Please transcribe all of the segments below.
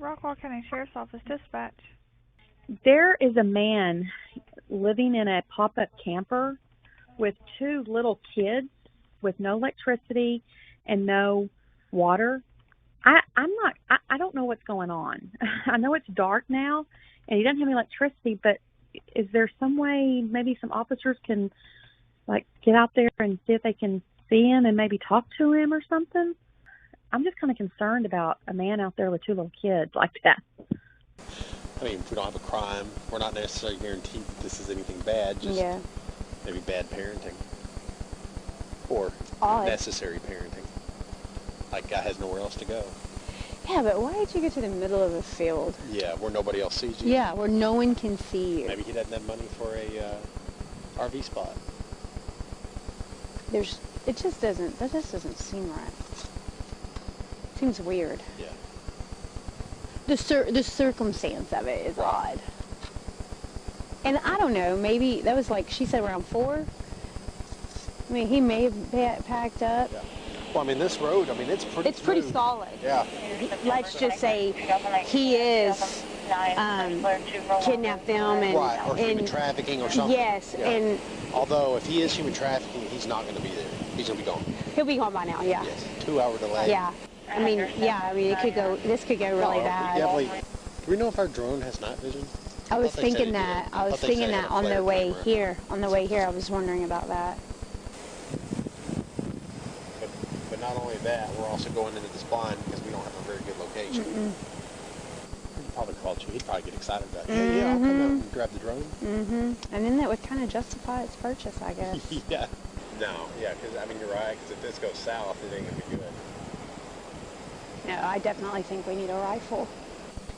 Rockwall County Sheriff's Office Dispatch. There is a man living in a pop-up camper with two little kids with no electricity and no water. I don't know what's going on. I know it's dark now and he doesn't have any electricity, but is there some way maybe some officers can get out there and see if they can see him and maybe talk to him or something? I'm just kind of concerned about a man out there with two little kids like that. I mean, if we don't have a crime, we're not necessarily guaranteed that this is anything bad, just maybe bad parenting. Or necessary parenting. Like, guy has nowhere else to go. Yeah, but why did you go to the middle of a field? Yeah, where nobody else sees you. Yeah, where no one can see you. Maybe he doesn't have money for a RV spot. That just doesn't seem right. Seems weird. Yeah. The circumstance of it is odd. And I don't know, maybe that was she said around 4? I mean, he may have packed up. Yeah. Well, I mean, this road, it's pretty It's pretty solid. Yeah. Let's just say he is kidnapped them and... Right, or human trafficking or something. Yes, yeah. And... Although, if he is human trafficking, he's not going to be there. He's going to be gone. He'll be gone by now, yeah. Yes, 2-hour delay. Yeah. It could go, this could go really bad. Definitely. Do we know if our drone has night vision? I was thinking that. I was thinking that on the way here. On the way here, I was wondering about that. But not only that, we're also going into this blind because we don't have a very good location. He'd probably call you. He'd probably get excited about it. Yeah, I'll come out and grab the drone. And then that would kind of justify its purchase, I guess. Yeah. No, yeah, because, you're right, because if this goes south, it ain't going to be good. No, I definitely think we need a rifle.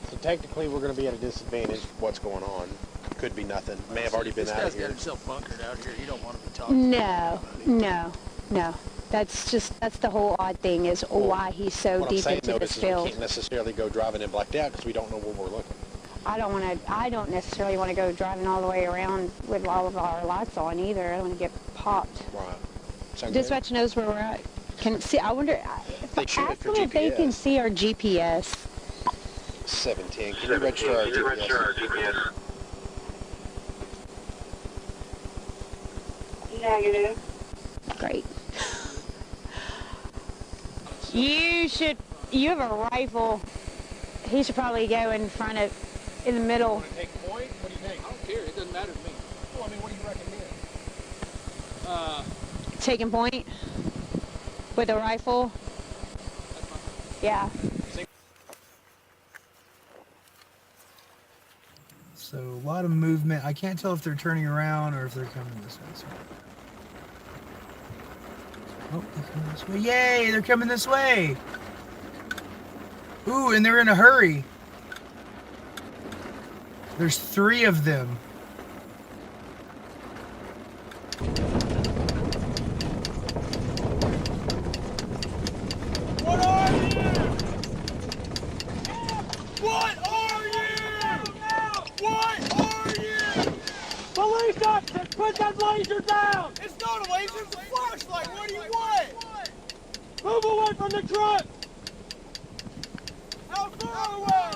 So technically, we're going to be at a disadvantage. What's going on? Could be nothing. May have already been out of here. This guy's got himself bunkered out here. You don't want to be talking No. That's the whole odd thing is why he's so deep into this field. We can't necessarily go driving in blacked out because we don't know where we're looking. I don't necessarily want to go driving all the way around with all of our lights on either. I don't want to get popped. Right. Dispatch knows where we're at. I wonder. Ask them if they can see our GPS. 710. Can you register our GPS? Negative. Great. You have a rifle. He should probably go in the middle. Want to take point? What do you think? I don't care. It doesn't matter to me. Well, what do you recommend? Taking point with a rifle. That's fine. Yeah. So a lot of movement. I can't tell if they're turning around or if they're coming this way. Oh, they're coming this way. Yay, they're coming this way. Ooh, and they're in a hurry. There's 3 of them. What are you? What are you? What are you? Police officers, put that laser down! It's not a laser, it's a flashlight. What do you want? Move away from the truck! How far away?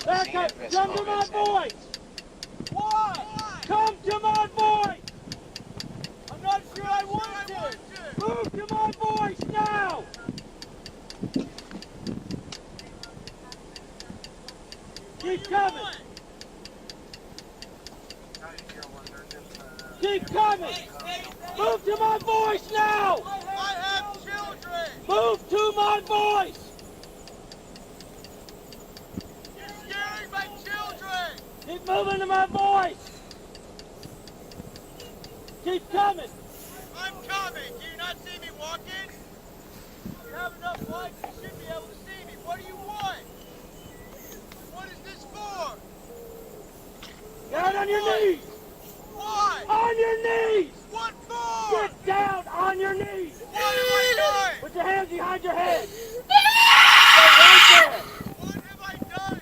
Back up! Come to my voice! Why? Come to my voice! I'm not sure I want to! Move to my voice now! Keep coming! Keep coming! Move to my voice now! I have children! Move to my voice! You're scaring my children! Keep moving to my voice! Keep coming! I'm coming! Do you not see me walking? You have enough light, you should be able to see me. What do you want? What is this for? Down on your knees! Why? On your knees! What for? Get down on your knees! What have I done? Put your hands behind your head! Stay right there! What have I done?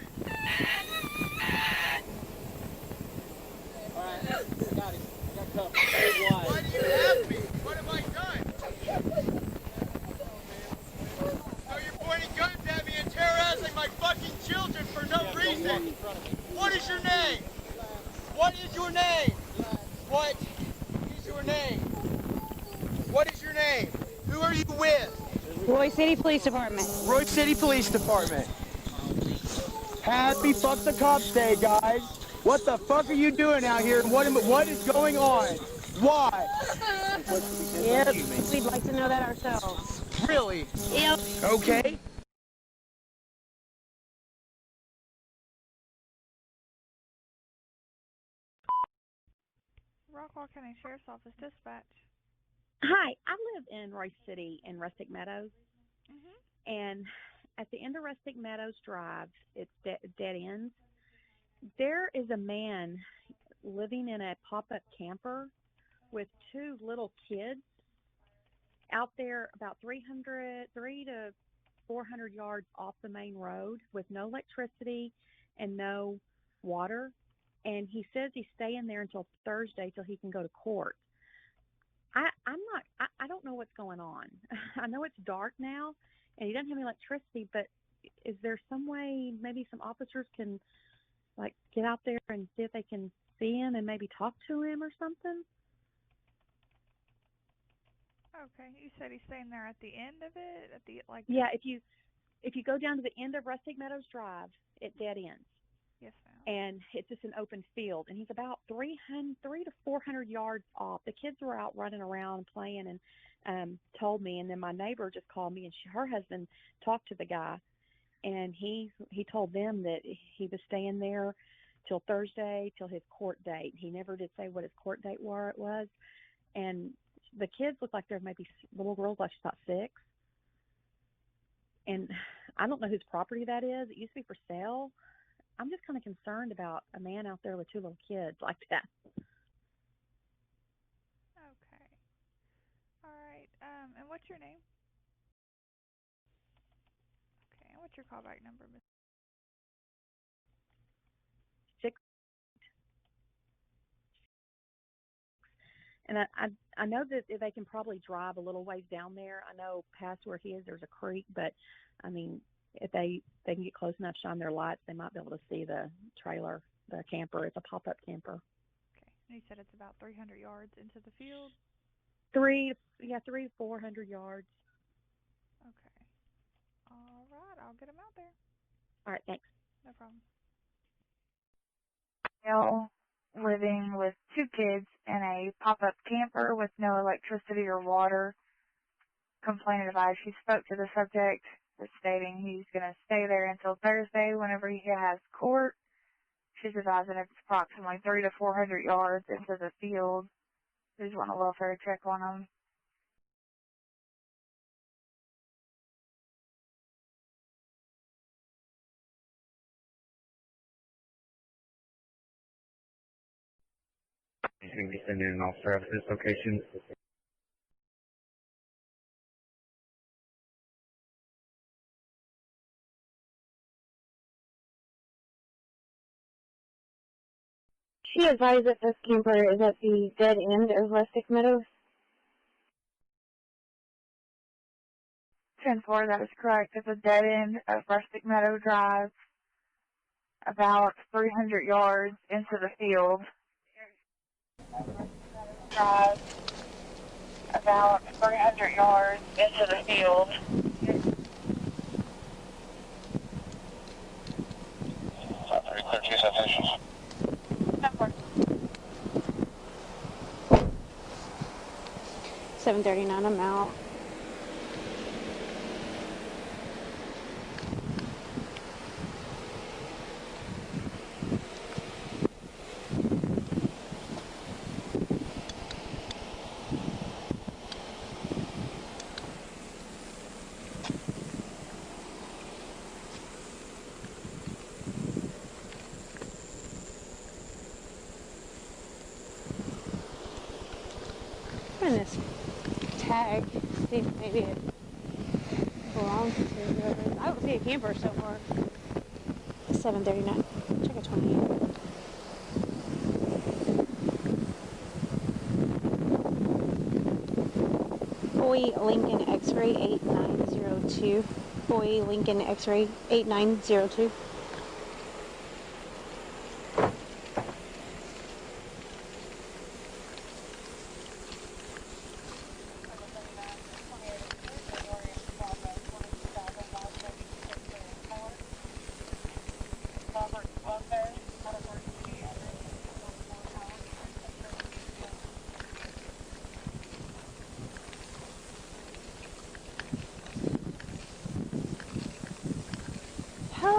Alright, got him. Got covered. Why do you have me? What have I done? So you're pointing guns at me and terrorizing my fucking children your name? What is your name? What is your name? Who are you with? Royce City Police Department. Royce City Police Department. Happy Fuck the Cops Day, guys. What the fuck are you doing out here? What is going on? Why? Yep, we'd like to know that ourselves. Really? Yep. Okay. Rockwall County Sheriff's Office dispatch. Hi, I live in Royce City in Rustic Meadows, Mhm. and at the end of Rustic Meadows Drive, it's dead ends. There is a man living in a pop-up camper with two little kids out there about 3 to 400 yards off the main road with no electricity and no water. And he says he's staying there until Thursday till he can go to court. I don't know what's going on. I know it's dark now and he doesn't have any electricity, but is there some way maybe some officers can like get out there and see if they can see him and maybe talk to him or something? Okay, you said he's staying there at the end of it, at the like. Yeah, if you go down to the end of Rustic Meadows Drive, it dead ends. Yes, ma'am. And it's just an open field, and he's about 3 to 400 yards off. The kids were out running around playing and told me, and then my neighbor just called me, and her husband talked to the guy, and he told them that he was staying there till Thursday, till his court date. He never did say what his court date was, and the kids look like they're maybe little girls, like she's about 6, and I don't know whose property that is. It used to be for sale. I'm just kind of concerned about a man out there with two little kids like that. Okay. All right. And what's your name? Okay. And what's your callback number, Miss? 6. And I know that they can probably drive a little ways down there. I know past where he is, there's a creek, but I mean, if they can get close enough, shine their lights, they might be able to see the trailer, the camper. It's a pop-up camper. Okay. And you said it's about 300 yards into the field? 3 to 400 yards. Okay. All right. I'll get him out there. All right, thanks. No problem. Male living with 2 kids in a pop-up camper with no electricity or water. Complaint advised. She spoke to the subject, stating he's going to stay there until Thursday whenever he has court. She's advising it's approximately 3 to 400 yards into the field. They just want a welfare check on him. He's going to be sending an officer out to this location. She advised that this camper is at the dead end of Rustic Meadows. 10-4, that is correct. It's a dead end of Rustic Meadow Drive, about 300 yards into the field. Drive, about 300 yards into the field. Clear 2 citations. 10-4. 7:39, I'm out. This tag, see if maybe it belongs to whoever. I don't see a camper so far. 7:39. Check a 28. Boy Lincoln X-ray 8902. Boy Lincoln X-ray 8902.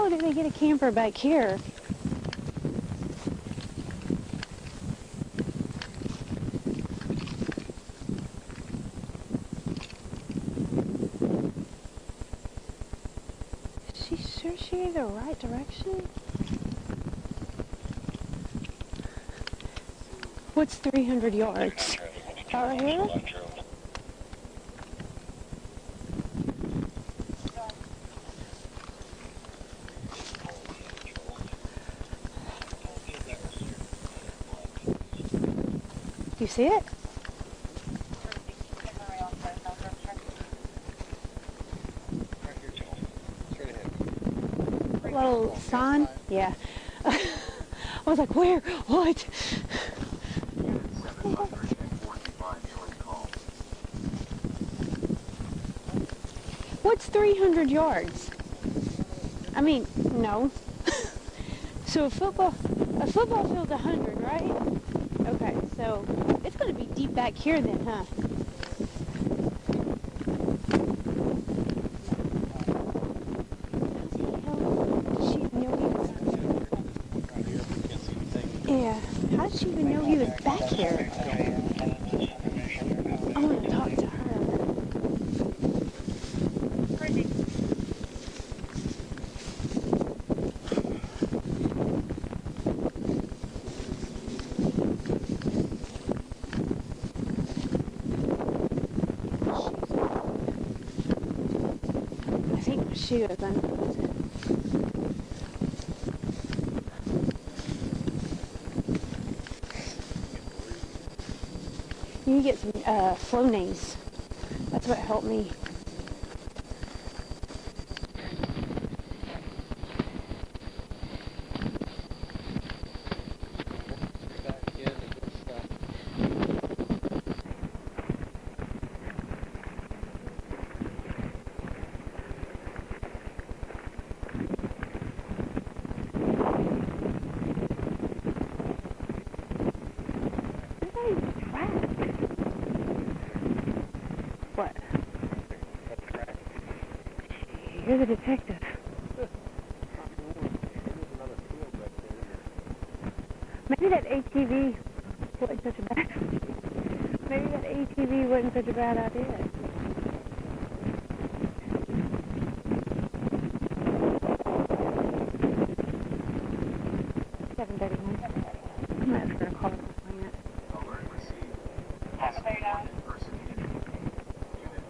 hell did they get a camper back here? Is she sure she in the right direction? What's 300 yards? Right here? You see it? Little sign? Yeah. I was like, where? What? What's 300 yards? I mean, no. So a football field's 100, right? Okay, so it's going to be deep back here then, huh? Yeah, how did she even know he was back here? I want to talk to her. I think she was unclosed. You need to get some Flonase. That's what helped me. What? You're the detective. Maybe that ATV wasn't such a bad. Maybe that ATV wasn't such a bad idea. I'm not going to call it.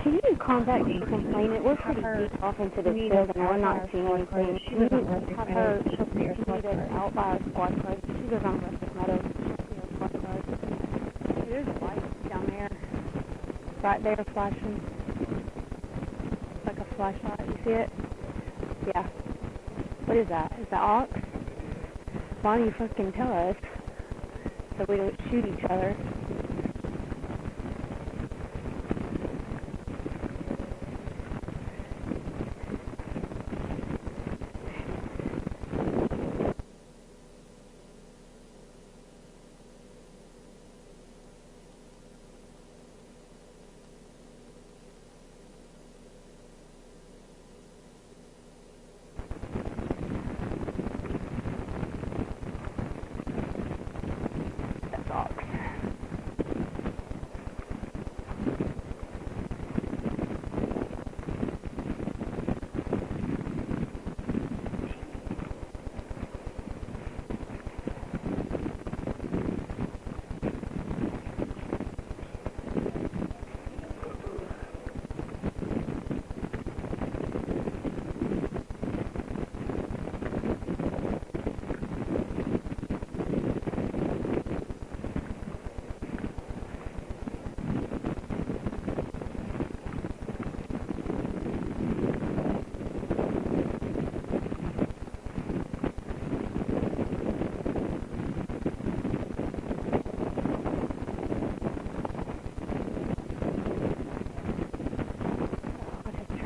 Can you contact the complainant? We're pretty deep off into this building. We're not seeing anything. Can you have her meet us out by our squad cars? She goes on Rustic Meadows. She'll see our squad cars. There's lights down there. Right there flashing. Like a flashlight. You see it? Yeah. What is that? Is that Ox? Why don't you fucking tell us so we don't shoot each other?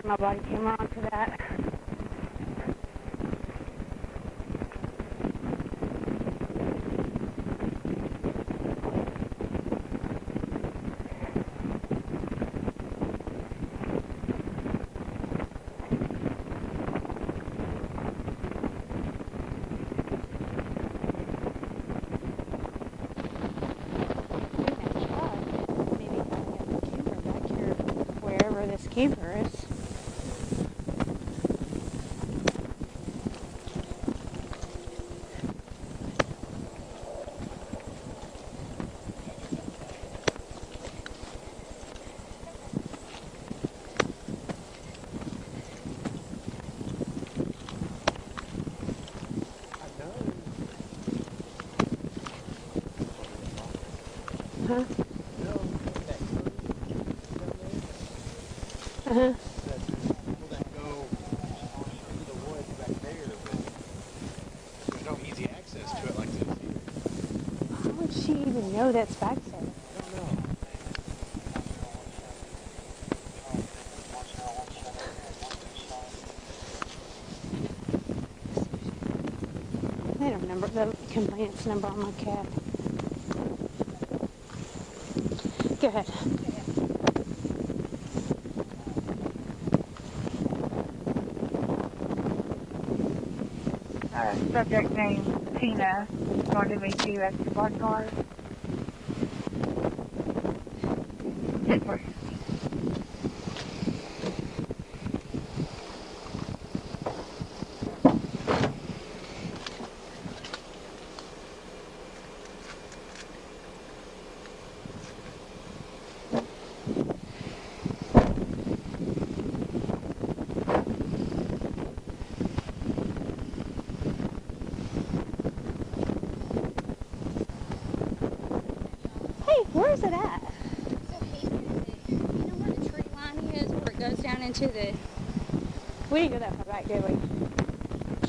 My body camera on for that. You know, that curve down there? People that go into the woods back there, but there's no easy access to it like this here. How would she even know that's back there? I don't know. I don't remember the complainant's number on my cat. Go ahead. Subject name Tina is going to meet you at the squad car. Where is it at? So he said that, you know where the tree line is, where it goes down into the... We didn't go that far back, did we?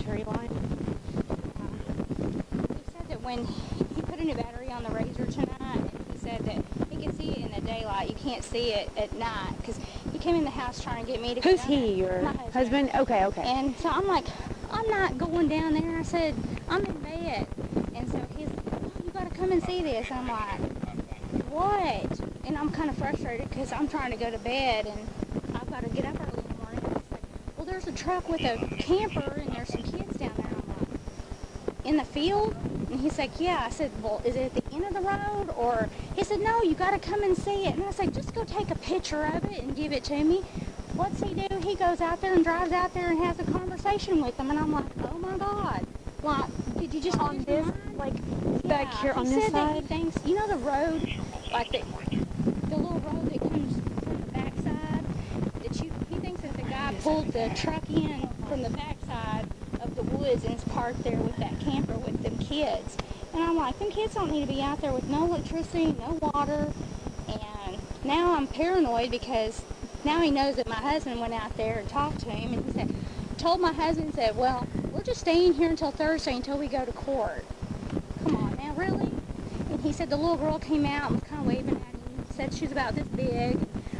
Tree line? He said that when he put a new battery on the Razor tonight, and he said that he can see it in the daylight, you can't see it at night, because he came in the house trying to get me to... Who's he, your husband? Okay, okay. And so I'm like, I'm not going down there. I said, I'm in bed. And so he's like, oh, you got to come and see this. I'm like... What? And I'm kind of frustrated because I'm trying to go to bed and I've got to get up early in the morning. And he's like, well, there's a truck with a camper and there's some kids down there. I'm like, in the field? And he's like, yeah. I said, well, is it at the end of the road? Or he said, no, you got to come and see it. And I said, just go take a picture of it and give it to me. What's he do? He goes out there and drives out there and has a conversation with them. And I'm like, oh my God. Like, did you just on this, like, back here on this side? He said that he thinks, you know the road, like the little road that comes from the backside, he thinks that the guy pulled the truck in from the backside of the woods and is parked there with that camper with them kids. And I'm like, them kids don't need to be out there with no electricity, no water. And now I'm paranoid because now he knows that my husband went out there and talked to him, and he said, told my husband, said, well, we're just staying here until Thursday until we go to court. Come on now, really? And he said the little girl came out and was kind of waving at him, said she was about this big.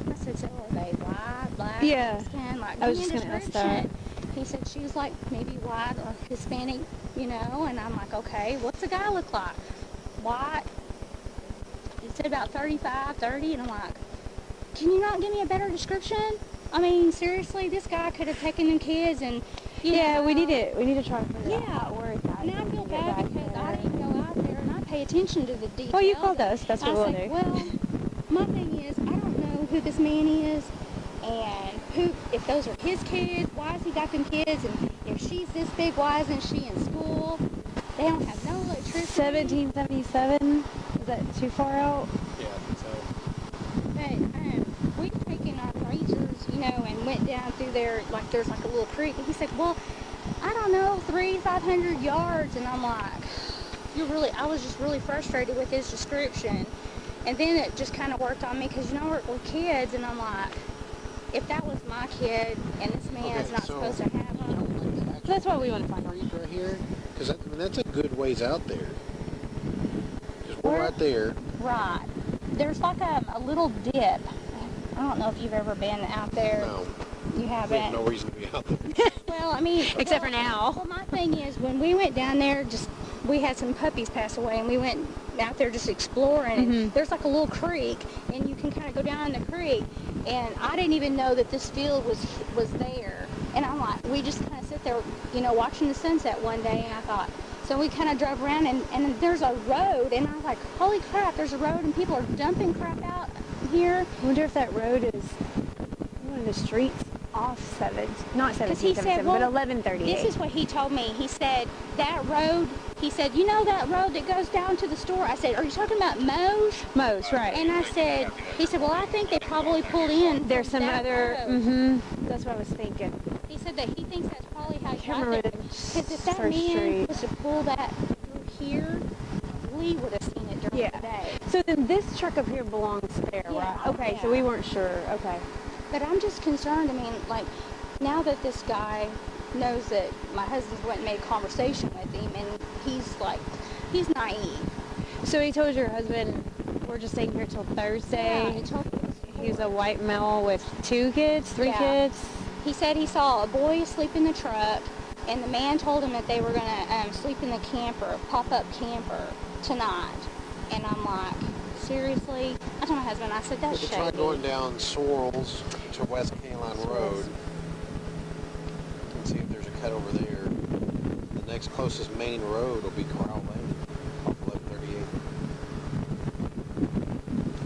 I said, so are they white, black, skin? Like, I was just going to ask that. He said she was like maybe white or Hispanic, you know, and I'm like, okay, what's the guy look like? White. He said about 35, 30, and I'm like, can you not give me a better description? I mean, seriously, this guy could have taken them kids and, you know, we need to try to figure out where it's at. And I feel bad because I didn't go out there and I pay attention to the details. Well, you called us. That's what we'll do. Well, my thing is, I don't know who this man is and if those are his kids, why has he got them kids? And if she's this big, why isn't she in school? They don't have no electricity. 1777? Is that too far out? Yeah, I think so. But we've taken our razors, you know, and went down through there, like there's like a little creek. And he said, well, I don't know, 500 yards. And I'm like, I was just really frustrated with his description. And then it just kind of worked on me because, you know, we're kids. And I'm like, if that was my kid and this man's not supposed to have them. That's what we want to find out. Right here? Because that's a good ways out there. Just one right there. Right. There's like a little dip. I don't know if you've ever been out there. No. You haven't? No reason to be out there. Well, I mean... Except for now. Well, my thing is, when we went down there, we had some puppies pass away, and we went out there just exploring, and there's like a little creek, and you can kind of go down the creek, and I didn't even know that this field was there. And I'm like, we just kind of sit there, you know, watching the sunset one day, and I thought... So we kind of drove around, and there's a road, and I was like, holy crap, there's a road, and people are dumping crap out here. I wonder if that road is one of the streets off not 1777, but 1138. This is what he told me. He said, that road, he said, you know that road that goes down to the store? I said, are you talking about Moe's? Moe's, right. And I said, he said, well, I think they probably pulled in. There's some other, that's what I was thinking. He said that he thinks that's probably how I he can't got remember there. Because if that man was to pull that through here, Lee would have seen it during the day. So then this truck up here belongs there, right? Okay, so we weren't sure. Okay. But I'm just concerned. I mean, like, now that this guy knows that my husband went and made conversation with him, and he's naive. So he told your husband, we're just staying here till Thursday? Yeah, he's a white male with 2 kids, 3 kids? He said he saw a boy asleep in the truck, and the man told him that they were going to sleep in the camper, pop-up camper, tonight. And I'm like, seriously? I told my husband, I said, that's shady. Try going down Sorrells to West Caline Road and see if there's a cut over there. The next closest main road will be Corral Lane, off 1138.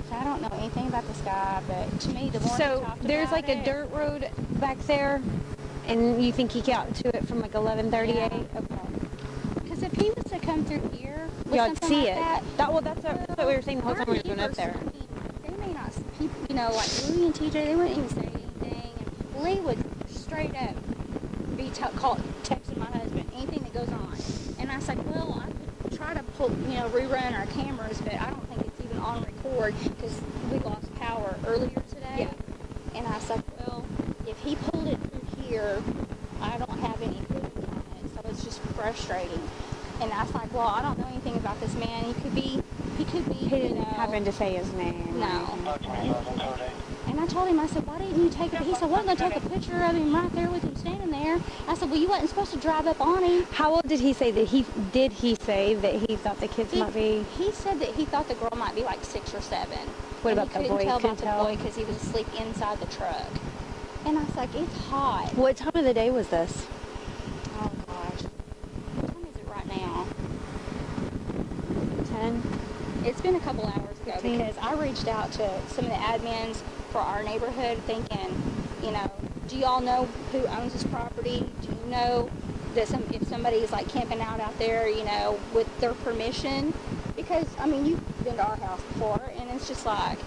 So I don't know anything about this guy, but to me, the more he talked there's about like a dirt road back there, and you think he got to it from like 1138? Yeah. Okay. Because if he was to come through here, y'all see like it. That's what we were saying the whole time we were going up there. I mean, they may not, you know, like Lee and TJ, they wouldn't even say anything. And Lee would straight up be texting my husband anything that goes on. And I said, well, I could try to rerun our cameras, but I don't think it's even on record because we lost power earlier today. Yeah. And I said, well, if he pulled it through here, I don't have any footage on it, so it's just frustrating. And I was like, well, I don't know anything about this man. He could be. He didn't happen to say his name. No. And I told him, I said, why didn't you take it? He said, wasn't going to take a picture of him right there with him standing there. I said, well, you wasn't supposed to drive up on him. How old did he say that he say that he thought the kids might be? He said that he thought the girl might be like 6 or 7. What about the boy? He couldn't tell about the boy because he was asleep inside the truck. And I was like, it's hot. What time of the day was this? Oh, gosh. What time is it right now? 10? It's been a couple hours ago 15? Because I reached out to some of the admins for our neighborhood thinking, you know, do y'all know who owns this property? Do you know that if somebody's like camping out there, you know, with their permission? Because, I mean, you've been to our house before, and it's just like,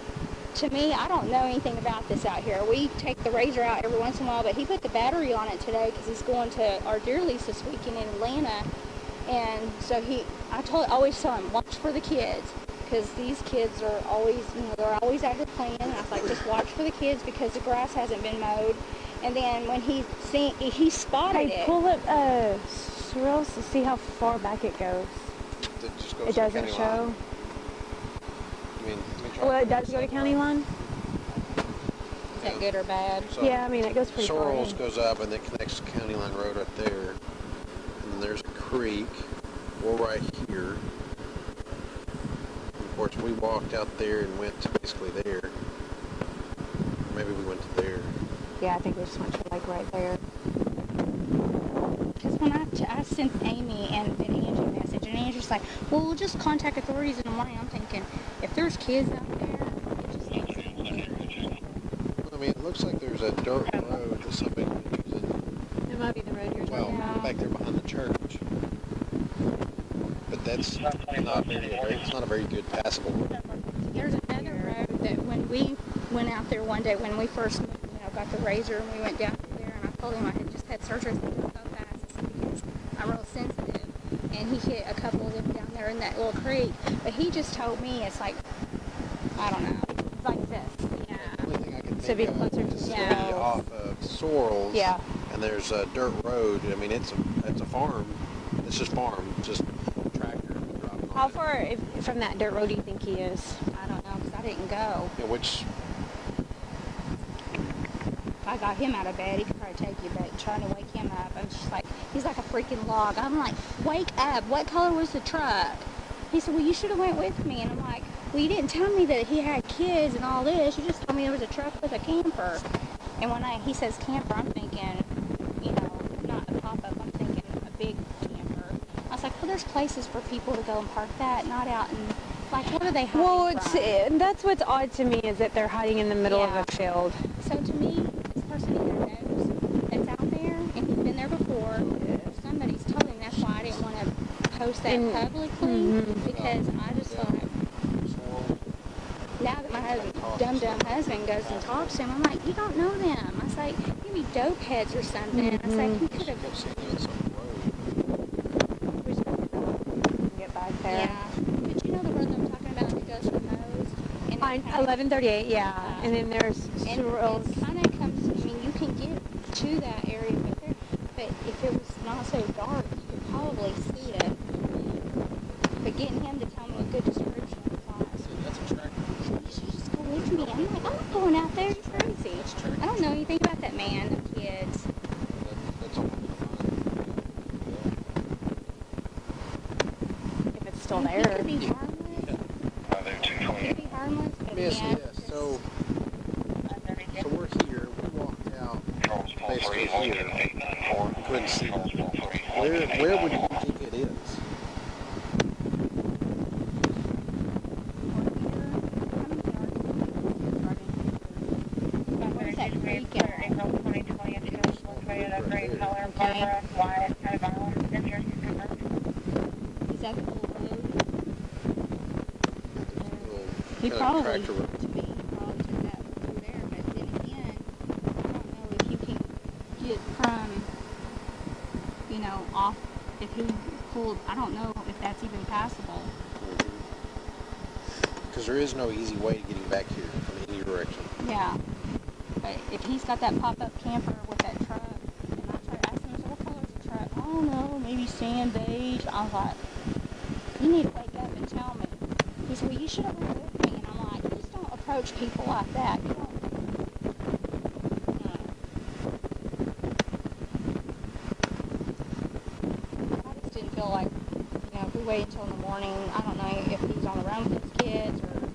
to me, I don't know anything about this out here. We take the razor out every once in a while, but he put the battery on it today because he's going to our deer lease this weekend in Atlanta. And so I always tell him, watch for the kids, because these kids are always, you know, they're always out there playing. I was like, just watch for the kids because the grass hasn't been mowed. And then when he spotted it. Pull up Sorrells to see how far back it goes. It doesn't show. Well, it does go to county line. Is that good or bad? So yeah, I mean, it goes pretty far. Sorrells goes up and it connects to County Line Road right there. And there's a creek. We're right here. And of course, we walked out there and went to basically there. Or maybe we went to there. Yeah, I think we just went to like right there. Because when I sent Amy and Angie a message, and Angie's like, well, we'll just contact authorities in the morning. I'm thinking, if there's kids out there, it just makes sense. I mean, it looks like there's a dirt road that somebody was using. It might be the road you're talking about. Back there behind the church. But that's not it's not a very good passable road. There's another road that when we went out there one day, when we first got the razor and we went down through there, and I told him I had just had surgery so fast because I'm real sensitive, and he hit a couple of them down there in that little creek, but he just told me it's like, I don't know, it's like this. Yeah. The only thing I can So be think closer of to is the off of Sorrells. Yeah. And there's a dirt road. I mean, it's a farm. It's just farm, just tractor. How far from that dirt road do you think he is? I don't know, because I didn't go. Yeah, which... If I got him out of bed, he could probably take you, but trying to wake him up, I'm just like, he's like a freaking log. I'm like, wake up. What color was the truck? He said, well, you should have went with me. And I'm like, well, you didn't tell me that he had kids and all this. You just told me there was a truck with a camper. And when he says camper, I'm thinking, you know, not a pop-up. I'm thinking a big camper. I was like, well, there's places for people to go and park that, not out in, like, what are they hiding from? That's what's odd to me is that they're hiding in the middle of a field. So to me, this person either knows that's out there and he's been there before, or somebody's told him. That's why I didn't want to post that publicly, because I just thought, now that my dumb husband goes and talks to him, I'm like, you don't know them. I was like, maybe dope heads or something. I was like, he could have Get back there. Yeah, on 1138, yeah. And then there's And it kind of comes, I mean, you can get to that area, but if it was not so dark, you could probably see it. But getting him to tell me a good description of class. That's attractive. You should just go with me. I'm like, I'm not going out there. You're crazy. I don't know anything about that man, the kids. That's all. if it's still He there. could be harmless. He could be harmless, but Yes, yeah. yes. So we're here. We walked out basically here. Couldn't see them. Where would you think it is? Where's that creek at? April 2020 and 2 gray color, Barbara, Wyatt, kind of violent, injuries confirmed. Is that the full road? He Kind of probably, tractor road. to me, he probably took that through there, but then again, I don't know if you can get from, you know, off, if he pulled, I don't know if that's even passable. Because there is no easy way to getting back here from any direction. Yeah, but if he's got that pop-up camper with that truck, and I tried asking him, what color's the truck? I don't know, maybe sand beige. I was like, you need to wake up and tell me. He said, well, you should have went with me. And I'm like, you just don't approach people like that. You don't. I just didn't feel like, you know, if we wait until in the morning, I don't know if he's on the run with his kids or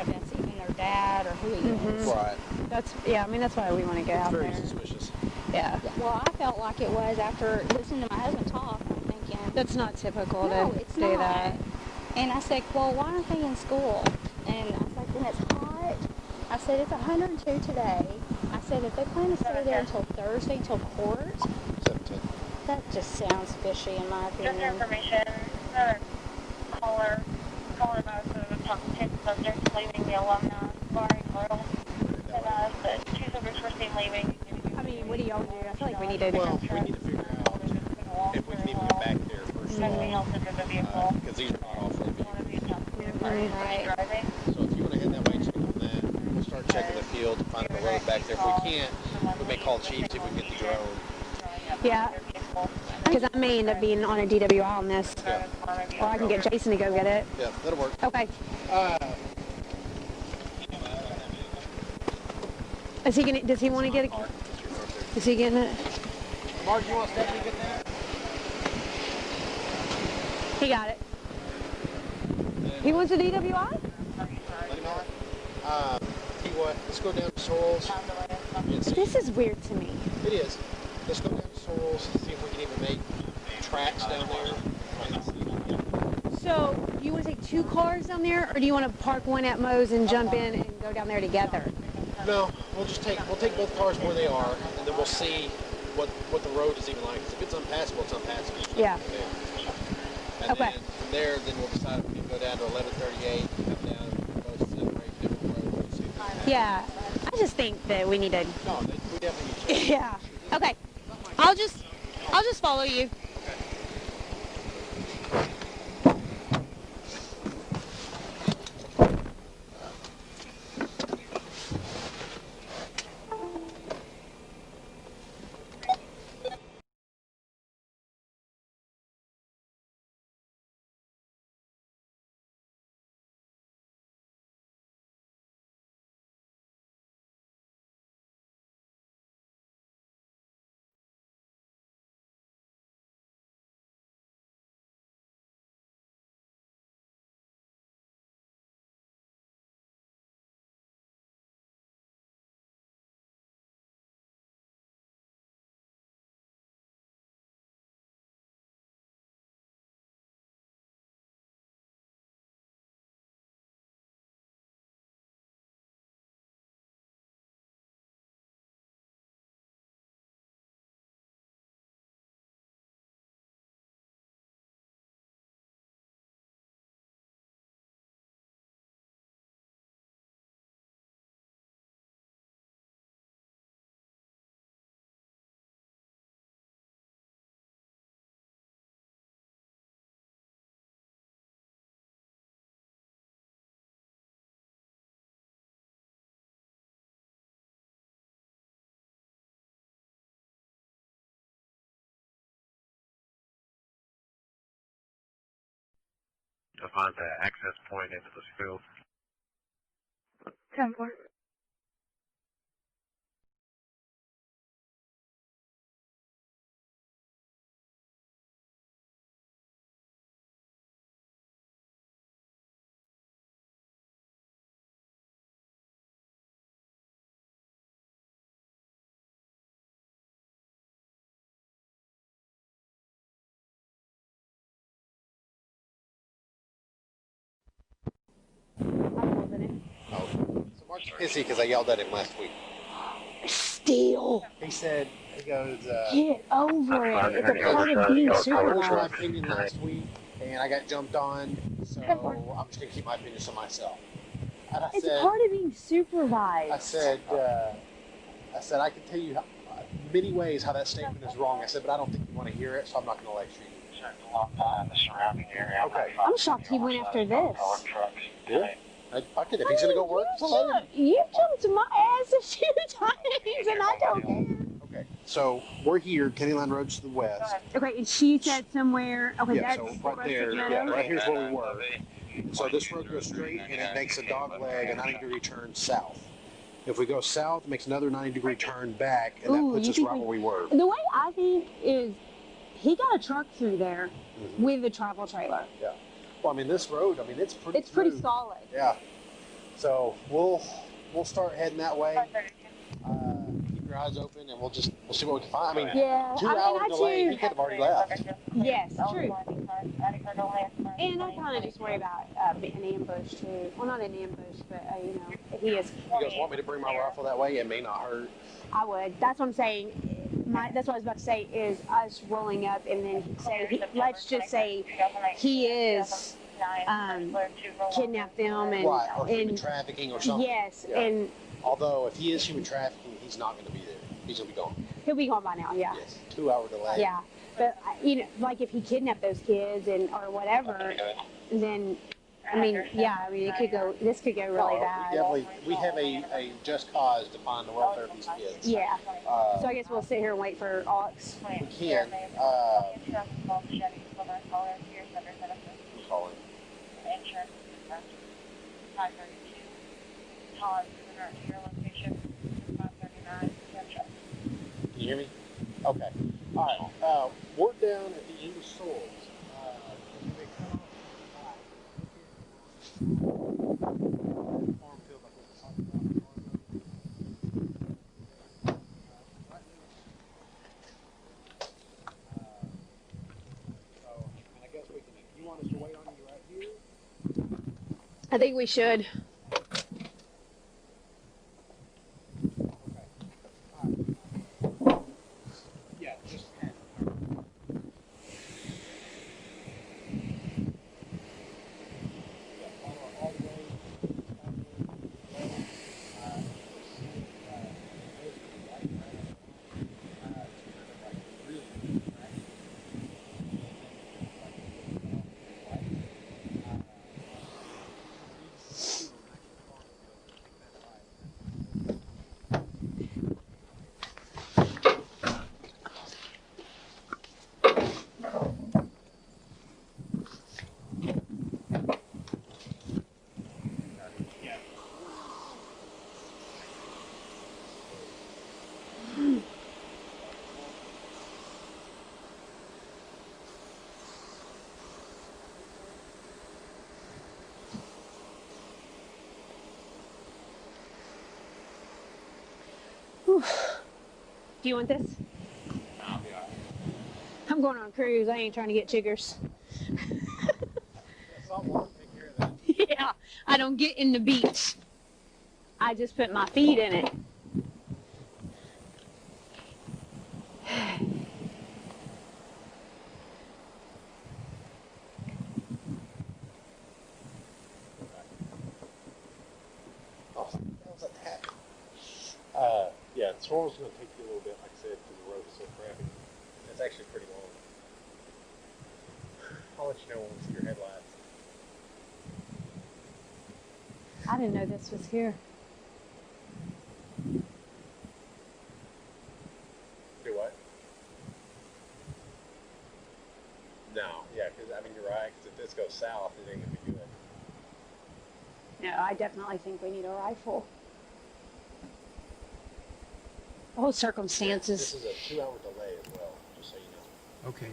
if that's even their dad or who he is. Right. That's, yeah, I mean, that's why we want to get out Very there. suspicious. Yeah. Well, I felt like it was after listening to my husband talk. I'm thinking, That's not typical no, to it's do not. that. And I said, well, why aren't they in school? And I said, when it's hot, I said, it's 102 today. I said, if they plan to stay there until Thursday, until court, 17. that just sounds fishy in my Just for opinion. information, another caller about the top 10 subjects leaving the alumni bar and grill. And the two subjects were seen leaving. I mean, what do y'all do? I feel like we need to... Well, we need to figure out if we can even get back there first of all. Because these are not off-road vehicles. Right. So if you want to head that way, check on that. We'll start checking the field, find the road back there. If we can't, we may call Chief, see if we can get the drone. Yeah. Because I may end up being on a DWI on this. Yeah. Or I can get Jason to go get it. Yeah, that'll work. Okay. Is he gonna? Does he want to get it? Is he getting it? Mark, you want Stephanie to get that? He got it. He wants a DWI? Let him know. Tell you what, let's go down to Soils. and see. This is weird to me. It is. Let's go down to Soils, see if we can even make tracks down there. So, you want to take two cars down there, or do you want to park one at Moe's and jump in and go down there together? No, we'll take both cars where they are, and then we'll see what the road is even like. 'Cause if it's unpassable, it's unpassable. It's Yeah. And Okay. then from there, then we'll decide if we can go down to 1138, come down both separate different roads. And see if we can- Yeah. I just think that we need to... No, we definitely need to. Yeah. Okay. I'll just follow you. to find the access point into this field. 10-4. Oh, so Mark's pissy because I yelled at him last week. Still. He said, he goes, Get over it. It's a part of being I voiced my supervised. opinion last week, and I got jumped on, so I'm just going to keep my opinions to myself. And I It's said, a part of being supervised. I said, I can tell you many ways how that statement is wrong. I said, but I don't think you want to hear it, so I'm not going to lecture you. Okay. I'm shocked he went after this. Yeah. I could if he's going to go work. You jumped my ass a few times, and I don't care. Okay. So we're here, Kenny Line Road to the west. Okay, and she said somewhere. Okay, Yeah, that's so right there. Yeah, right here's where we were. So this road goes straight, and it makes a dog leg, a 90-degree turn south. If we go south, it makes another 90-degree turn back, and that puts us right where we were. The way I think is, he got a truck through there with a travel trailer. Yeah. Well, I mean, this road, I mean, it's pretty. It's pretty solid. Yeah. So we'll start heading that way. Keep your eyes open, and we'll see what we can find. I mean, Yeah. 2 hour delay, he could have already left. Yes, true. And I kind of just worry about an ambush too. Well, not an ambush, but you know, he is. You guys want me to bring my rifle that way? It may not hurt. I would. That's what I'm saying. That's what I was about to say is us rolling up and then say, let's just say he is kidnapped them and right, or human trafficking or something. Yes, yeah. and although if he is human trafficking, he's not going to be there. He's going to be gone. He'll be gone by now. Yeah. Yes. 2 hour delay. Yeah, but you know, like if he kidnapped those kids and or whatever, then. I mean, yeah. I mean, it could go. This could go really bad. We have a just cause to find the welfare of these kids. Yeah. So I guess we'll sit here and wait for Alex. We can. Call him. Can you hear me? Okay. All right. We're down at the English Soils. I think we should. Do you want this? I'm going on a cruise. I ain't trying to get chiggers. Yeah, I don't get in the beach. I just put my feet in it. Yeah, the swirl's going to take you a little bit, like I said, because the road is so crappy. It's actually pretty long. I'll let you know when we see your headlights. I didn't know this was here. Do what? No, yeah, because I mean you're right. Because if this goes south, it ain't gonna be good. No, I definitely think we need a rifle. The whole circumstances. This is a 2-hour delay as well, just so you know. Okay.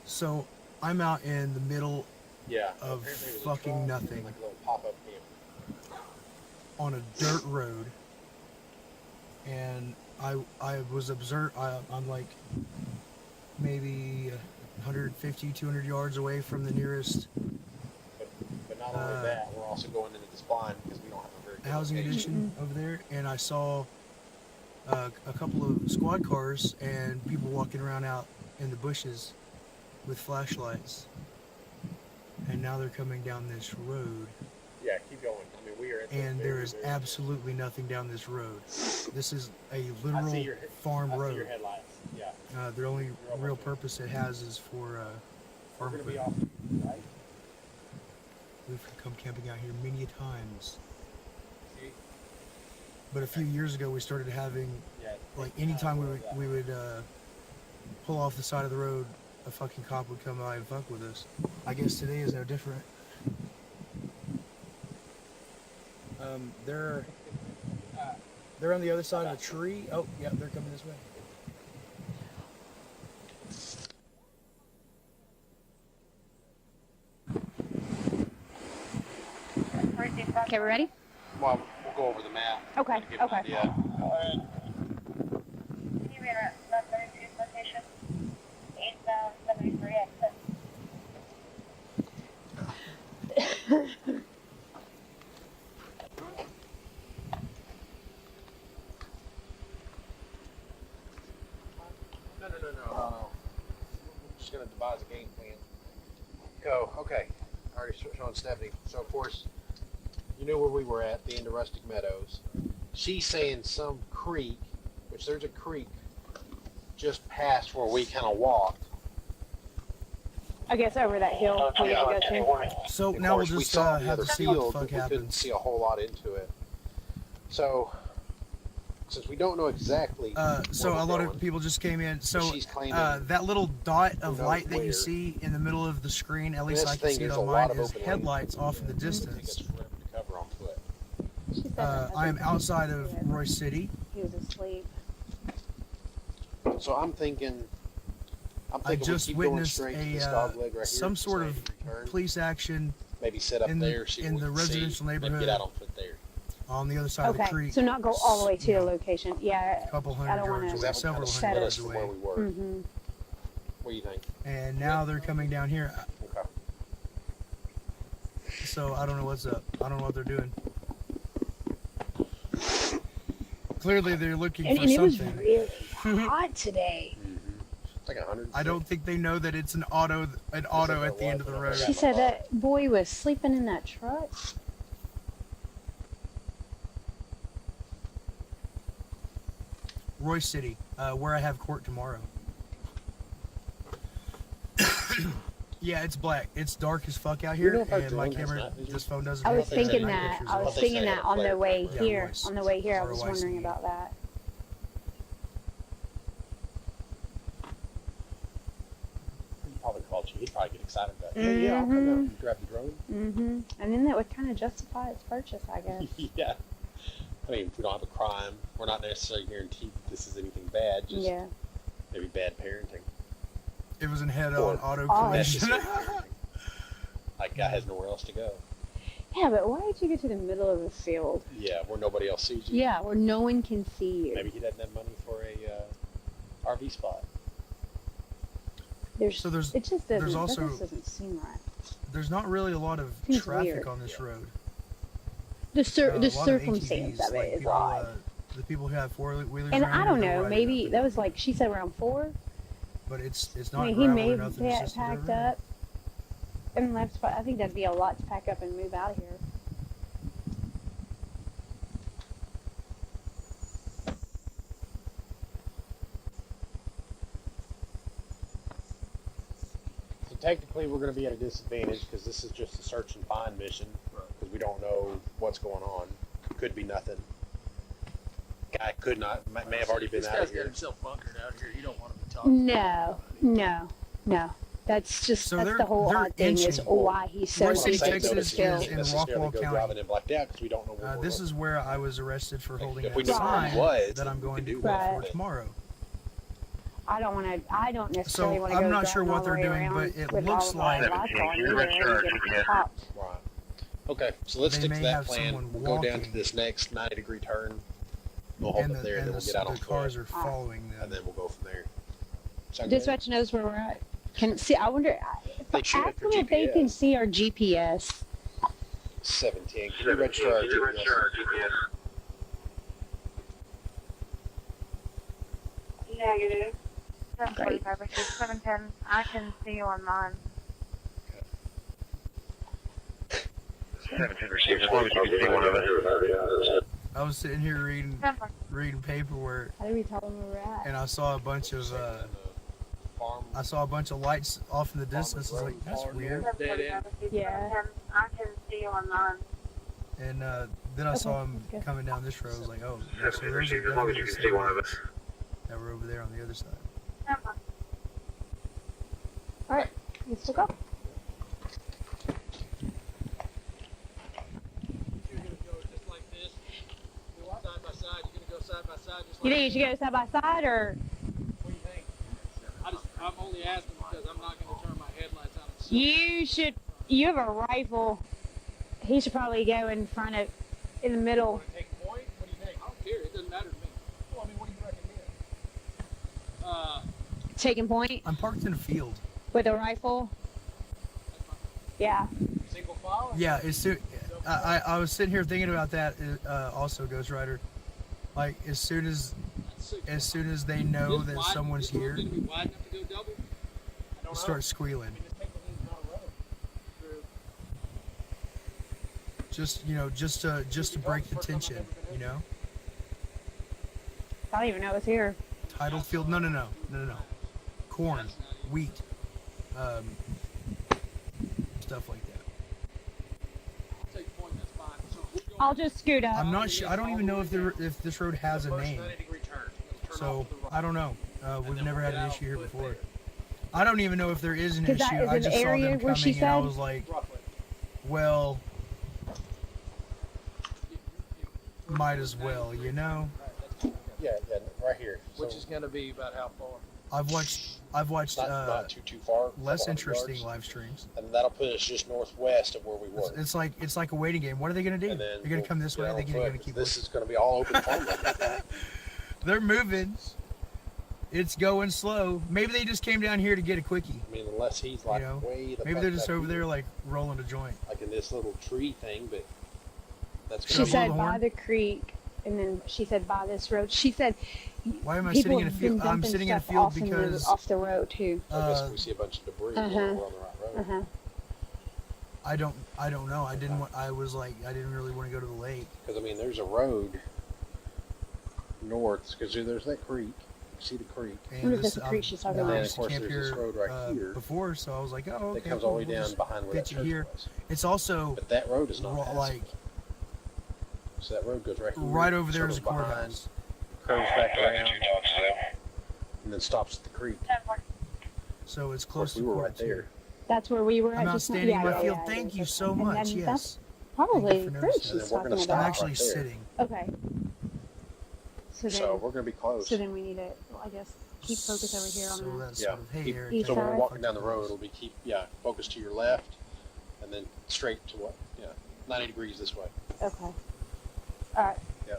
So I'm out in the middle of fucking nothing. Like a little pop-up camp. On a dirt road, and I was I'm like maybe 150, 200 yards away from the nearest. But not only that, we're also going into this blind because we don't have a very good housing addition over there, and I saw a couple of squad cars and people walking around out in the bushes with flashlights, and now they're coming down this road. Yeah, keep going. I mean, we are. And there is absolutely nothing down this road. This is a literal farm road. I see your headlights. Yeah. The only real purpose it has is for farm. We're gonna be off, right? We've come camping out here many times. But a few years ago, we started having, like, anytime we would pull off the side of the road, a fucking cop would come by and fuck with us. I guess today is no different. They're on the other side of a tree. Oh, yeah, they're coming this way. Okay, we're ready? Well, we'll go over the map. Okay, okay. Yeah. Can you read our 32 location? Eastbound 73 exit. No. We're just gonna devise a game plan. Go. Okay. Already showing Stephanie. So of course, you knew where we were at, the end of Rustic Meadows. She's saying some creek, which there's a creek just past where we kind of walked. I guess over that hill we go to. So now we'll just have to see what the fuck happens. We couldn't see a whole lot into it. So, since we don't know exactly. So a lot of people just came in. So that little dot of light that you see in the middle of the screen, at least I can see it on mine, is headlights off in the distance. I am outside of Royce City. He was asleep. So I'm thinking. I just witnessed some sort of police action. Maybe set up in there the residential neighborhood. Get out on foot there. On the other side of the creek. So not go all the way to the location. Yeah. A couple hundred yards away, several hundred yards away. Where we were. Mm-hmm. What do you think? And now they're coming down here. Okay. So I don't know what's up. I don't know what they're doing. Clearly they're looking for something. And it was really hot today. It's like 100. I don't think they know that it's an auto at the end of the road. She said that boy was sleeping in that truck. Royce City, where I have court tomorrow. Yeah, it's black. It's dark as fuck out here, and my camera, this phone doesn't. I was thinking that. I was thinking that on the way here. Royce. On the way here, I was wondering about that. He'd probably call you. He'd probably get excited about it. Yeah, I'll come out and grab the drone. Mm-hmm. And then that would kind of justify its purchase, I guess. Yeah. I mean, if we don't have a crime, we're not necessarily guaranteed this is anything bad. Just maybe bad parenting. It was in head-on auto collision. Like, guy has nowhere else to go. Yeah, but why did you get to the middle of the field? Yeah, where nobody else sees you. Yeah, where no one can see you. Maybe he doesn't have money for a RV spot. It just doesn't, that just doesn't seem right. There's not really a lot of traffic on this road. The circumstance of it is odd. The people who have four-wheelers. And I don't know, maybe that was like she said around 4. But it's not. I mean, he may have packed up and left. But I think that'd be a lot to pack up and move out of here. So technically, we're going to be at a disadvantage because this is just a search and find mission because we don't know what's going on. Could be nothing. Guy could not, may have already been out of here. This guy's got himself bunkered out here. You don't want to be talking. No. No. That's just, So that's the whole they're odd thing is inching. why he's so Royce City, ridiculous Texas still. is in necessarily Rockwall go County. driving in blacked out because we don't know where we're This going. is where I was arrested for holding If we that knew where sign it was, that I'm then we going could to do court one. for tomorrow. I don't necessarily So want to go I'm not sure driving all what the they're way doing, around but it with looks all of like our lights on either and get popped. Right. Okay, so let's They stick to may that have plan. someone We'll go down to walking. this next 90-degree turn. We'll hold and up there, and then we'll get out on the cars foot, are following them. and then we'll go from there. Sound good? Dispatch knows where we're at. Can see. I wonder. They should Ask have them their if they can GPS. see our GPS. 17. Can you register our GPS? Negative. 745 710. I can see you on mine. 17 received. As long as you can see one of us. I was sitting here reading paperwork, How do we tell them where we're at? and I saw a bunch of lights off in the distance. I was like, that's weird. Yeah. I can see you on mine. And then I saw him coming down this road. I was like, oh, so there's received. As long as you can see one of us. that were over there on the other side. All right, let's go. You think you should go side by side, or? What do you think? I'm only asking because I'm not going to turn my headlights on. You should. You have a rifle. He should probably go in front of, in the middle. Take a point? What do you think? I don't care. It doesn't matter to me. Well, I mean, what do you recommend? Taking point I'm parked in a field. with a rifle. Yeah. Single file? Yeah, as soon I was sitting here thinking about that. Also, Ghost Rider, like as soon as they know that someone's here, start squealing. Just just to break the tension, I don't even know it's here. Title field? No. Corn, wheat, stuff like that. I'll just scoot up. I'm not sure. I don't even know if this road has a name. So I don't know. We've never had an issue here before. I don't even know if there is an issue. I just saw them coming and I was like, well, might as well, Yeah, right here. Which is going to be about how far? I've watched not too far. less interesting live streams. And that'll put us just northwest of where we were. It's like a waiting game. What are they gonna do? They're gonna come this way. They're gonna keep. This is gonna be all open farmland. They're moving. It's going slow. Maybe they just came down here to get a quickie. I mean, unless he's like way the maybe fuck they're just back over here, there like rolling a joint. like in this little tree thing, but that's She said by the creek, and then she said by this road. She said. Why am I People sitting in a have been field? I'm dumping sitting in a stuff field off because off the road too. I guess if we see a bunch of debris, we're on the right road. I don't know. I didn't really want to go to the lake. Because I mean, there's a road north, because there's that creek. You see the creek. And this creek she's talking and about? then of course there's this road right here Before, so I was like, oh, okay. that comes all the way down behind where that pitch it church here. was. It's also But that road is not like so that road goes right here. right over there is a circles behind, courthouse. curves back around, and then stops at the creek. So it's Of course, close we to were court, right there. That's where we were at. I'm just now. outstanding in my Yeah, field. yeah, Thank yeah. you so And much. then Yes. That's probably for fruit noticing. she's And then we're talking gonna stop I'm about. actually right there. sitting. Okay. So We're going to be close. So then we need to, I guess, keep focus over here on So that. that's sort of, hey, Eric. East So when we're side? walking down the road, it'll be focus to your left, and then straight to 90 degrees this way. Okay. All right. Yeah.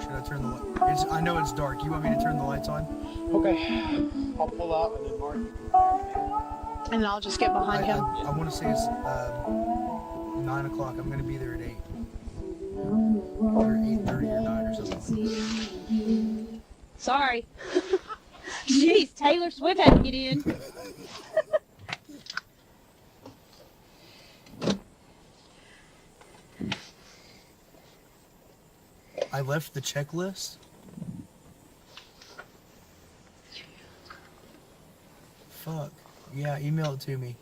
Should I turn the light? I know it's dark. You want me to turn the lights on? Okay. I'll pull out and then Mark. And I'll just get behind him. I want to say it's 9 o'clock. I'm going to be there at 8. Or 8:30 or 9 or something. Sorry. Jeez, Taylor Swift had to get in. I left the checklist. Fuck. Yeah, email it to me.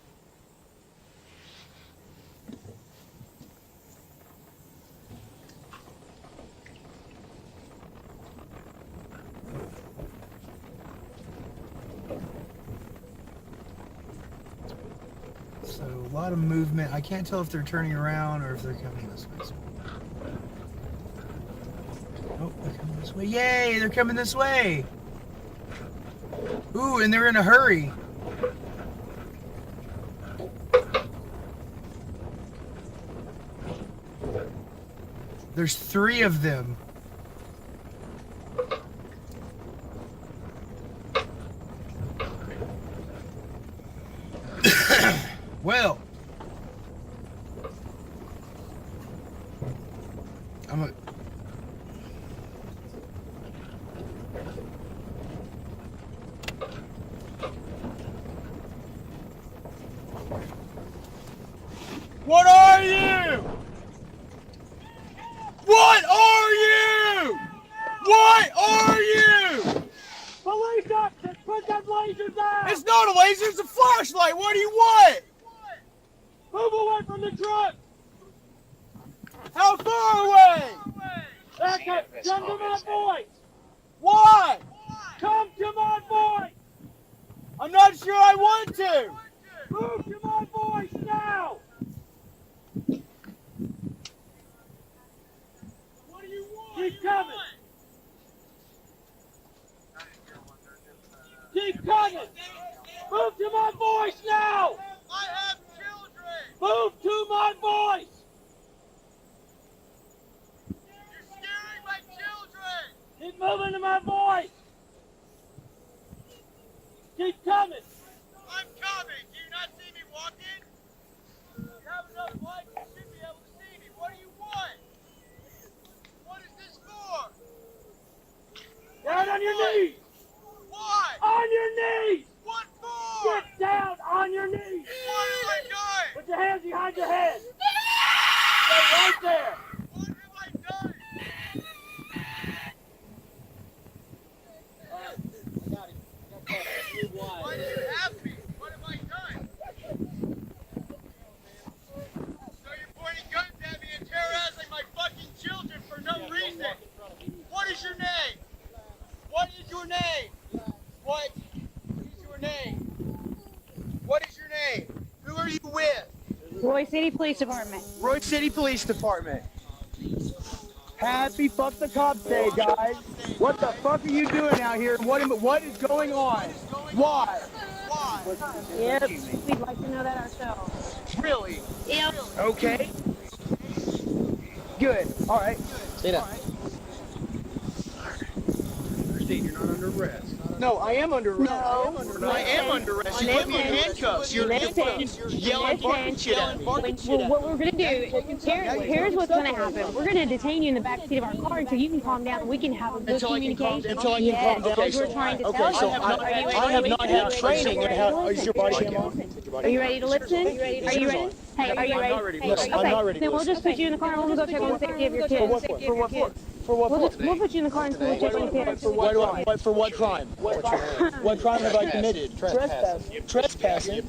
So a lot of movement. I can't tell if they're turning around or if they're coming this way. Oh, they're coming this way. Yay, they're coming this way. Ooh, and they're in a hurry. There's 3 of them. Well, What are you? What are you? What are you? Police officers, put that laser down! It's not a laser, it's a flashlight. What do you want? Move away from the truck! How far away? Back up! Come to my voice! Why? Come to my voice! I'm not sure I want to. Move to my voice now! What do you want? Keep coming! Keep coming! Move to my voice now! I have children. Move to my voice! You're scaring my children. Keep moving to my voice! Keep coming! I'm coming. Do you not see me walking? You have enough light, you should be able to see me. What do you want? What is this for? Down on your knees! Why? On your knees! What for? Get down on your knees! What have I done? Put your hands behind your head! Stay right there! What have I done? Why do you have me? What have I done? So you're pointing guns at me and terrorizing my fucking children for no reason. What is your name? What is your name? What is your name? What is your name? Who are you with? Royce City Police Department. Royce City Police Department. Happy Fuck the Cops Day, guys. What the fuck are you doing out here? What is going on? Why? Yep, we'd like to know that ourselves. Really? Yep. Okay. Good. All right. Stay down. You're not under arrest. No, I am under arrest. No. I am under arrest. You put me in handcuffs. You're yelling fucking shit at me. Well, what we're going to do, here's what's going to happen. We're going to detain you in the back seat of our car until you can calm down and we can have a good communication. Until I can calm down. Okay, we're trying to tell you. I have not had training in how. Is your body cam on? Are you ready to listen? Are you ready? Hey, are you ready? I'm not ready. Then we'll just put you in the car and we'll go check on the safety of your kids. For what for? For what for? We'll put you in the car and we'll check on the kids. For what crime? What crime have I committed? Trespassing.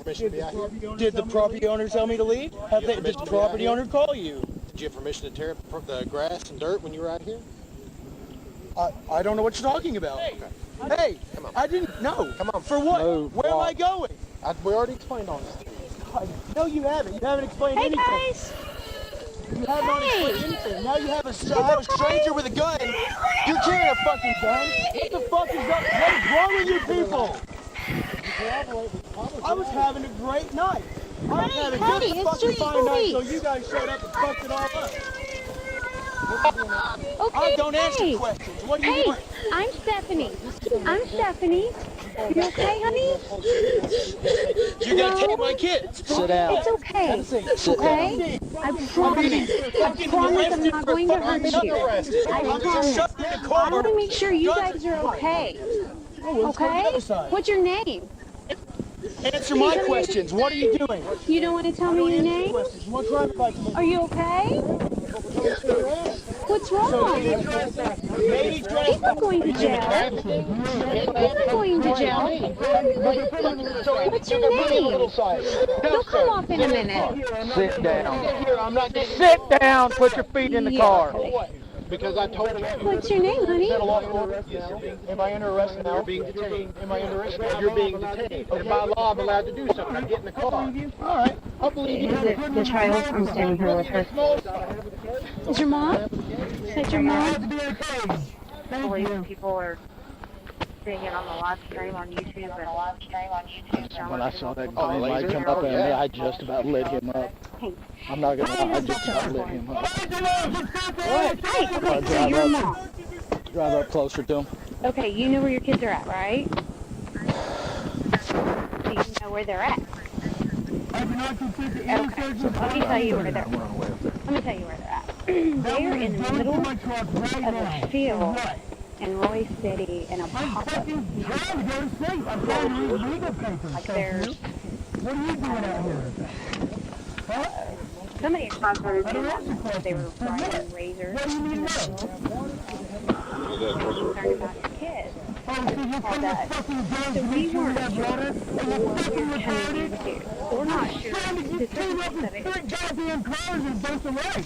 Did the property owner tell me to leave? Did the property owner call you? Did you have permission to tear up the grass and dirt when you were out here? I don't know what you're talking about. Hey, Come on. I didn't know. Come on. For what? Move. Where am I going? We already explained all this. No, you haven't. You haven't explained anything. Hey guys! You have not explained anything. Now you have a stranger with a gun. You're carrying a fucking gun. What the fuck is up? What is wrong with you people? I was having a great night. I was having a good fucking fine night, so you guys showed up and fucked it all up. Okay, I don't answer questions. What do you want? I'm Stephanie. You okay, honey? You're gonna take my kids. Sit down. It's okay. Okay? I promise. I promise I'm not going to hurt you. I promise. I want to make sure you guys are okay. Okay? What's your name? Answer my questions. What are you doing? You don't want to tell me your name? What crime have I committed? Are you okay? What's wrong? He's not going to jail. He's not going to jail. What's your name? He'll come off in a minute. Sit down. Sit down. Put your feet in the car. Because I told you. What's your name, honey? Am I under arrest now? You're being detained. Am I under arrest now? You're being detained. And by law, I'm allowed to do something. Get in the car. All right. I'll believe you. Is it the child? I'm standing here with her. Is your mom? Is that your mom? I believe people are seeing it on the live stream on YouTube. When I saw that green light come up at me, I just about lit him up. I'm not gonna lie, I just about lit him up. What? Hey, okay, so your mom. Drive up closer to him. Okay, you know where your kids are at, right? Do you know where they're at? Okay, let me tell you where they're at. Let me tell you where they're at. They're in the middle of a field in Royce City in a pop-up. Like there's... What are you doing out here? Somebody across the road they were riding razors in the field. Concerned about your kids. Called us. So we weren't sure what we were coming into. We're not sure the circumstances of it.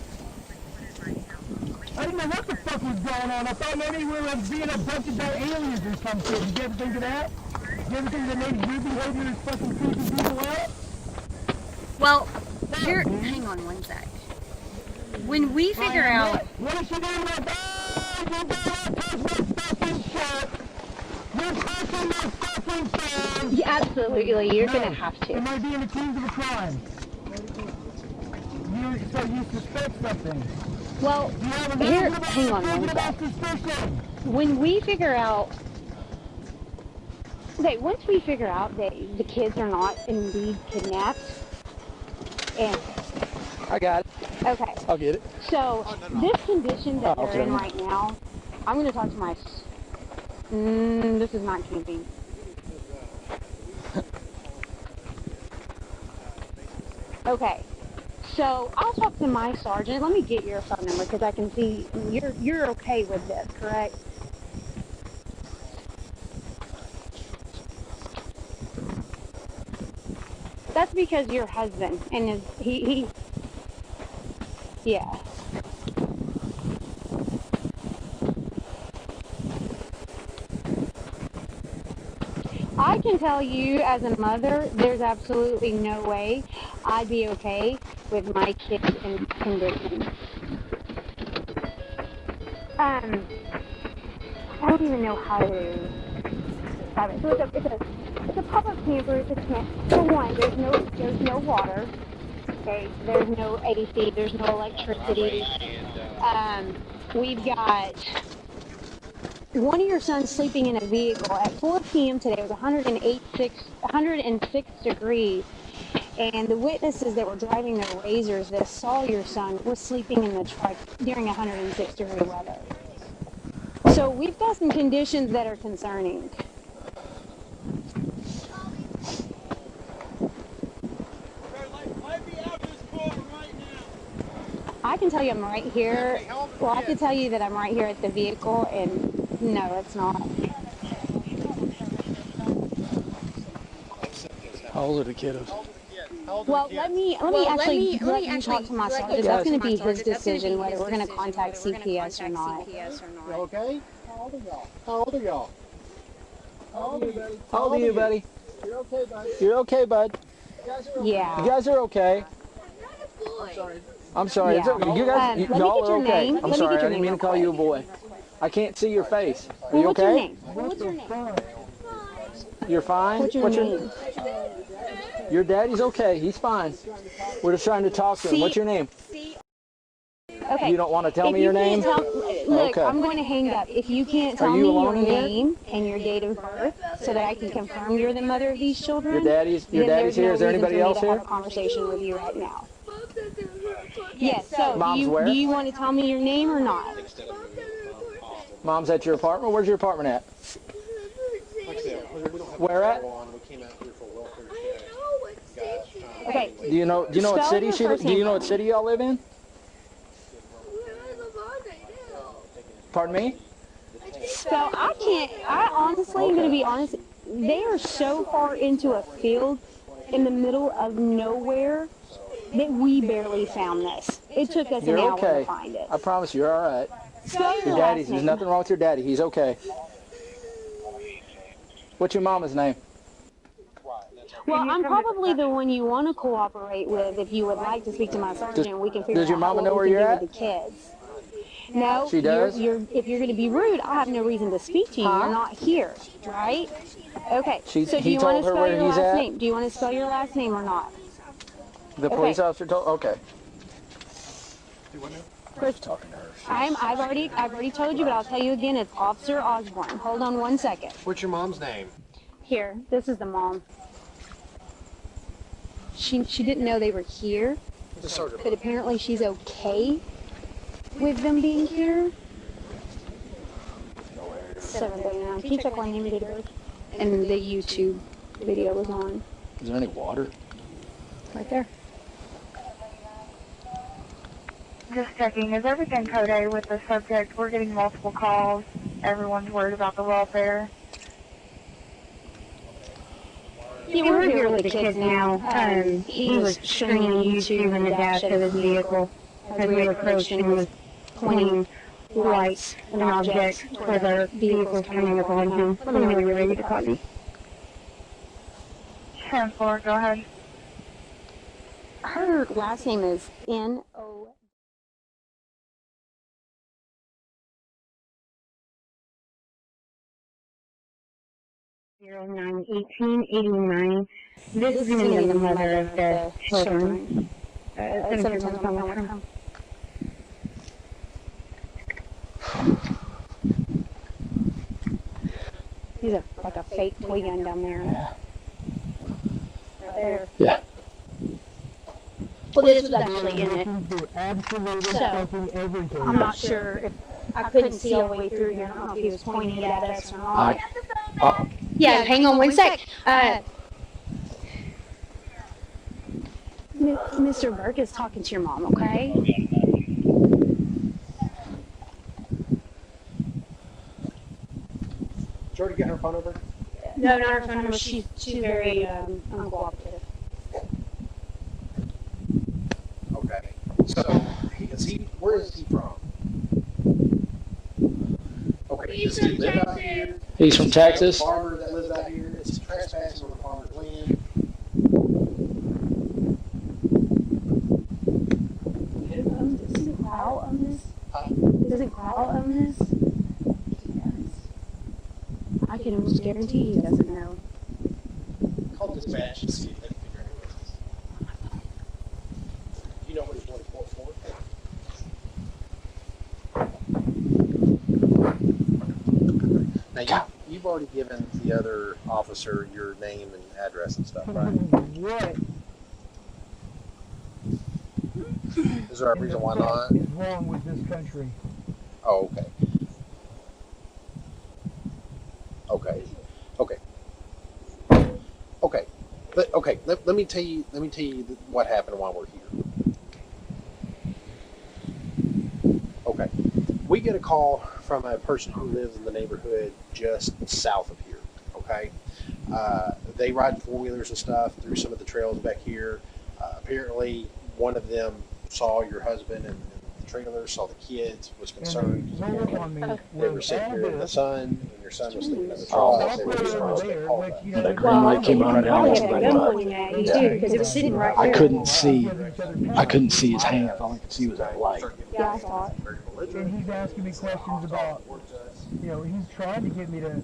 I didn't know what the fuck was going on. I thought maybe we were being abducted by aliens or some shit. Did you ever think of that? Did you ever think that maybe your behavior is fucking creeping people out? Well, here, hang on one sec. When we figure out... What is she doing about that? You're going to touch my fucking shirt. You're touching my fucking shirt. Yeah, absolutely, you're going to have to. Am I being accused of a crime? So you suspect something? Well, here, hang on one sec. When we figure out... Okay, once we figure out that the kids are not indeed kidnapped, and... I got it. Okay. I'll get it. So, this condition that they're in right now, I'm going to talk to my... this is not camping. Okay. So, I'll talk to my sergeant. Let me get your phone number because I can see you're okay with this, correct? That's because your husband and he yeah. I can tell you as a mother, there's absolutely no way I'd be okay with my kids in condition. I don't even know how to describe it. So it's a pop-up camper. It's a tent. For one, there's no water. Okay, there's no AC. There's no electricity. We've got one of your sons sleeping in a vehicle at 4 p.m. today. It was 106 degrees. And the witnesses that were driving their razors that saw your son was sleeping in the truck during 106 degree weather. So we've got some conditions that are concerning. I can tell you I'm right here. Well, I can tell you that I'm right here at the vehicle, and no, it's not. How old are the kiddos? Well, let me actually talk to my sergeant. That's going to be his decision whether we're going to contact CPS or not. You okay? How old are y'all? How old are y'all? How old are you, buddy? You're okay, bud. You're okay, bud. Yeah. You guys are okay. I'm sorry. Yeah. You guys, y'all are okay. I'm sorry. I didn't mean to call you a boy. I can't see your face. Are you okay? What's your name? You're fine? What's your name? Your daddy's okay. He's fine. We're just trying to talk to him. What's your name? Okay. You don't want to tell me your name? Look, okay. I'm going to hang up. If you can't tell me your name and your date of birth so that I can confirm you're the mother of these children, your daddy's here? Is there anybody else here? I have a conversation with you right now. Yes, so Mom's do you want to tell me your name or not? Mom's at your apartment? Where's your apartment at? Where at? Okay. Do you know what city what city y'all live in? Pardon me? So I honestly, I'm going to be honest, they are so far into a field in the middle of nowhere that we barely found this. It took us an hour to find it. I promise you're all right. Your daddy's, there's nothing wrong with your daddy. He's okay. What's your mama's name? Well, I'm probably the one you want to cooperate with if you would like to speak to my sergeant. We can figure Does your out mama what know where we can you're do at? with the kids. No, She does? if you're going to be rude, I have no reason to speak to you. You're not here, right? Okay. So do you want to spell your last name? Do you want to spell your last name or not? The police officer told. Okay. Chris, I've already told you, but I'll tell you again. It's Officer Osborne. Hold on 1 second. What's your mom's name? Here, this is the mom. She didn't know they were here, but apparently she's okay with them being here. 7:39. Can you check my name and date of birth? And the YouTube video was on. Is there any water? Right there. Just checking. Is everything code A with the subject? We're getting multiple calls. Everyone's worried about the welfare. Yeah, we're here with the kids now. He was streaming YouTube in the dash of his vehicle as we approached and was pointing lights and objects toward our vehicles coming up on him. Let me know when you're ready to call me. 10-4, go ahead. Her last name is N-O. 091889. This is going to be the mother of the children. 710 from. He's like a fake toy gun down there. Right there. Yeah. Well, this was actually in it. So, I'm not sure if I couldn't see all the way through here. I don't know if he was pointing at us or not. Yeah, hang on 1 sec. Mr. Burke is talking to your mom, okay? Jordy, get her phone number? No, not her phone number. She's very uncooperative. Okay. So, where is he from? Okay, does he live out here? He's from Texas. A farmer that lives out here. It's trespassing on the farmer's land. Doesn't Growl own this? Doesn't Growl own this? He does. I can almost guarantee he doesn't know. Call dispatch and see if they can figure out who it is. You know what he's wanting for? Now, you've already given the other officer your name and address and stuff, right? What Is there a reason why not? is wrong with this country? Oh, okay. Okay. Let me tell you what happened while we're here. Okay. We get a call from a person who lives in the neighborhood just south of here. Okay. They ride four-wheelers and stuff through some of the trails back here. Apparently, one of them saw your husband and the trailer, saw the kids, was concerned. They were sitting here in the sun, and your son was sleeping in the truck. They were concerned. They called us. That green light came on down. Because it was sitting right there. I couldn't see his hands. All I could see was that light. Yeah, I saw it. And he's asking me questions about, he's trying to get me to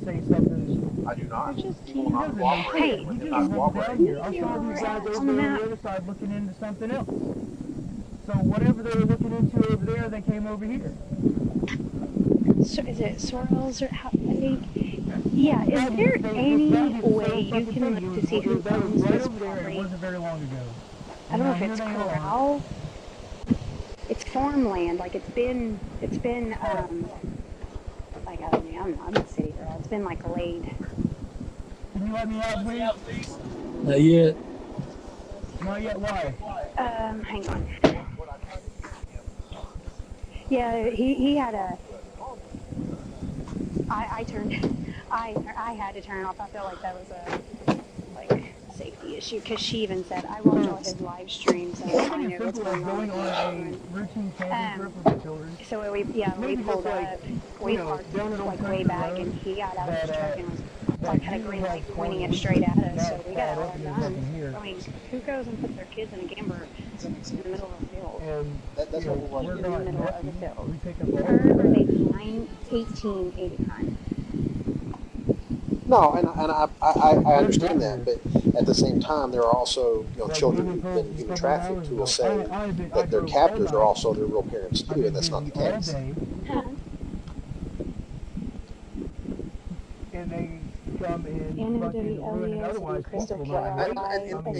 say something. I do not. He doesn't know. Hey, He just moved down here. I saw these guys over there on the other side looking into something else. So whatever they were looking into over there, they came over here. So is it Sorrells or how? I think. Yeah. Is there any way you can look to see who owns this property? It wasn't very long ago. I don't know if it's corral. It's farmland. Like it's been like I don't know. I'm a city girl. It's been like laid. Can you let me out, please? Not yet. Not yet. Why? Hang on. Yeah, he had a. I had to turn it off. I felt like that was a safety issue because she even said, I watch all his live streams and I know what's going on with his children. Routine camping trip with the children. So when we pulled up, we parked like way back and he got out of his truck and was like had a green light pointing it straight at us. So we got all done. I mean, who goes and puts their kids in a camper in the middle of a field? And that's what we're in the middle of the field. We pick up all Her birthday is 1889. No, and I understand that, but at the same time, there are also children who've been human trafficked who will say that their captors are also their real parents too, and that's not the case. And they come in Anna W. Elias and Crystal Keller And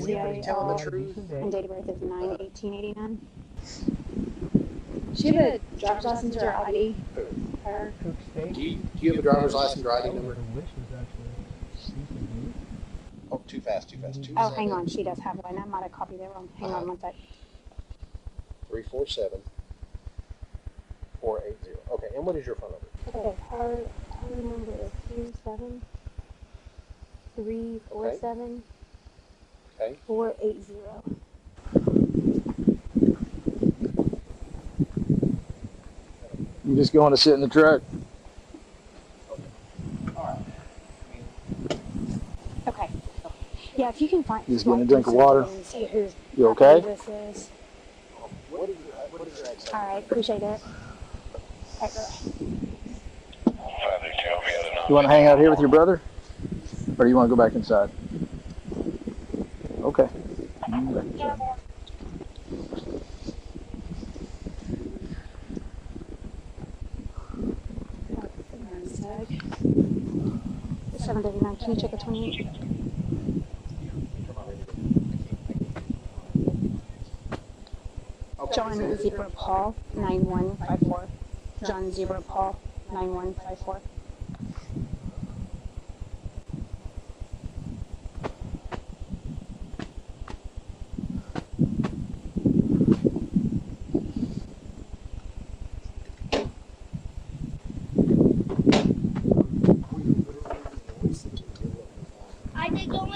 you telling the truth? And date of birth is 9/1889. She had a driver's license or ID. Her. Do you have a driver's license or ID number? Oh, too fast. Oh, hang on. She does have one. I might have copied it wrong. Hang on one sec. 347-480. Okay, and what is your phone number? Okay, her number is 27347 480. You just going to sit in the truck? Okay. Yeah, if you can find. You just getting a drink of water? You okay? This is. All right, appreciate it. All right, You want to hang out here with your brother? Or do you want to go back inside? Okay. Back inside. 739. Can you check the 28? John Zebra Paul 9154. John Zebra Paul 9154.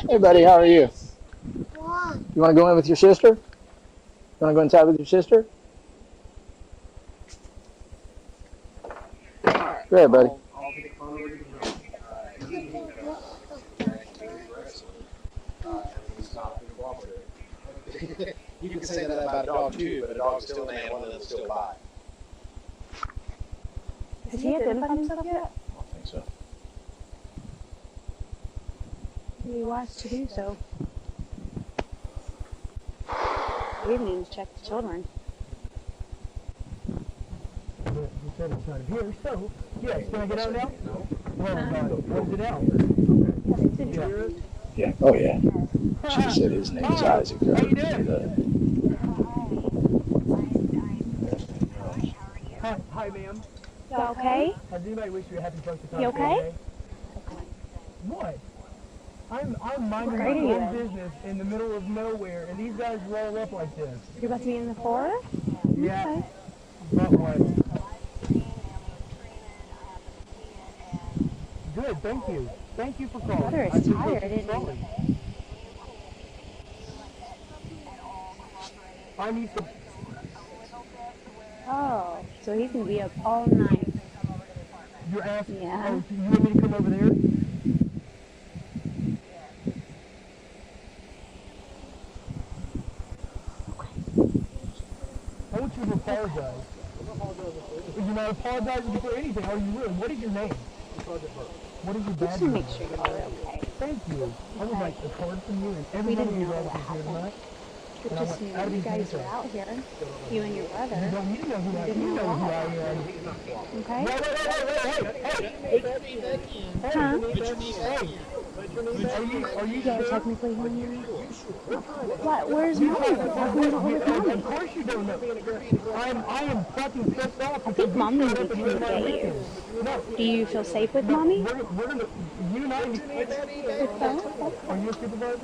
Hey buddy, how are you? You want to go in with your sister? You want to go inside with your sister? Go ahead, buddy. You can say that about a dog too, but a dog's still an animal and it'll still bite. Has he identified himself yet? I don't think so. It'd be wise to do so. We haven't even checked the children. You said it's not here, so yes. Can I get out now? Well, what is it out? Yeah. Oh yeah. She said his name is Isaac. How you doing? Hi, ma'am. You okay? Has anybody wished you a happy birthday? You okay? What? I'm minding my own business in the middle of nowhere, and these guys roll up like this. You're about to be in the forest? Yeah. Okay. But what? Good, thank you. Thank you for calling. Brother is tired, isn't he? I need to... Oh, so he's going to be up all night. You're asking? Yeah. Oh, you want me to come over there? I want you to apologize. You're not apologizing for anything. Are you really? What is your name? What is your bad Just to name? make sure you're okay. Thank you. I would like a card from you and every one of your relatives here tonight. It just knew you guys were out here. You and your brother. You know who I am. Okay? Huh? Are you guys technically home here? What? Where's Mommy? What's happening with Mommy? Of course you don't know. I am fucking pissed off. I think Mommy would be coming to get you. Do you feel safe with Mommy? We're gonna, you and I, are you a supervisor?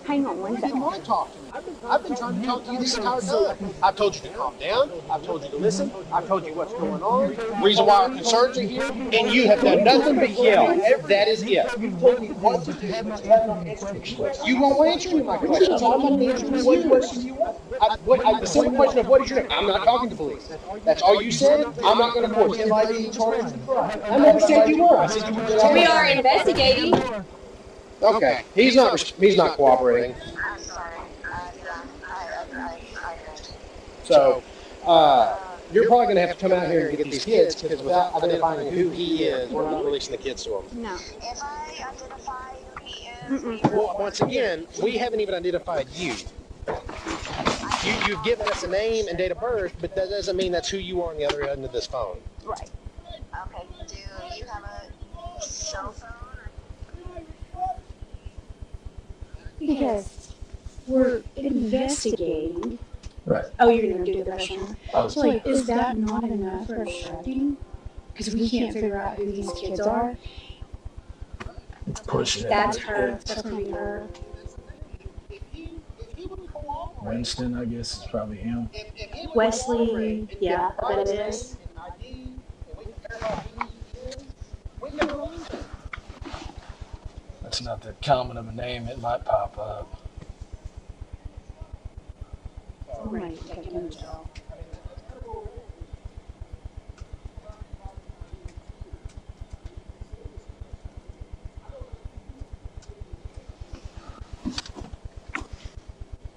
Hang on one You didn't second. want to talk to me. I've been trying to talk to you this entire time. I've told you to calm down. I've told you to listen. I've told you what's going on, reason why our concerns are here, and you have done nothing but yell. That is it. You told me what to do, but you have not answered the question. You won't answer any of my questions. All I'm going to answer is what question you want. The simple question of what is your name? I'm not talking to police. That's all you said. I'm not going to force anybody to charge you. I never said you were. I said you were. We are investigating. Okay. He's not cooperating. So, you're probably going to have to come out here and get these kids because without identifying who he is, we're not releasing the kids to him. No. If I identify who he is, Well, once again, we haven't even identified you. You've given us a name and date of birth, but that doesn't mean that's who you are on the other end of this phone. Right. okay, do you have a cell phone? Because we're investigating. Right. Oh, you're going to do the restaurant. Oh. So, like, is that not enough for obstructing? Because we can't figure out who these kids are. Pushing it. That's her. That's going to be her. Winston, I guess, is probably him. Wesley. Yeah, I bet it is. That's not that common of a name. It might pop up. Oh my goodness.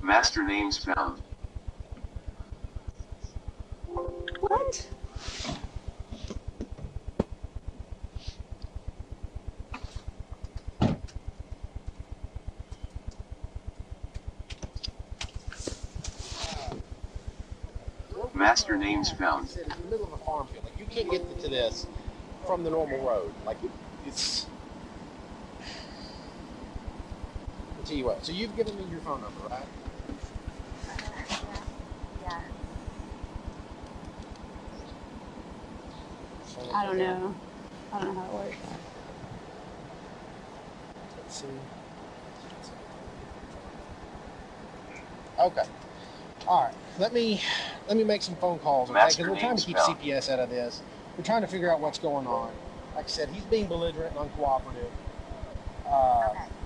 Master names found. What? Master names found. It's in the middle of a farm field. Like, you can't get to this from the normal road. Like, it's... I'll tell you what. So you've given me your phone number, right? Yeah. I don't know. I don't know how it works. Let's see. Okay. All right. Let me make some phone calls, okay? Because we're trying to keep CPS out of this. We're trying to figure out what's going on. Like I said, he's being belligerent and uncooperative.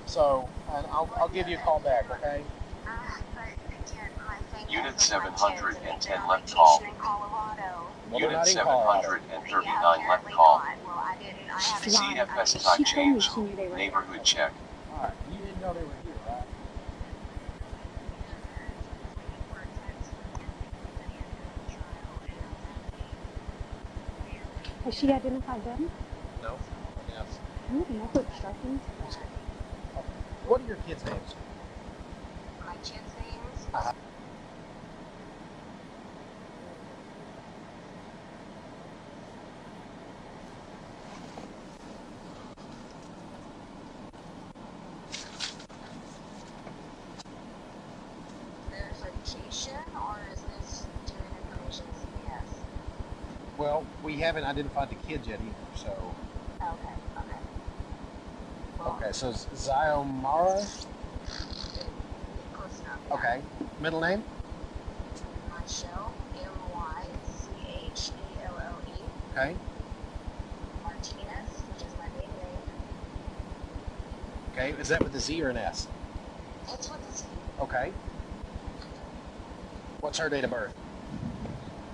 So, and I'll give you a call back, okay? Unit 710 left call. Well, Unit 739 left call. CFS type change. Neighborhood check. All right. You didn't know they were here, right? Has she identified them? No. Yes. I don't know. Obstructing. What are your kids' names? My kids' names? Verification, or is this doing information CPS? Well, we haven't identified the kids yet either, so... Okay. Okay, so Zyomara? Close enough. Okay. Middle name? Michelle, M-Y-C-H-E-L-L-E. Okay. Martinez, which is my maiden name. Okay, is that with a Z or an S? It's with a Z. Okay. What's her date of birth?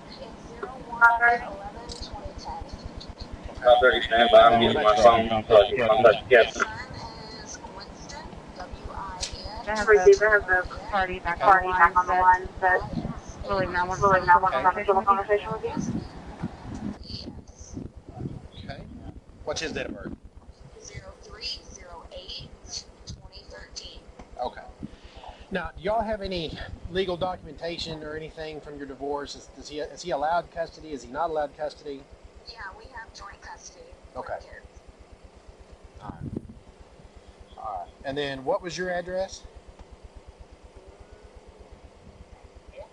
It's 01/11/2010. Stand by. I'm using my phone. I'm touching. Son is Winston, W-I-N. I have a party back on the line that really not want to have a conversation with you. Yes. Okay. What's his date of birth? 03/08/2013. Okay. Now, do y'all have any legal documentation or anything from your divorce? Is he allowed custody? Is he not allowed custody? Yeah, we have joint custody. Okay. With kids. All right. All right. And then what was your address? It's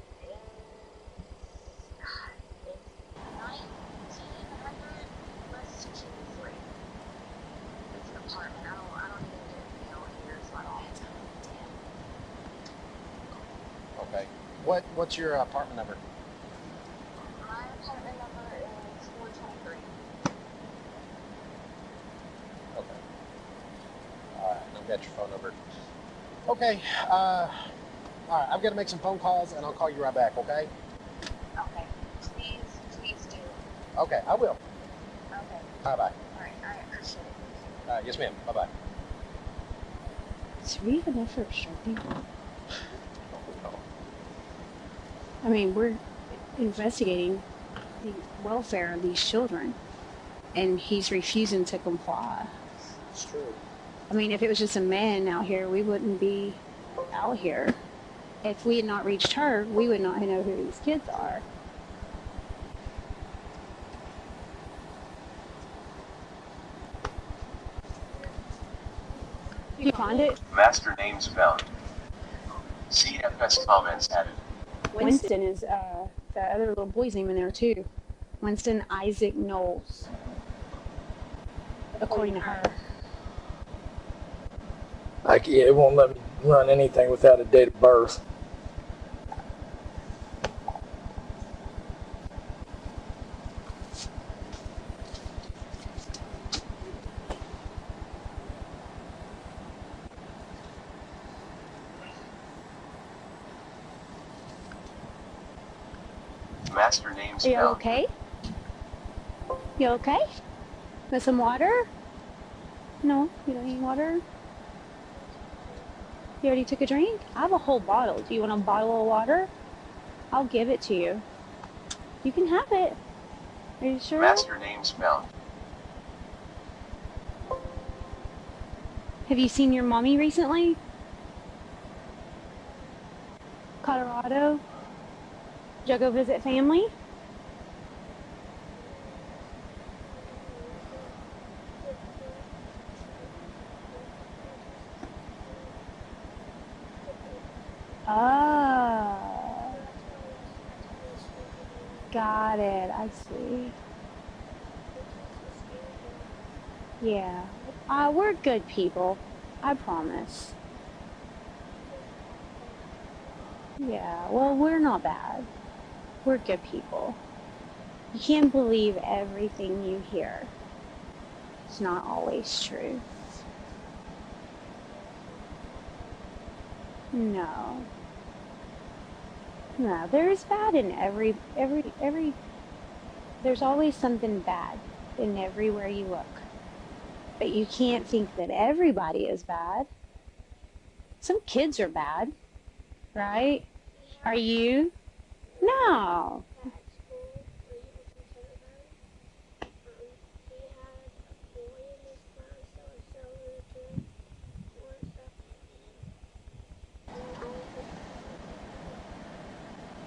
1900 West Kingsley. It's an apartment. I What's your apartment number? My apartment number is 123. Okay. All right, I've got your phone number. Okay. All right, I'm gonna make some phone calls and I'll call you right back. Okay? Okay. Please do. Okay, I will. Okay. Bye bye. All right. I appreciate it. Yes, ma'am. Bye bye. Should we even effort obstructing? I mean, we're investigating the welfare of these children, and he's refusing to comply. It's true. I mean, if it was just a man out here, we wouldn't be out here. If we had not reached her, we would not know who these kids are. You find it? Master names found. CFS comments added. Winston is the other little boy's name in there too. Winston Isaac Knowles, according to her. Yeah, it won't let me run anything without a date of birth. Master names Are you found. okay? You okay? With some water? No, you don't need water? You already took a drink? I have a whole bottle. Do you want a bottle of water? I'll give it to you. You can have it. Are you sure? Master names found. Have you seen your mommy recently? Colorado? Did you go visit family? Oh. Got it. I see. Yeah. We're good people. I promise. Yeah, well, we're not bad. We're good people. You can't believe everything you hear. It's not always true. No. No, there's bad in every, there's always something bad in everywhere you look. But you can't think that everybody is bad. Some kids are bad, right? Are you? No.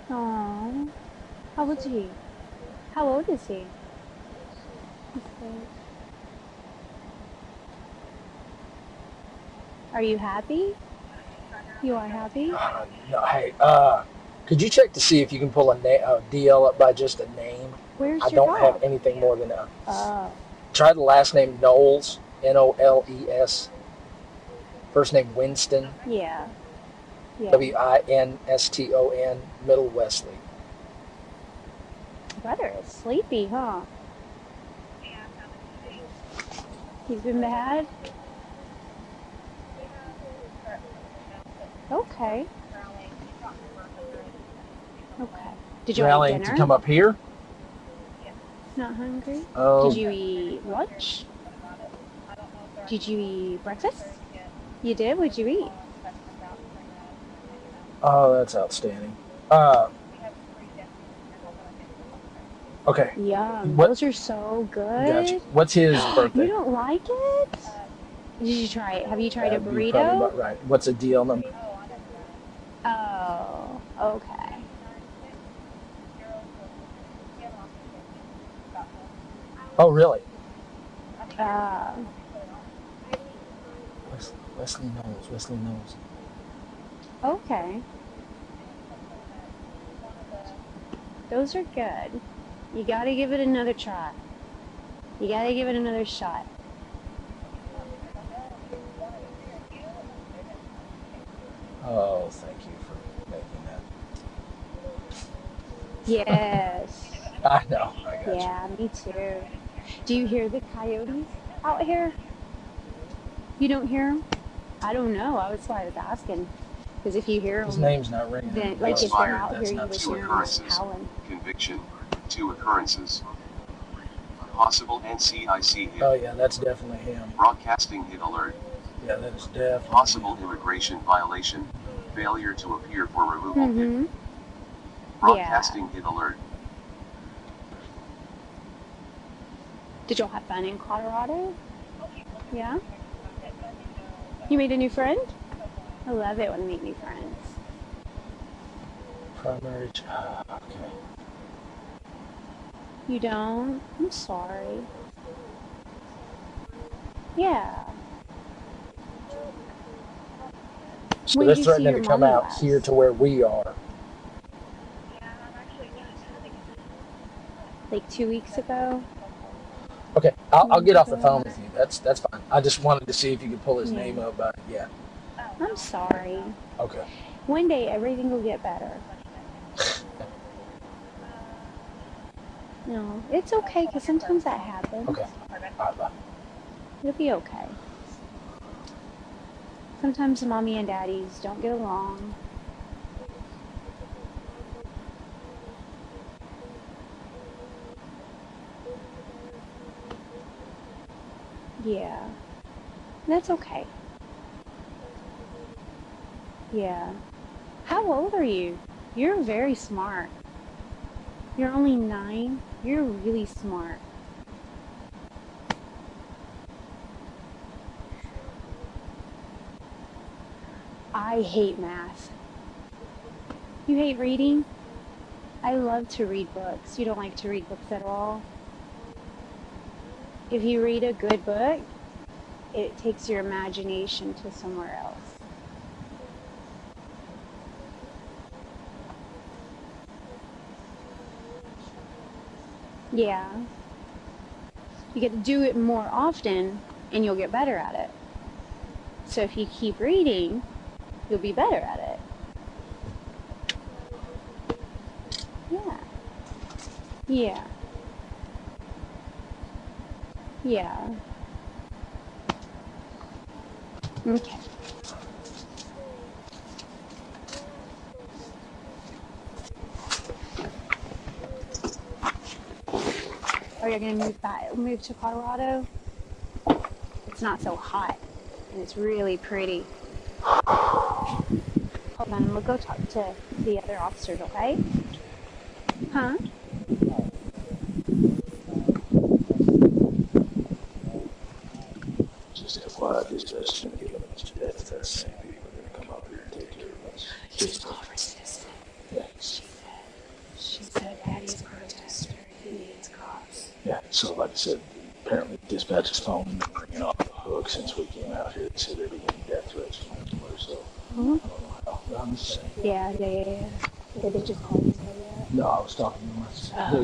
Aww. How old is he? How old is he? Okay. Are you happy? You are happy? No, hey, could you check to see if you can pull a DL up by just a name? Where's I your don't dog? have anything more than that. Oh. Try the last name Knowles, Noles. First name Winston. Yeah. Winston, middle Wesley. Brother is sleepy, huh? He's been bad? Okay. Okay. Did you Rallying eat dinner? to come up here? Not hungry? Oh. Did you eat lunch? Did you eat breakfast? You did? What'd you eat? Oh, that's outstanding. Okay. Yum. Those are so good. Gotcha. What's his birthday? You don't like it? Did you try it? Have you tried a That'd be probably burrito? about right. What's a DL number? Oh, okay. Oh, really? Wesley knows. Okay. Those are good. You gotta give it another try. You gotta give it another shot. Oh, thank you for making that. Yes. I know. I got Yeah, me too. Do you hear the coyotes out here? You don't hear them? I don't know. That's why I was asking. Because if you hear His them, name's not ringing then any like bells. if they're Expired. out here, That's you not would Two hear them occurrences. howling. Conviction. 2 occurrences. Possible NCIC hit. Oh yeah, that's definitely him. Broadcasting hit alert. Yeah, that is definitely Possible him. immigration violation. Failure to appear for removal hit. Mm-hmm. Broadcasting hit alert. Did y'all have fun in Colorado? Yeah? You made a new friend? I love it when I meet new friends. Primary. Okay. You don't? I'm sorry. Yeah. So When they're did you see threatening your to come mommy out last? here to where we are. Like 2 weeks ago? Okay, I'll get off the phone with you. That's fine. I just wanted to see if you could pull his name up, but yeah. I'm sorry. Okay. One day everything will get better. No, it's okay because sometimes that happens. Okay. All right, bye. It'll be okay. Sometimes mommy and daddies don't get along. Yeah. That's okay. Yeah. How old are you? You're very smart. You're only 9. You're really smart. I hate math. You hate reading? I love to read books. You don't like to read books at all? If you read a good book, it takes your imagination to somewhere else. Yeah. You get to do it more often and you'll get better at it. So if you keep reading, you'll be better at it. Yeah. Yeah. Yeah. Okay. Are you gonna move to Colorado? It's not so hot and it's really pretty. Hold on, we'll go talk to the other officers, okay? Huh? Just FYI, dispatch is going to give a bunch of death. That's the same people are going to come up here and take care of us. Just yeah. She said Patty's a protester. He needs cops. Yeah, so like I said, apparently dispatch's phone has been ringing off the hook since we came out here. They said they're getting death threats from everywhere, so I don't know how. But I'm just saying. Yeah. Did they just call you and tell you that? No, I was talking to them.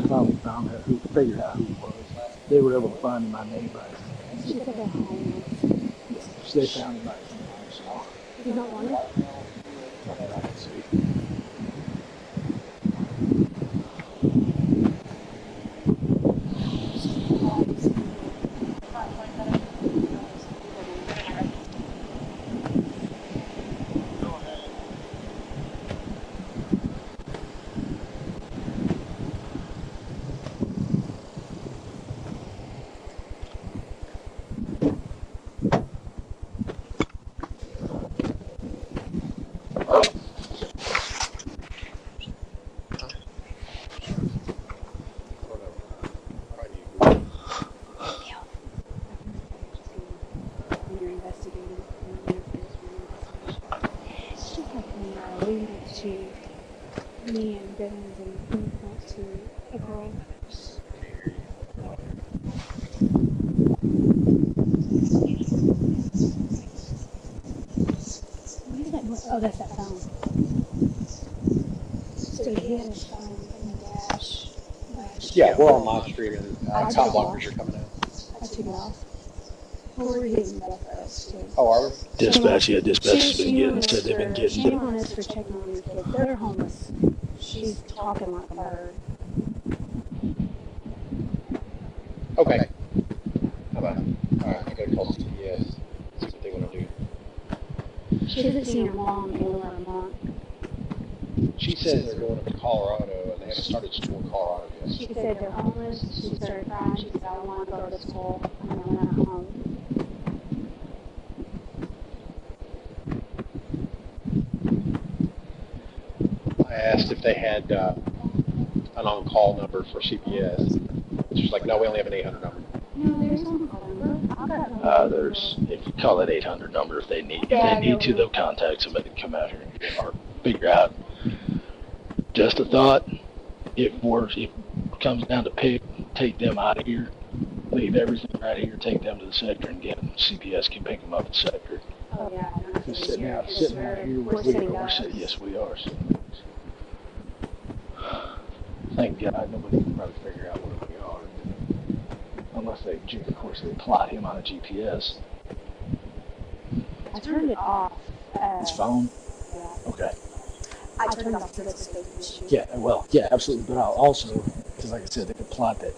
They finally found out figured out who it was. They were able to find him by name by his name. She said they're homeless. Yeah, so they found him by his name. So. You don't want it? Nothing I can see. Me and Bivens and went to a girl. What is that? Oh, that's that phone. So he had his phone in the dash. Yeah, we're on my street and cop blockers are coming out. I took it off. Well, we're hitting death threats too. Oh, are we? Dispatch has been getting, said they've been getting. Shame on us for checking on these kids. They're homeless. She's talking like a bird. Okay. How about? All right, I gotta call CPS. See what they want to do. She hasn't seen her mom in over a month. She says they're going up to Colorado, and they haven't started school in Colorado yet. She said they're homeless. She started crying. She said, I don't want to go to school. I don't want to go home. I asked if they had an on-call number for CPS. She's like, no, we only have an 800 number. No, there's no call number. There's, if you call that 800 number, if they need to, they'll contact somebody to come out here and or figure out. Just a thought. If it comes down to take them out of here, leave everything right here, take them to the sector and get them. CPS can pick them up at the sector. Oh, yeah. Just sitting out here. We're sitting. Yes, we are. Thank God nobody can probably figure out where we are. Unless they, of course, they plot him on a GPS. I turned it off. His phone? Yeah. Okay. I turned it off to the safety issue. Yeah, well, yeah, absolutely. But I'll also, because like I said, they could plot that.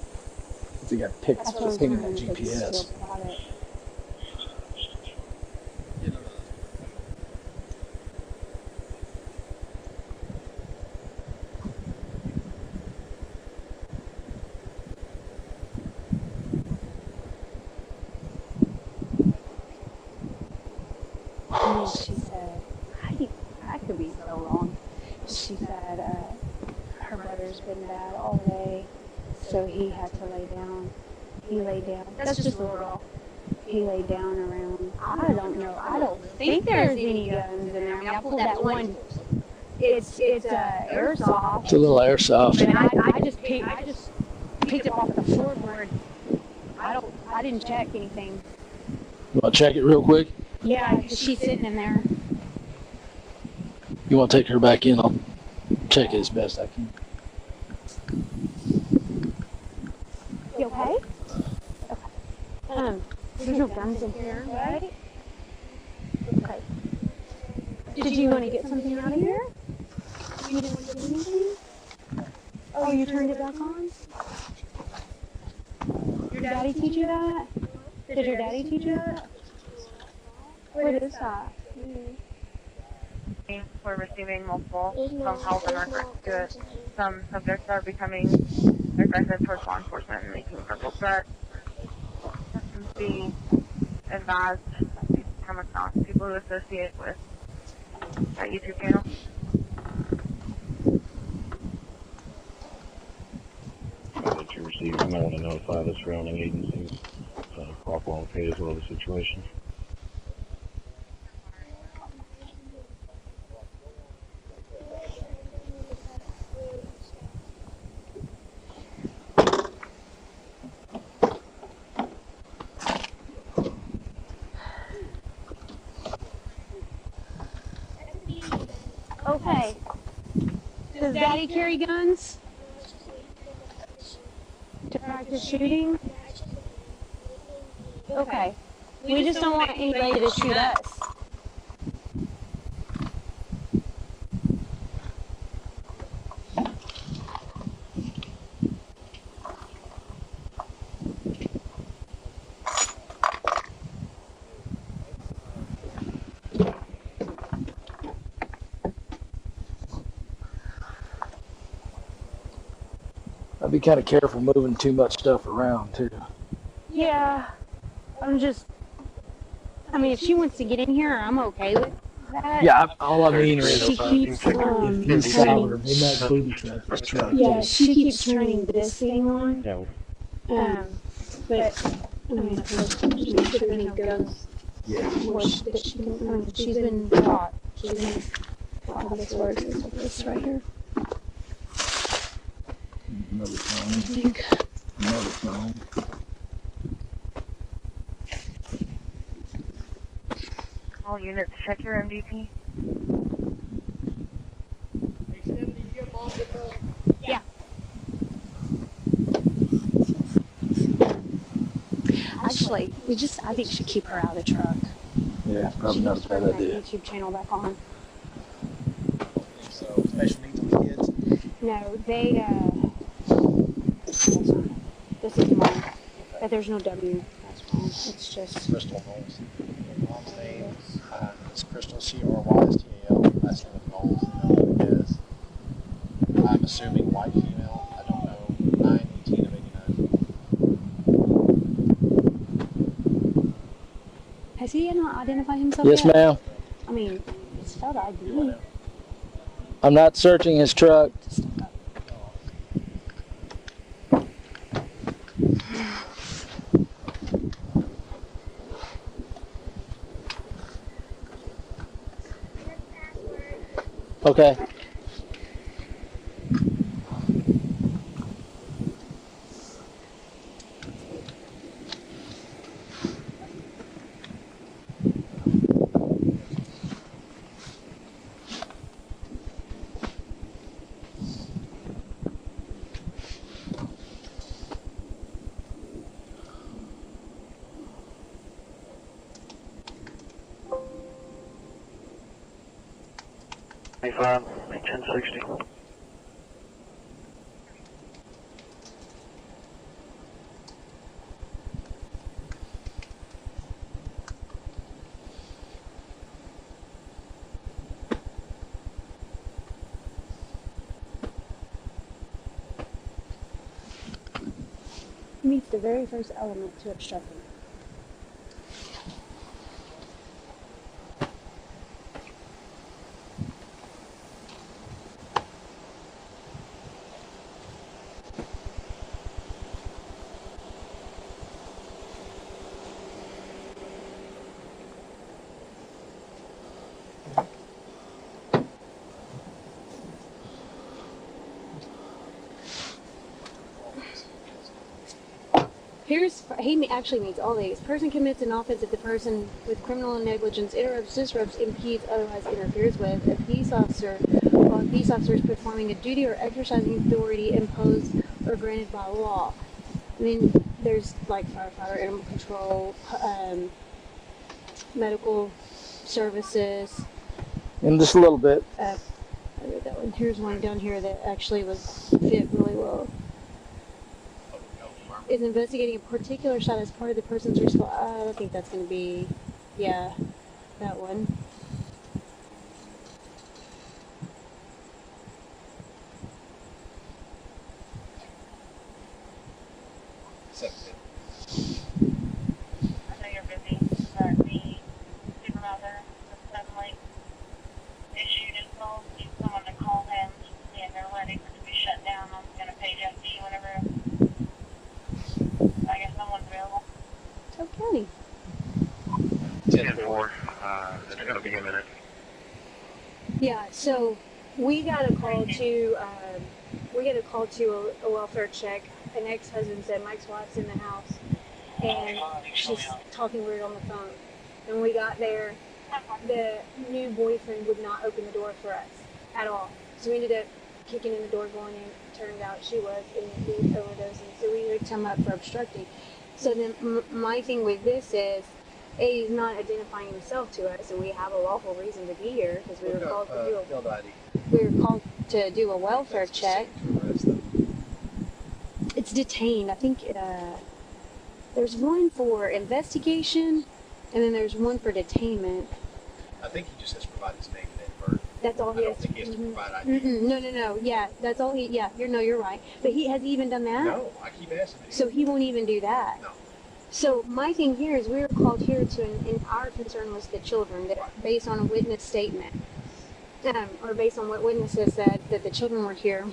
If they got picked up ping that GPS. And she said, I could be so wrong. She said her brother's been bad all day, so he had to lay down. He laid down. That's just a little. He laid down around. I don't know. I don't think there's any guns in there. I mean, I pulled that one. It's airsoft. It's a little airsoft. And I just picked it off the floorboard. I didn't check anything. You want to check it real quick? Yeah, because she's sitting in there. You want to take her back in? I'll check it as best I can. You okay? Okay. There's no guns in here, right? Okay. Did you want to get something out of here? You didn't want to get anything? Oh, you turned it back on? Your daddy teach you that? Did your daddy teach you that? What is that? We're receiving multiple phone calls in regards to it. Some subjects are becoming aggressive towards law enforcement and making verbal threats. Be advised if you come across people who associate with that YouTube channel. That you receive, you might want to notify the surrounding agencies so proper on pay as well the situation. Okay. Does Daddy carry guns? To practice shooting? Okay. We just don't want anybody to shoot us. I'd be kind of careful moving too much stuff around too. Yeah. I mean, if she wants to get in here, I'm okay with that. Yeah, all I mean is she keeps turning. Yeah, she keeps turning this thing on. But I mean, just make sure there's no guns. Yeah. She's been taught. She's been taught this word. This right here. Another phone. I think. Another phone. All units, check your MDP. Yeah. Actually, I think we should keep her out of the truck. Yeah, probably not a bad idea. YouTube channel back on. So, special needs on the kids. No, they, this is mine. But there's no W. That's fine. It's just. Crystal Knowles. Your mom's name is Crystal, C-R-Y-S-T-A-L. Last name is Knowles. And is, I'm assuming white female. I don't know. 9/18 of 89. Has he not identified himself Yes, yet? ma'am. I mean, it's spelled ID. I'm not searching his truck. Okay. Hey, 1060. Meets the very first element to obstructing. He actually meets all these. Person commits an offense if the person with criminal negligence interrupts, disrupts, impedes, otherwise interferes with a peace officer while a peace officer is performing a duty or exercising authority imposed or granted by law. I mean, there's like firefighter, animal control, medical services. In just a little bit. I read that one. Here's one down here that actually fit really well. Is investigating a particular shot as part of the person's response. I don't think that's going to be, yeah, that one. I know you're busy, but the supervisor suddenly issued his phone. Need someone to call him, and they're letting it be shut down. I'm going to page FD whenever I guess someone's available. Okay. 10-4. It's going to be a minute. Yeah, so we got a call to a welfare check. An ex-husband said Mike's wife's in the house and she's talking weird on the phone. And we got there, the new boyfriend would not open the door for us at all. So we ended up kicking in the door, going in. Turned out she was in overdosing. So we hooked him up for obstructing. So then my thing with this is, he's not identifying himself to us, and we have a lawful reason to be here because we were called to do a welfare check. It's detained. I think there's one for investigation, and then there's one for detainment. I think he just has to provide his name and date of birth. That's all he has. I don't think he has to provide ID. No. Yeah, that's all he. Yeah, you're right. But has he even done that? No, I keep asking him. So he won't even do that. No. So my thing here is we were called here and our concern was the children, that based on a witness statement, or based on what witnesses said, that the children were here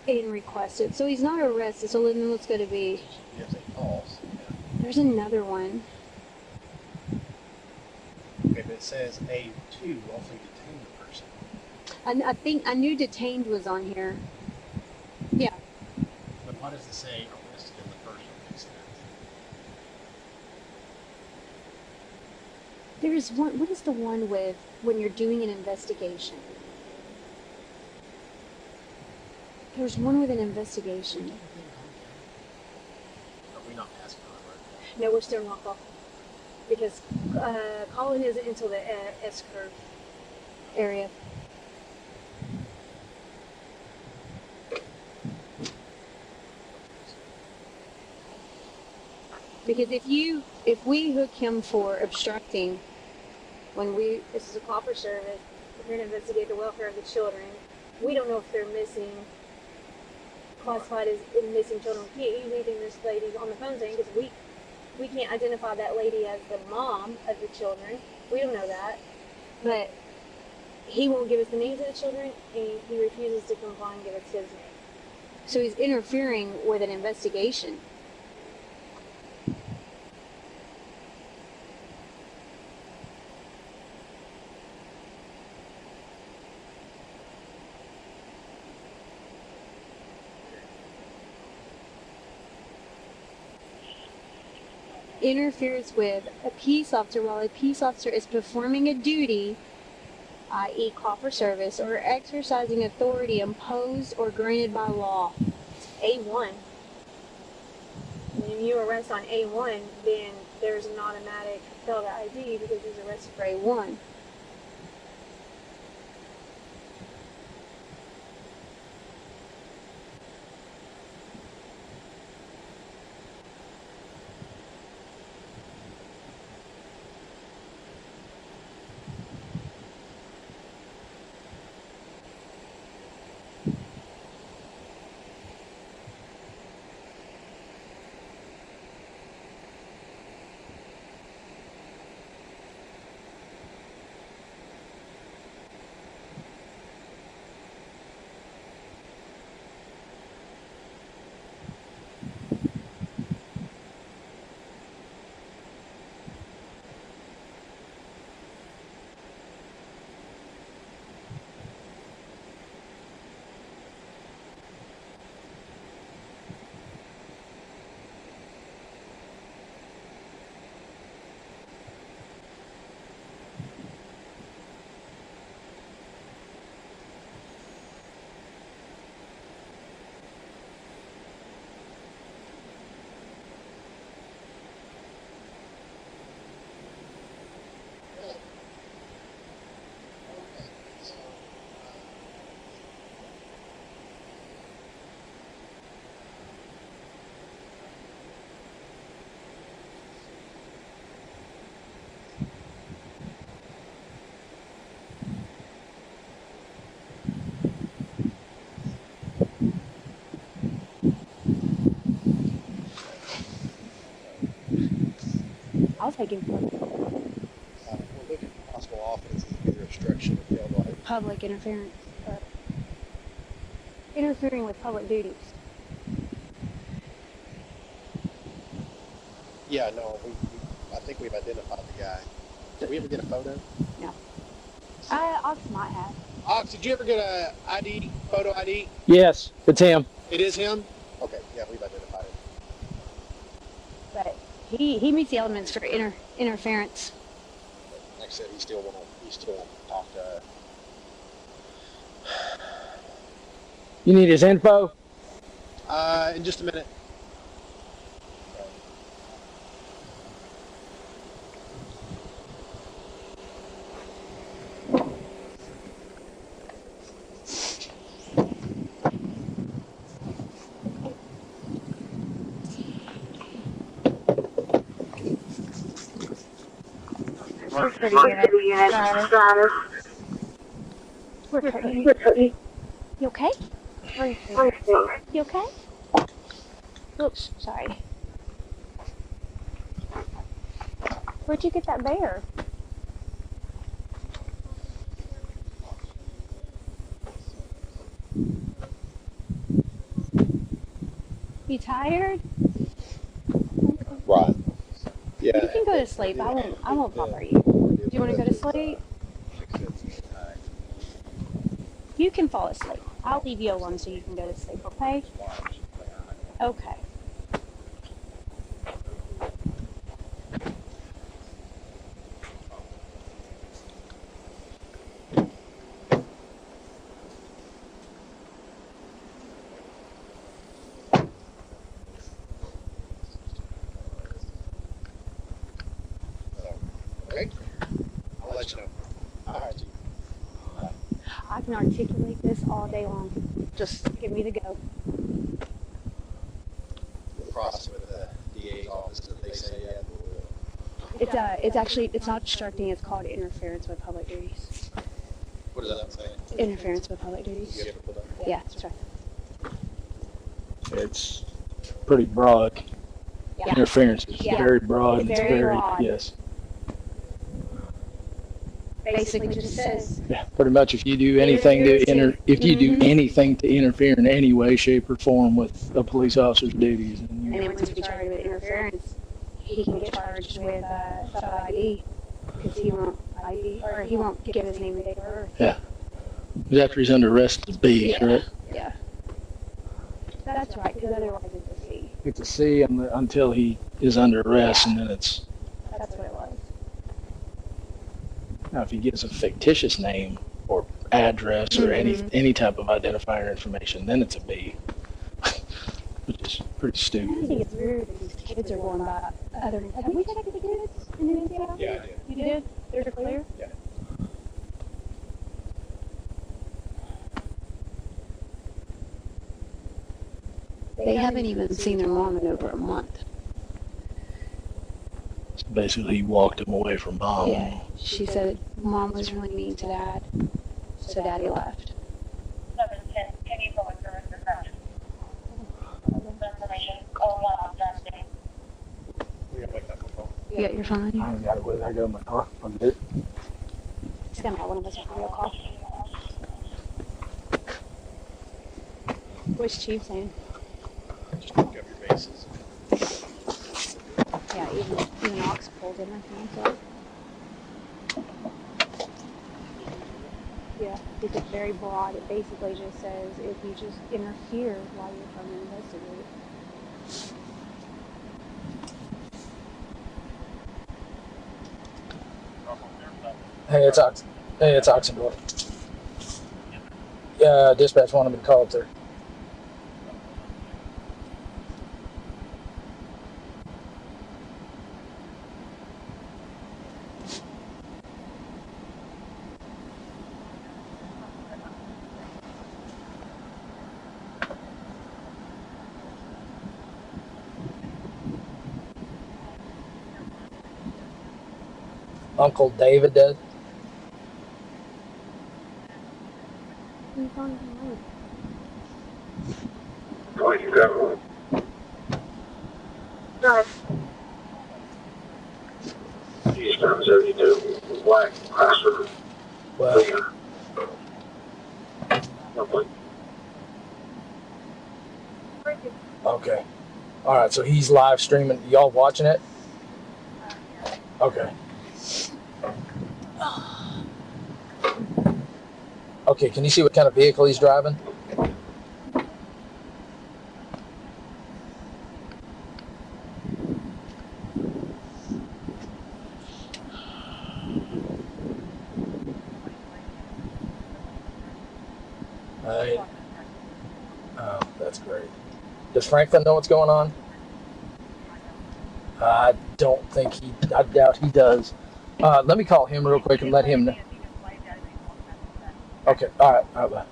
and requested. So he's not arrested, so then what's going to be? There's another one. Okay, but it says A2, also detain the person. I think, I knew detained was on here. Yeah. But what does it say arrested in the first instance? There's one, what is the one with when you're doing an investigation? There's one with an investigation. Are we not asking for it? No, we're still not off. Because calling isn't until the S curve. area. Because if we hook him for obstructing, this is a copper service, we're going to investigate the welfare of the children. We don't know if they're missing, classified as missing children. We can't use anything this lady's on the phone saying, because we can't identify that lady as the mom of the children. We don't know that. But he won't give us the names of the children, and he refuses to comply and give us his name. So he's interfering with an investigation. Interferes with a peace officer while a peace officer is performing a duty, i.e. copper service, or exercising authority imposed or granted by law. A1. And if you arrest on A1, then there's an automatic failed ID because he's arrested for A1. I'll take him for it. We're looking at possible offenses, either obstruction or failed right. Public interference. Interfering with public duties. Yeah, no, I think we've identified the guy. Did we ever get a photo? No. Ox might have. Ox, did you ever get a ID, photo ID? Yes, it's him. It is him? Okay, yeah, we've identified him. But he meets the elements for interference. Like I said, he still won't talk to us. You need his info? In just a minute. First city unit, status. We're Cody. You okay? You okay? Oops, sorry. Where'd you get that bear? You tired? Right. Yeah. You can go to sleep. I won't bother you. Do you want to go to sleep? You can fall asleep. I'll leave you alone so you can go to sleep, okay? Okay. Okay. I'll let you know. All right. I can articulate this all day long. Just give me the go. Cross with the DA's office that they say, yeah. It's not obstructing, it's called interference with public duties. What does that say? Interference with public duties. You have to pull that? Yeah, that's right. It's pretty broad. Yeah. Interference is Yeah. very broad. It's very broad. Yes. Basically just says. Yeah, pretty much. If you do anything to anything to interfere in any way, shape, or form with a police officer's duties, And then once we charge with interference, he can get charged with child ID because he won't ID or he won't give his name and date of birth. yeah. Because after he's under arrest, it's B, correct? Yeah. That's right, because otherwise it's a C. It's a C until he is under arrest, and then it's. That's what it was. Now, if he gives a fictitious name or address or any type of identifier information, then it's a B, which is pretty I stupid. think it's weird that these kids are going by other. Have we checked the kids in the NCO? Yeah, I did. You did? They're clear? Yeah. They haven't even seen their mom in over a month. So basically, he walked him away from mom. Yeah. She said mom was really mean to dad, so daddy left. 710, can you go with the reception? Information, call 1 on Thursday. We gotta wake up and call. You got your phone on you? I got it with I go in my car. I'll get it. Just gonna have one of us have a real call. What's Chief saying? Just pick up your bases. Yeah, even Ox pulled in my phone, so. Yeah, it's very broad. It basically just says if you just interfere while you're trying to investigate. Hey, it's Oxendorf. Yeah, dispatch wanted me to call up there. Uncle David does. Oh, you got one. He's times 72. Black, Chrysler. Well, okay. All right, so he's live streaming. Y'all watching it? Okay. Okay, can you see what kind of vehicle he's driving? Oh, that's great. Does Franklin know what's going on? I don't think I doubt he does. Let me call him real quick and let him know. Okay, all right, bye.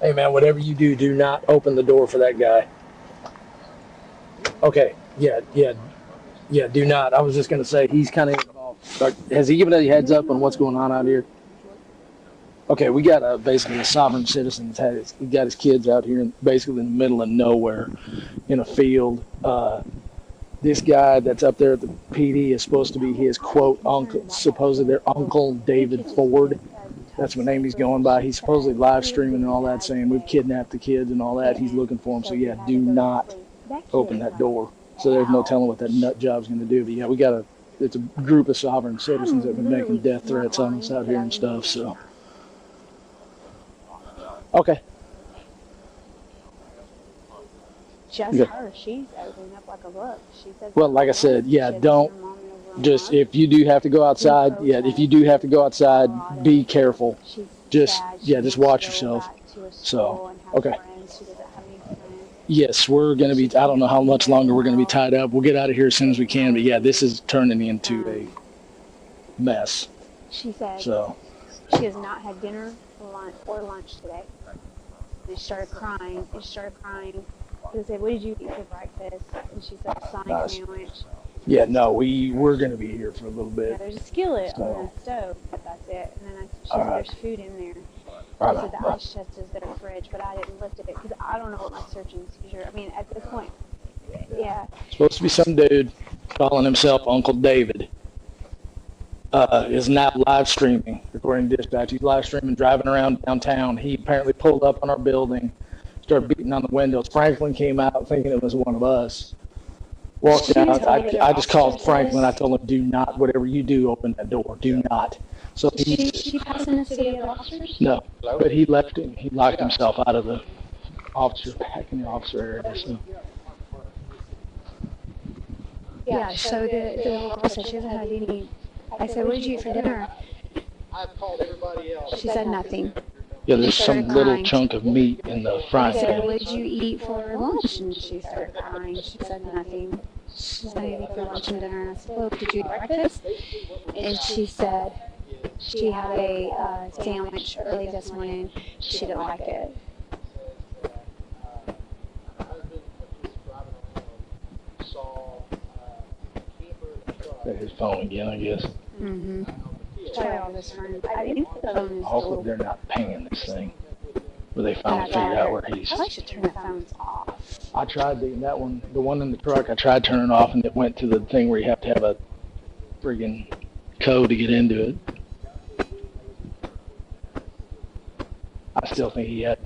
Hey man, whatever you do, do not open the door for that guy. Okay, yeah, do not. I was just gonna say he's kind of involved. Has he given any heads up on what's going on out here? Okay, we got basically a sovereign citizen. He got his kids out here, basically in the middle of nowhere, in a field. This guy that's up there at the PD is supposed to be his quote uncle, supposedly their uncle David Ford. That's the name he's going by. He's supposedly live streaming and all that, saying we've kidnapped the kids and all that. He's looking for them. So yeah, do not open that door. So there's no telling what that nut job's going to do. But yeah, we got it's a group of sovereign citizens that have been making death threats on us out here and stuff. So, okay. Just her. She's opening up like a book. She said. Well, like I said, yeah, don't just if you do have to go outside. Yeah, if you do have to go outside, be careful. Just just watch yourself. So, okay. Yes, we're going to be, I don't know how much longer we're going to be tied up. We'll get out of here as soon as we can. But yeah, this is turning into a mess. She said so she has not had dinner or lunch today. And she started crying. I said, what did you eat for breakfast? And she said, a Sonic sandwich. Yeah, no, we're going to be here for a little bit. Yeah, there's a skillet on the stove, but that's it. And then she said, there's food in there. I said the ice chest is their fridge, but I didn't lift it because I don't know what my search and seizure. I mean, at this point, yeah. Supposed to be some dude calling himself Uncle David. Is now live streaming, according to dispatch. He's live streaming, driving around downtown. He apparently pulled up on our building, started beating on the windows. Franklin came out thinking it was one of us. Walked out. I just called Franklin. I told him, do not, whatever you do, open that door. Do not. So she passing this to the other officers? No, but he left him. He locked himself out of the officer, back in the officer area. So. Yeah, so the little girl said she hasn't had any. I said, what did you eat for dinner? I've called everybody else. She said nothing. Yeah, there's some little chunk of meat in the frying pan. I said, pan. what did you eat for lunch? And she started crying. She said nothing. She said, I didn't eat for lunch and dinner. And I said, well, did you eat breakfast? And she said she had a sandwich early this morning. She didn't like it. His phone again, I guess. Mm-hmm. Try all this phone. I think the phone is Hopefully they're not paying this thing. But they finally figured out where he's. I should turn the phones off. I tried the one in the truck. I tried turning off, and it went to the thing where you have to have a friggin' code to get into it. I still think he had.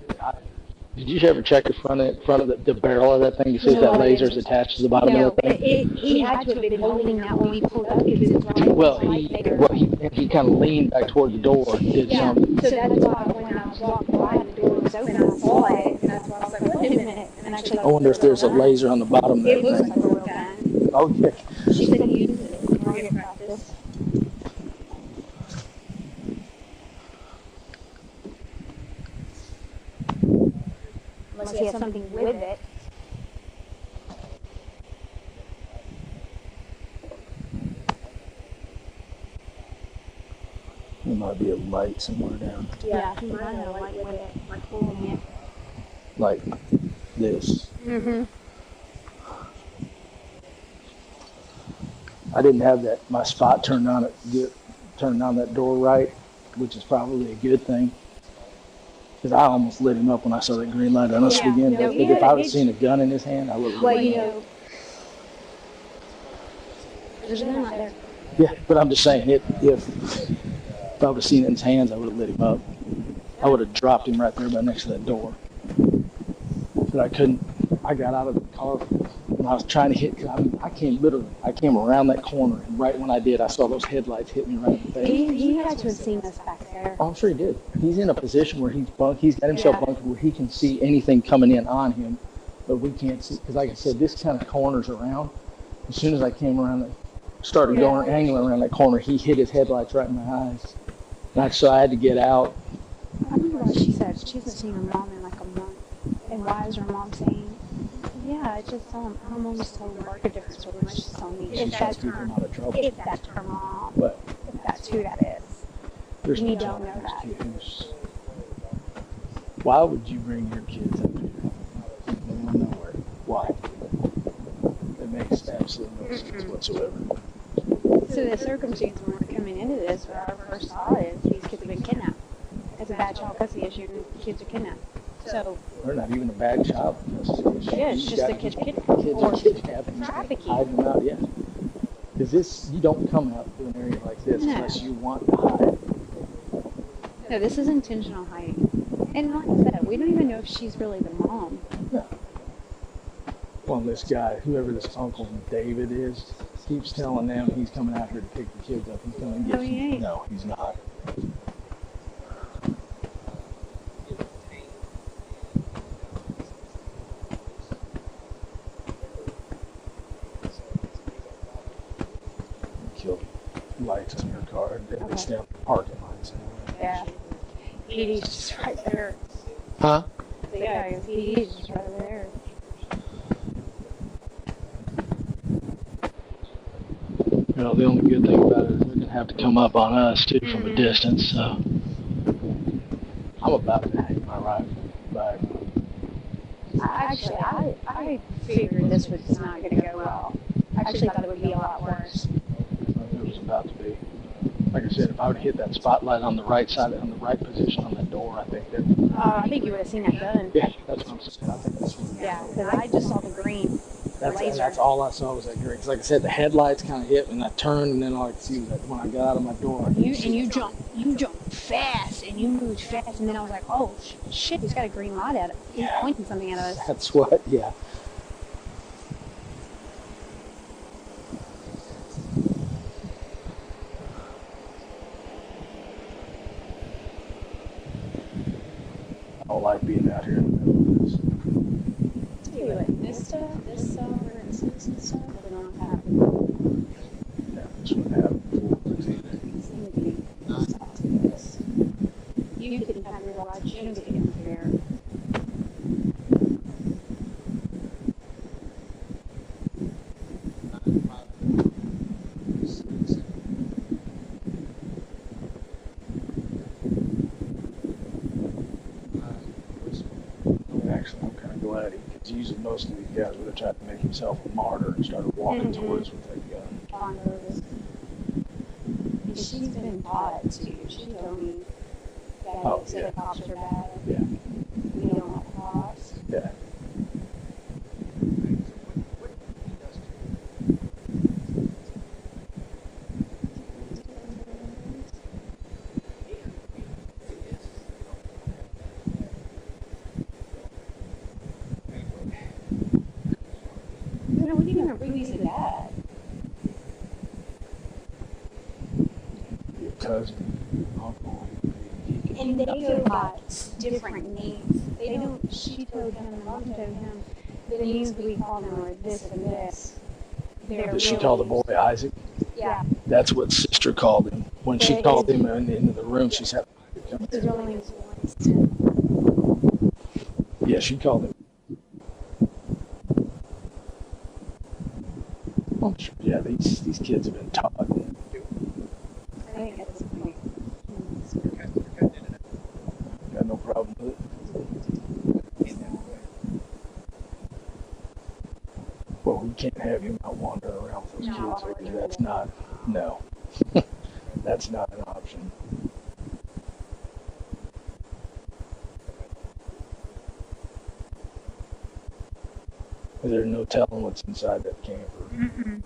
Did you ever check the front of the barrel of that thing to see if that laser is attached to the bottom of the thing? He had to have been holding that when we pulled up because it's right. Well, he kind of leaned back toward the door and did something. So that's why when I was walking by and the door was open, I saw it, and that's why I was like, wait a minute. And actually, I wonder if there's a laser on the bottom of that thing. It looks like a real gun. Oh, yeah. She said he uses it in target practice. Unless he has something with it. There might be a light somewhere down. Yeah, he might have a light with it, like holding it. Like this. Mm-hmm. I didn't have my spot turned on that door right, which is probably a good thing. Because I almost lit him up when I saw that green light on us again. No, If I would have seen a gun in his hand, I would have. Well, you know, there's a gun right there. Yeah, but I'm just saying, if I would have seen it in his hands, I would have lit him up. I would have dropped him right there by next to that door. But I couldn't. I got out of the car when I was trying to hit. I came around that corner, and right when I did, I saw those headlights hit me right in the face. He had to have seen us back there. Oh, I'm sure he did. He's in a position where he's got himself bunkered where he can see anything coming in on him, but we can't see. Because like I said, this kind of corners around. As soon as I came around, started going angling around that corner, he hit his headlights right in my eyes. And so I had to get out. I remember what she said. She hasn't seen her mom in like a month. And why is her mom saying, yeah, it's just her mom just told her a different story. She's just telling me if that's her mom. What? If that's who that is. We don't know that. Why would you bring your kids up here? In the middle of nowhere. Why? It makes absolutely no sense whatsoever. So the circumstance when we're coming into this, where our first thought is these kids have been kidnapped. It's a bad child custody issue, and kids are kidnapped. So they're not even a bad child custody issue. Yeah, it's just the kids or trafficking. Hide them out, yeah. Because you don't come out to an area like this unless you want to hide. No, this is intentional hiding. And like I said, we don't even know if she's really the mom. No. Well, this guy, whoever this Uncle David is, keeps telling them he's coming out here to pick the kids up. He's coming to get them. No, he's not. Killed lights on your car. It's down the parking lights. Yeah. PD's just right there. Huh? Yeah, PD's just right there. You know, the only good thing about it is they're going to have to come up on us, too, from a distance, so. I'm about to hang my rifle back. Actually, I figured this was not going to go well. I actually thought it would be a lot worse. It was about to be. Like I said, if I would hit that spotlight on the right side, on the right position on that door, I think that. I think you would have seen that gun. Yeah, that's what I'm saying. I think that's what. Yeah, because I just saw the green. That's all I saw was that green. Because like I said, the headlights kind of hit, and I turned, and then all I could see was that when I got out of my door. You jumped fast, and you moved fast, and then I was like, oh shit, he's got a green light at it. He's pointing something at us. That's what, yeah. I don't like being out here in the middle of this. Tell you what, this stuff, for instance, and stuff, we don't have. Yeah, this wouldn't happen before. You couldn't have your large shoes in here. Actually, I'm kind of glad because usually most of these guys would have tried to make himself a martyr and started walking towards us with that gun. And she's been taught too. She told me that the cops are bad. Yeah. We don't like cops. Yeah. No, we didn't even reason that. Your cousin, uncle. And they go by different names. They don't, she told him and mom told him, the names we call them are this and this. Did she call the boy Isaac? Yeah. That's what sister called him. When she called him into the room, she said, His real name's Winston. yeah, she called him. I'm sure, yeah, these kids have been taught. I think at this point. Got no problem with it. Well, we can't have him out wandering around with those kids. Because that's not, no. That's not an option. There's no telling what's inside that camper.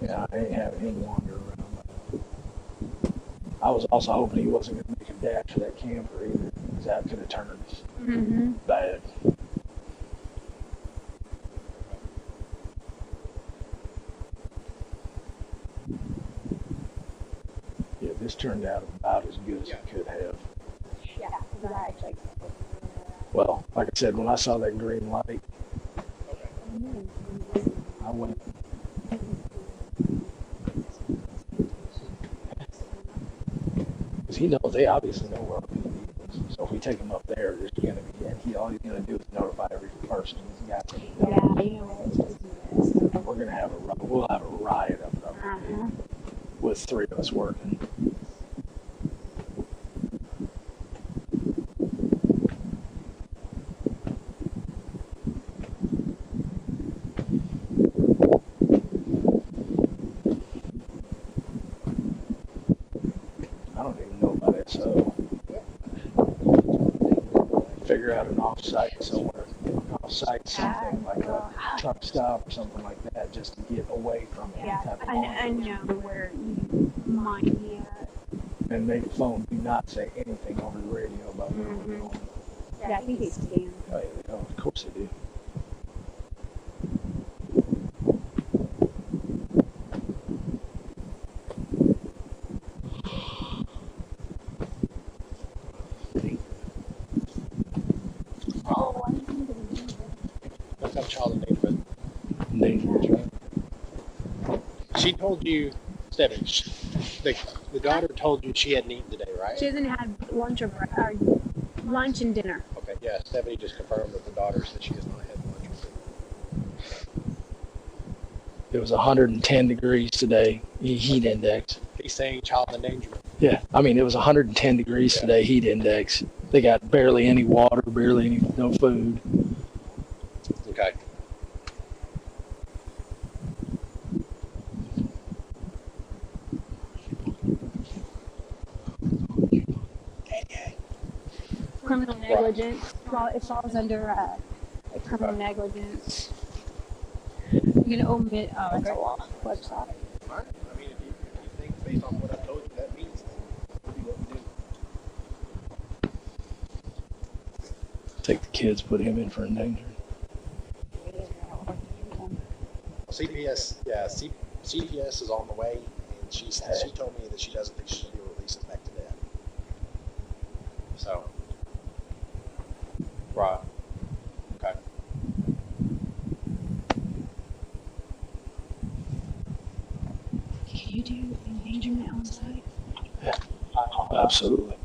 Yeah, I ain't having him wander around. I was also hoping he wasn't going to make a dash for that camper either, because that could have turned bad. Yeah, this turned out about as good as it could have. Yeah, exactly. Well, like I said, when I saw that green light, I went. Because he knows, they obviously know where our PD is. So if we take him up there, there's going to be, all he's going to do is notify every person he's got. Yeah, you know we're going to have we'll have a riot up at our PD with 3 of us working. I don't even know about SO. Figure out an off-site somewhere, off-site something like a truck stop or something like that, just to get away from any type of I know where you might be at. And make the phone do not say anything over the radio about where we're going. Yeah, I think they scan. Oh, yeah, of course they do. child endangerment. Endangerment. She told you, Stephanie, the daughter told you she hadn't eaten today, right? She hasn't had lunch or lunch and dinner. Okay, yeah, Stephanie just confirmed with the daughter that she has not had lunch or dinner. It was 110 degrees today, heat index. He's saying child endangerment. Yeah, I mean, it was 110 degrees today, heat index. They got barely any water, no food. Okay. Criminal negligence. It falls under criminal negligence. You can omit. Oh, that's a law website. All right. I mean, if you think based on what I told you that means, then do what we do. Take the kids, put him in for endangered. CPS, yeah, CPS is on the way, and she told me that she doesn't think she'll be released back to dad. So, right, okay. Can you do endangerment on site? Yeah, absolutely.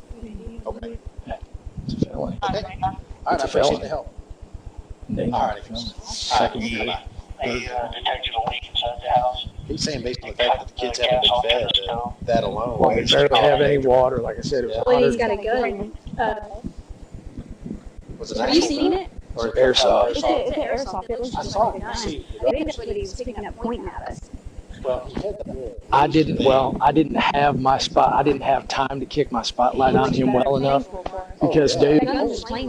Okay. Yeah, it's a felony. Okay. All right, I appreciate the help. Endangered. All right. Second degree. Detective a leak inside the house. He's saying based on the fact that the kids haven't been fed, that alone. Well, they barely have any water. Like I said, it was Well, he's 100. got a gun. Was it Have you seen it? Or airsoft. It's an airsoft. It looks I just saw like a it. gun. See, I think that's what he was picking up, pointing at us. well, he had the I didn't have my spot. I didn't have time to kick my spotlight on him well enough. Because, dude,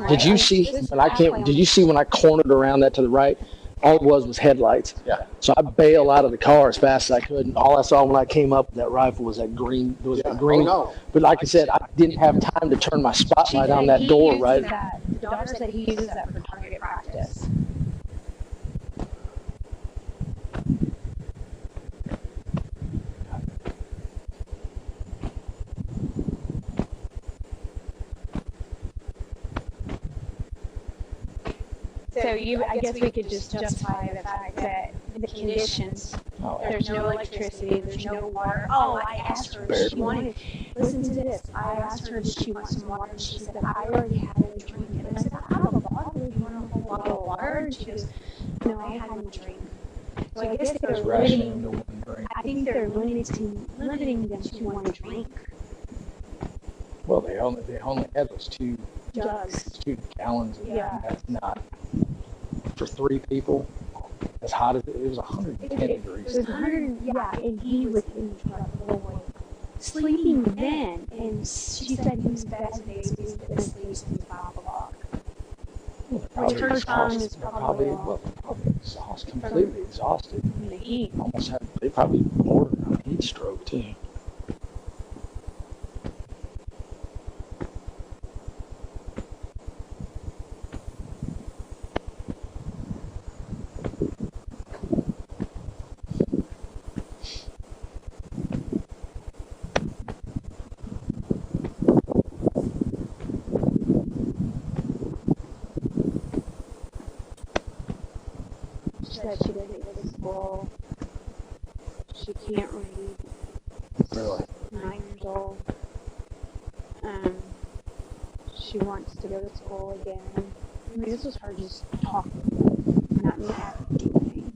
did you see when I cornered around that to the right? All it was headlights. Yeah. So I bailed out of the car as fast as I could, and all I saw when I came up with that rifle was that green. It was that green. Oh, no. But like I said, I didn't have time to turn my spotlight on that door, right? The daughter said he uses that for target practice. So I guess we could just justify the fact that the conditions, there's no electricity, there's no water. Oh, I asked her if she wanted, listen to this, I asked her if she wants some water, and she said, I already had a drink. And I said, I have a bottle, do you want a whole bottle of water? And she goes, no, I had one drink. So I guess they're limiting, I think they're limiting them to one drink. Well, they only had those two Jugs. 2 gallons. Yeah. That's not for 3 people. As hot as it was 110 degrees. It was 100, yeah, and he was in the truck sleeping then, and she said he was best days because he sleeps since 5 o'clock. Which her time is probably completely exhausted. From the heat. They probably bordered on heat stroke too. Said she doesn't go to school. She can't read. Really? 9 years old. She wants to go to school again. I mean, this was her just talking, not me having to do anything.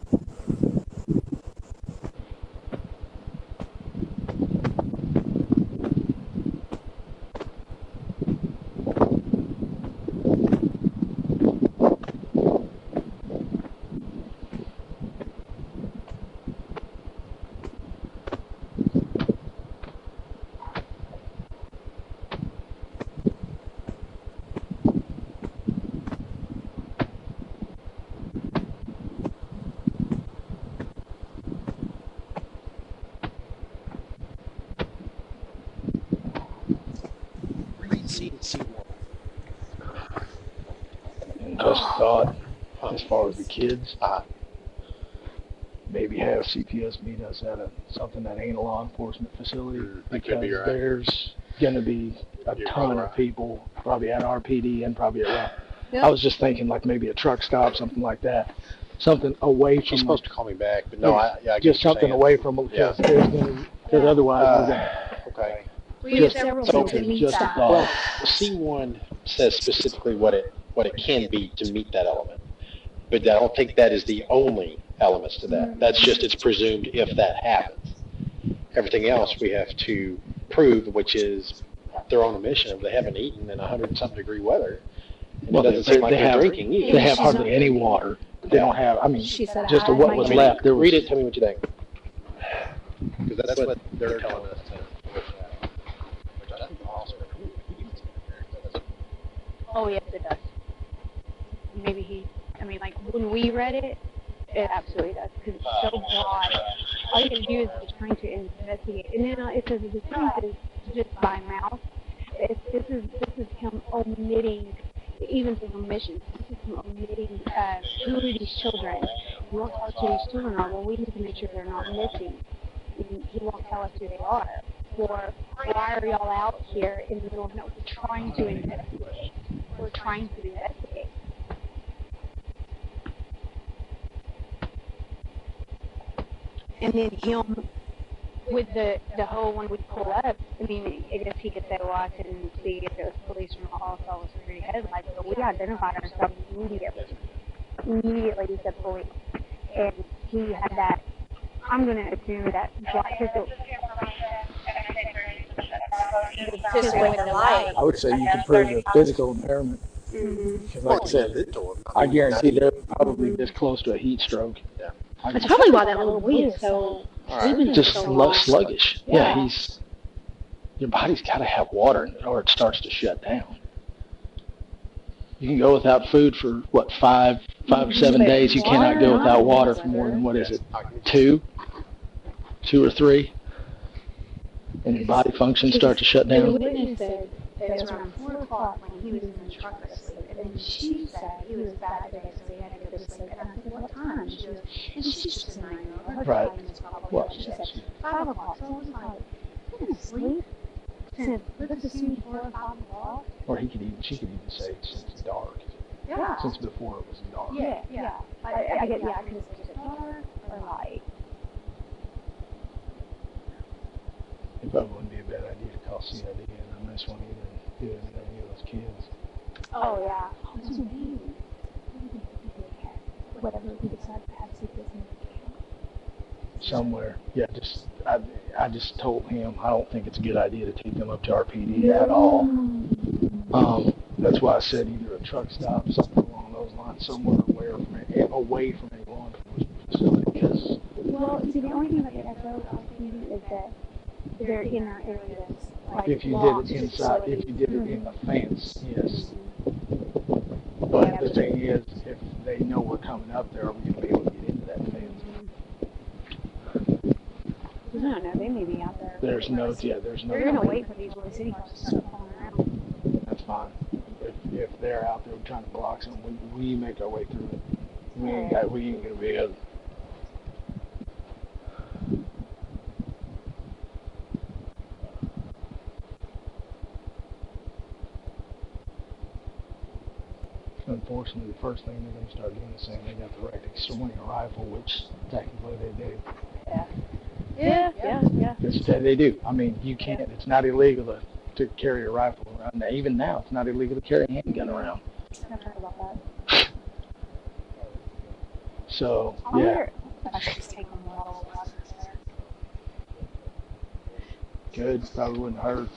And just thought, as far as the kids, maybe have CPS meet us at something that ain't a law enforcement facility, because there's going to be a ton of people probably at RPD and probably at I was just thinking like maybe a truck stop, something like that. something away from. She's supposed to call me back, but no, I get just what you're something saying. away from them because because otherwise we're gonna. Okay. We have several things that meet just a that. thought. Well, C1 says specifically what it can be to meet that element, but I don't think that is the only elements to that. That's just it's presumed if that happens. Everything else we have to prove, which is they're on a mission if they haven't eaten in 100-something degree weather. And Well, it doesn't seem like they're drinking either. They have hardly any water. They don't have. I mean, She said just what was left. There was, read it. Tell me what you think. Because that's what they're telling us to look at. Which I think also. Oh, yes, it does. Maybe like, when we read it, it absolutely does, because it's so broad. All you can do is just trying to investigate. And then it says the defense is just by mouth. This is him omitting, even from omissions, this is him omitting who are these children. He won't tell us who these children are. Well, we need to make sure they're not missing. He won't tell us who they are. Or why are y'all out here in the middle of nowhere trying to investigate? We're trying to investigate. And then him with the whole when we pull up, I mean, I guess he could say, well, I couldn't see if it was police or not, all I saw was security headlights, but we identified ourselves immediately. Immediately he said police. And he had that, I'm going to assume that black pistol. Just with the light. I would say you can prove a physical impairment. Because like I said, I guarantee they're probably this close to a heat stroke. Yeah. That's probably why that little boy is so Just sluggish. Yeah, your body's got to have water or it starts to shut down. You can go without food for, 5 or 7 days. You cannot go without water for more than, 2 or 3? And your body functions start to shut down. The witness said that it was around 4 o'clock when he was in the truck asleep. And then she said he was bad today, so he had to go to sleep. And I said, what time? And she's just a 9-year-old. Right. What? She said, 5 o'clock. So I was like, you're going to sleep? Since, let's assume 4 or 5 o'clock. Or she could even say since dark. Yeah. Since before it was dark. Yeah. I get, I could say it's dark or light. It probably wouldn't be a bad idea to call CID and this one either. Do any of those kids. Oh, yeah. That's amazing. Whatever we decide to have secrets in Somewhere. Yeah, I just told him I don't think it's a good idea to take them up to our PD at all. That's why I said either a truck stop, something along those lines, somewhere away from any law enforcement facility. Well, see, the only thing about the SO PD is that they're in our areas. Like if you did it inside, if you did it in the fence, yes. But the thing is, if they know we're coming up there, are we going to be able to get into that fence? I don't know, they may be out there. There's no. They're going to wait for these little city cars to start falling around. That's fine. If they're out there trying to block something, we make our way through it. We ain't going to be able. Unfortunately, the first thing they're going to start doing is saying they got the right to swing a rifle, which technically they do. Yeah. Because they do. I mean, you can't. It's not illegal to carry a rifle around. Now, even now, it's not illegal to carry a handgun around. I've heard about that. So, yeah. I should just take them all over there. Good. Probably wouldn't hurt.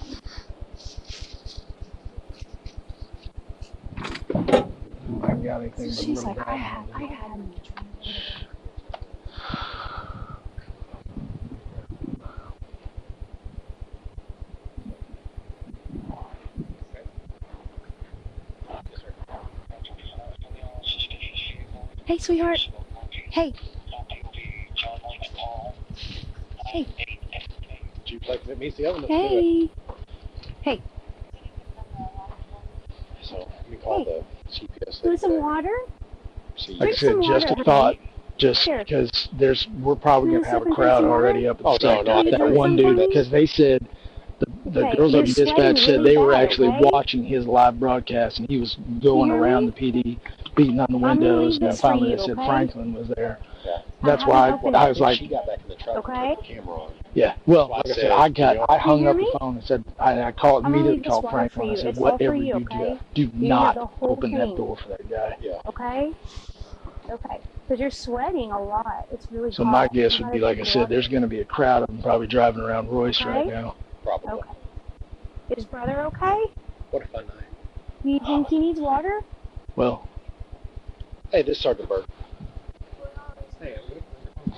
I haven't got anything but She's a little like, I had them. Hey, sweetheart. Hey. Hey. Would you like to meet the element? Hey. Hey. So let me call the CPS. Want some water? Like I said, just a thought. Just because we're probably going to have a crowd already up at the sector. That one dude, because they said The girls up in dispatch said they were actually watching his live broadcast, and he was going around the PD, beating on the windows, and then finally they said Franklin was there. Yeah. That's why I was like, she got back in the truck and turned the camera on. yeah. Well, like I said, I hung up the phone and said, I called immediately, called Franklin. I said, whatever you do not open that door for that guy. Yeah. Okay? Okay. Because you're sweating a lot. It's really hot. So my guess would be, like I said, there's going to be a crowd of them probably driving around Royce right now. Probably. Okay. Is brother okay? What if I know? Do you think he needs water? Well. Hey, this is Sergeant Burke.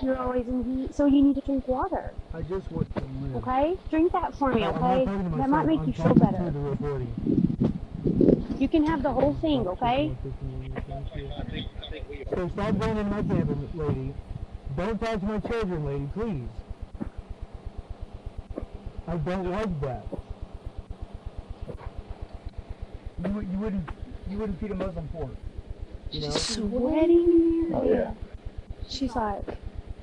You're always in heat, so you need to drink water. I just want some ribs. Okay? Drink that for me, okay? That might make you feel better. You can have the whole thing, okay? So stop going in my cabin, lady. Don't touch my children, lady, please. I don't like that. You wouldn't feed a Muslim pork. You know? Sweating. Oh yeah. She's like,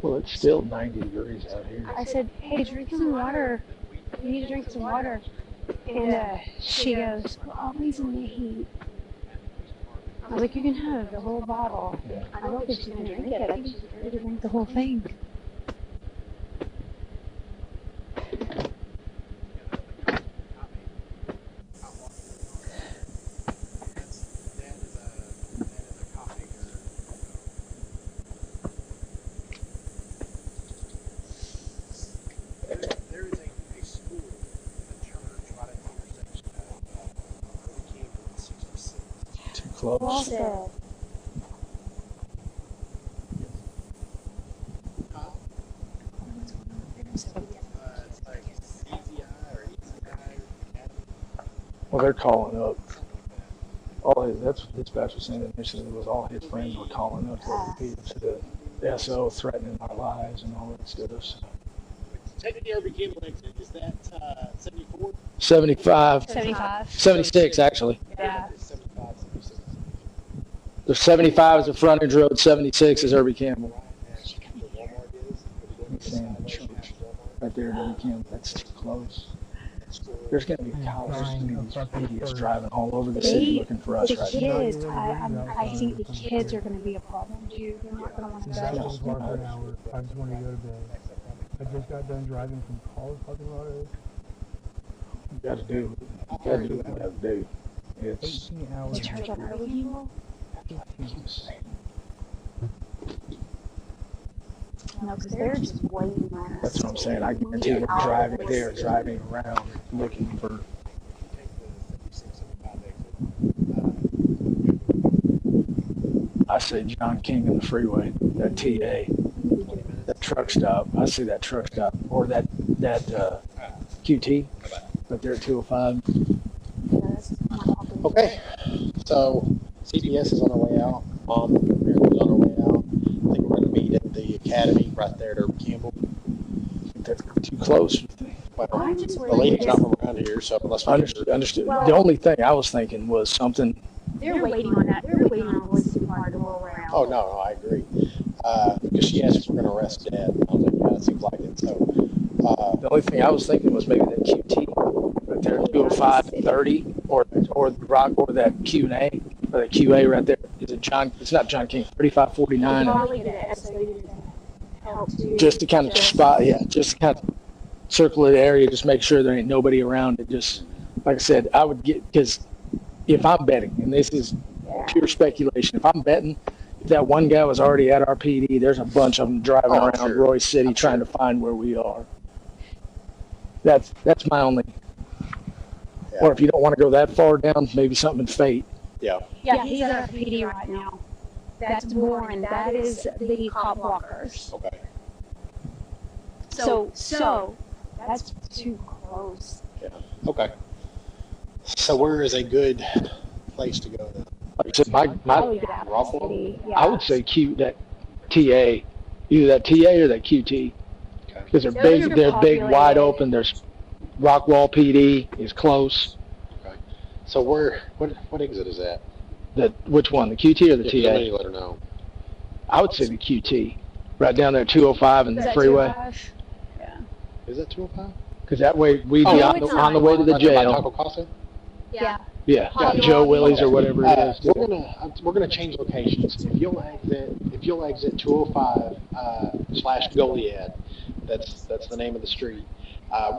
well, it's still 90 degrees out here. I said, hey, drink some water. You need to drink some water. And she goes, we're always in the heat. I was like, you can have the whole bottle. Yeah. I don't think she's going to drink it. I think she's ready to drink the whole thing. Close. Well, they're calling up. That's what dispatch was saying initially. Was all his friends were calling up to the SO, threatening our lives and all that stuff. So. Take the urban cable exit. Is that 74? 75. 75. 76, actually. Yeah. 75, 76. The 75 is the frontage road, 76 is Irby Campbell. Right there at Irby Campbell. That's too close. There's going to be idiots driving all over the city looking for us right now. The kids, I think the kids are going to be a problem too. They're not going to want to go. I just want to go to bed. I just got done driving from Colorado. You got to do what you got to do. It's 18 hours. You charge on Irby Campbell? No, because they're just waiting on us. That's what I'm saying. I guarantee they're driving there, driving around, looking for. I say John King in the freeway, that TA, that truck stop. I see that truck stop, or that QT, but they're at 205. Okay, so CPS is on their way out. Mom apparently is on her way out. I think we're going to meet at the academy right there at Irby Campbell. That's too close. Well, the lady's not from around here, so let's understood. The only thing I was thinking was something. They're waiting on that. They're waiting on Royce to roll around. Oh, no, I agree. Because she asked if we're going to arrest Dad. I was like, yeah, it seems like it. So, the only thing I was thinking was maybe that QT right there, 205 and 30, or Rock, or that Q&A, or that QA right there. Is it John? It's not John King. 3549. Just to kind of spot, just to kind of circle the area, just make sure there ain't nobody around it. Just like I said, I would get, because if I'm betting, and this is pure speculation, if I'm betting, if that one guy was already at our PD, there's a bunch of them driving around Royce City trying to find where we are. That's my only. Yeah. Or if you don't want to go that far down, maybe something in Fate. Yeah. Yeah, he's at our PD right now. That's Warren. That is the cop walkers. Okay. So that's too close. Yeah. Okay. So where is a good place to go then? Like I said, I would say that TA, either that TA or that QT, because they're big, wide open. There's Rockwall PD is close. Okay. So what exit is that? Which one, the QT or the TA? You let her know. I would say the QT, right down there, 205 and the freeway. Yeah. Is that 205? Because that way we'd be on the way to the jail. Taco Casa? Yeah. Yeah, Joe Willie's or whatever it is. We're gonna change locations. If you'll exit 205 / Goliad, that's the name of the street.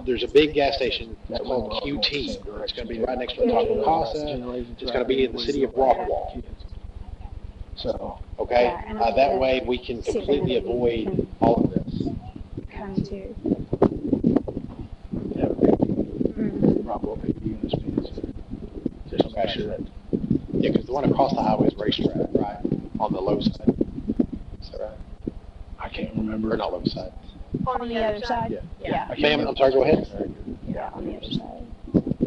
There's a big gas station that's called QT. It's gonna be right next to Taco Casa. It's gonna be in the city of Rockwall. So okay, that way we can completely avoid all of this. Come to. Rockwall PD units, just to make sure that. Yeah, because the one across the highway is racetrack, right? On the low side. Is that right? I can't remember. Or not low side. On the other side? Yeah. Ma'am, I'm sorry, go ahead. Yeah, on the other side.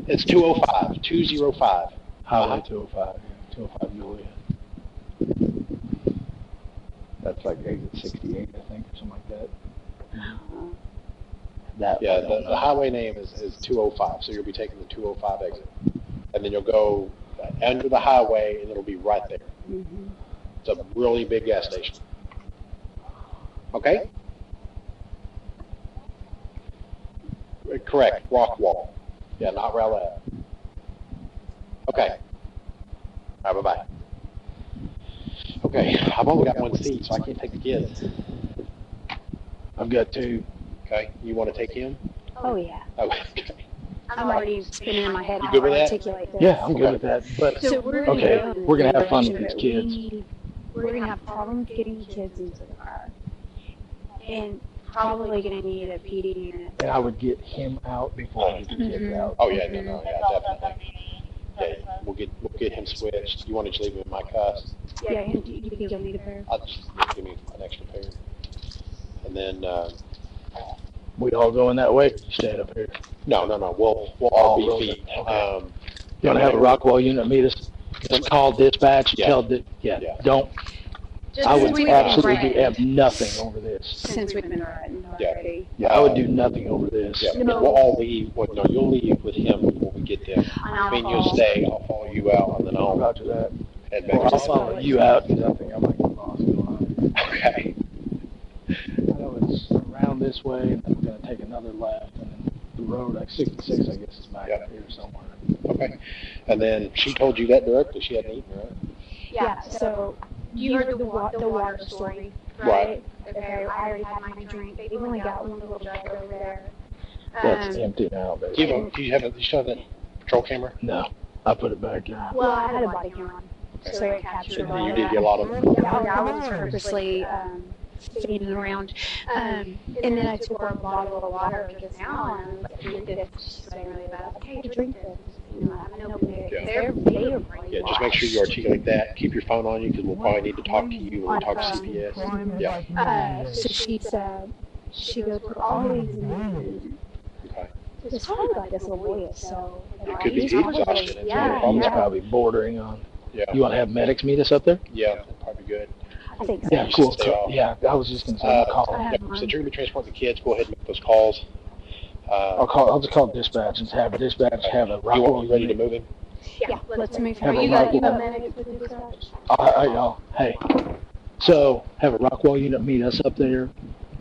It's 205. 205. Highway 205. 205 Julia. That's like exit 68, I think, or something like that. The highway name is 205, so you'll be taking the 205 exit. And then you'll go under the highway, and it'll be right there. Mm-hmm. It's a really big gas station. Okay? Correct, Rockwall. Yeah, not Rowlett. Okay. All right, bye-bye. Okay, I've only got one seat, so I can't take the kids. I've got two. Okay, you want to take him? Oh, yeah. Oh, okay. I'm already spinning in my head You how good to with that? articulate this. Yeah, I'm good with that. But So we're gonna have fun with these kids. We're going to have problems getting the kids into the car. And probably going to need a PD unit. And I would get him out before I get the kids out. Oh, yeah, no, definitely. Yeah, we'll get him switched. You want to just leave him in my cuss? Yeah, you think you'll need a pair? I'll just give me an extra pair. And then, We all going that way? Staying up here? No. We'll all be feet. You want to have a Rockwall unit meet us? Just call dispatch. Tell don't. Just I would since absolutely have nothing over this. Since we've been riding already. Yeah, I would do nothing over this. Yeah, we'll all leave. No, you'll leave with him before we get there. I mean, you'll stay. I'll follow you out, and then I'll Roger that. head back. I'll follow you out because I think I might get lost. Okay. I know it's around this way, and then we're going to take another left, and then the road, like 66, I guess, is back up here somewhere. Okay. And then she told you that directly. She hadn't eaten, right? Yeah, so you heard the water story, right? Okay, I already had my drink. They've only got one little jug over there. That's empty now, Do you still have that patrol camera? No, I put it back in. Well, I had a body camera, so it captured all You of did that. get a lot of them. Yeah, I was purposely standing around. And then I took a bottle of water just now, and I was like, drink this. She's saying really bad. I was like, hey, drink this. You know, I know they're brainwashed. Yeah, just make sure you articulate that. Keep your phone on you because we'll probably need to talk to you when we talk to CPS. Yeah. So she said, she goes, we're always in the mood. Okay. It's probably like this little boy is so. It could be heat exhaustion. It's probably bordering on. Yeah. You want to have medics meet us up there? Yeah, that'd probably be good. I think so. Yeah, cool. Yeah, I was just going to say call. So you're going to be transporting the kids. Go ahead and make those calls. I'll just call dispatch and have dispatch have a Rockwall. You want me ready to move him? Yeah, let's move Have him. a You got Rockwall. medics with dispatch? Hey, so have a Rockwall unit meet us up there,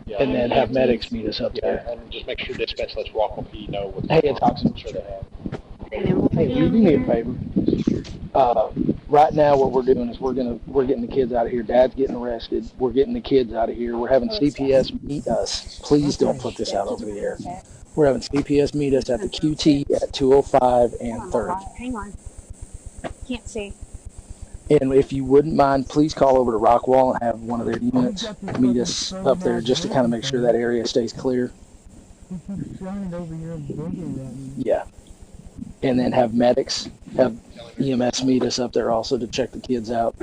Yeah. and then have medics meet us up there. And just make sure dispatch lets Rockwall PD know what. Hey, it's oxygen. Sure they have. Hey, will you do me a favor? Right now, what we're doing is we're getting the kids out of here. Dad's getting arrested. We're getting the kids out of here. We're having CPS meet us. Please don't put this out over the air. We're having CPS meet us at the QT at 205 and 3rd. Hang on. Can't see. And if you wouldn't mind, please call over to Rockwall and have one of their units meet us up there just to kind of make sure that area stays clear. Yeah. And then have medics, have EMS meet us up there also to check the kids out.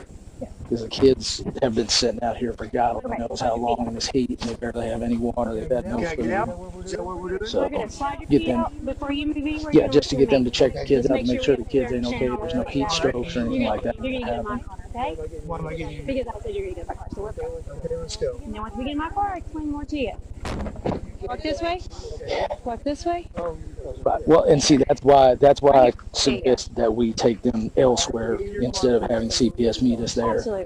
Because the kids have been sitting out here for God only knows how long in this heat, and they barely have any water. They've had no food. So get them, yeah, just to get them to check the kids out and make sure the kids ain't okay. There's no heat strokes or anything like that happen. Okay? What am I getting you? Because I said you're going to get in my car, so we're good. Okay, let's go. And then once we get in my car, I'll explain more to you. Walk this way? Walk this way? Right. Well, and see, that's why I suggest that we take them elsewhere instead of having CPS meet us there. Absolutely.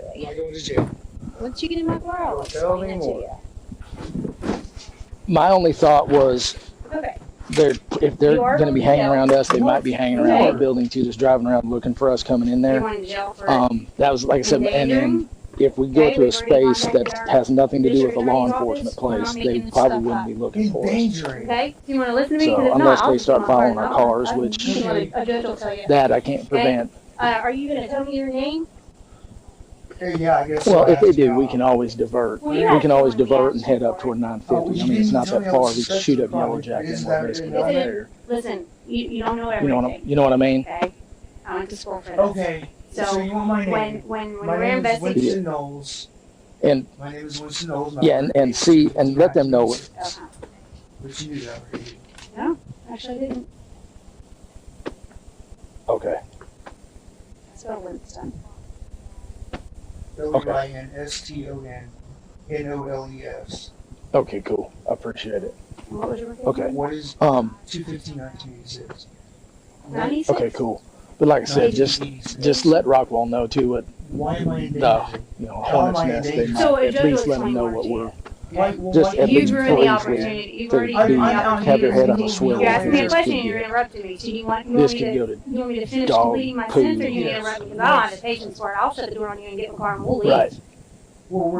Once you get in my car, I'll explain it to you. My only thought was, Okay. if they're going to be hanging around us, they might be hanging around the building too, just driving around looking for us coming in there. That was like I said, and then if we go to a space that has nothing to do with a law enforcement place, they probably wouldn't be looking for us. Okay, do you want to listen to me? So unless they start following our cars, which A judge will tell you. that I can't prevent. Are you going to tell me your name? Yeah, I guess. Well, if they do, we can always divert. Well, We can always divert and head up toward 950. I mean, it's not that far. We can shoot up Yellow Jack and we're basically right there. Listen, you don't know everything. You know what I mean? Okay, I went to school for this. Okay. So you want my name? When my we're name is investigating. Winston Knowles. And my name is Winston Knowles. Yeah, and see and let them know it. But you knew that already. No, actually I didn't. Okay. Spell Winston. WINSTONNOLES. Okay, cool. I appreciate it. What was your birthday? Okay. What is 2/15/1986? 96? Okay, cool. But like I said, just let Rockwell know too what the hornet's nest. They might at least let them know what we're. Just at least ruined the opportunity. You've already ruined the opportunity. Have their head on a swivel. You asked me a question and you interrupted me. So you want me to finish completing my sentence, or you need to interrupt me? Because I don't have the patience for it. I'll shut the door on you and get in the car and we'll leave. Right.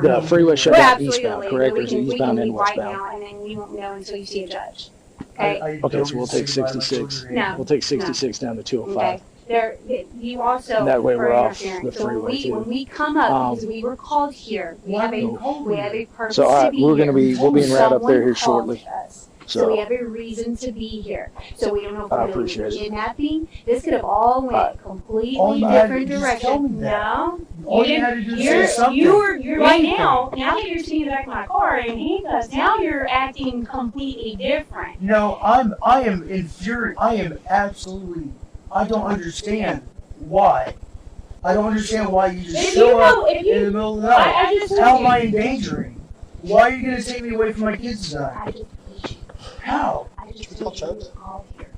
The freeway shut down eastbound, correct? Or is it eastbound and right westbound? now, and then you won't know until you see a judge. Okay. Okay, so we'll take 66. No. We'll take 66 down to 205. Okay. You also. And that way we're off interfering. the freeway too. When we come up, because we were called here, we have a purpose. So all right, to be we're gonna here. be we'll be in route up there here Someone shortly. called us. So we have a reason to be here. So we don't know if we're doing kidnapping. This could have all went completely different direction. No, All you had to do is say something. you're right now that you're sitting in the back of my car in handcuffs, now you're acting completely different. No, I am infuriated. I am absolutely. I don't understand why. I don't understand why you just show up in the middle of the night. How am I endangering? Why are you going to take me away from my kids tonight? How?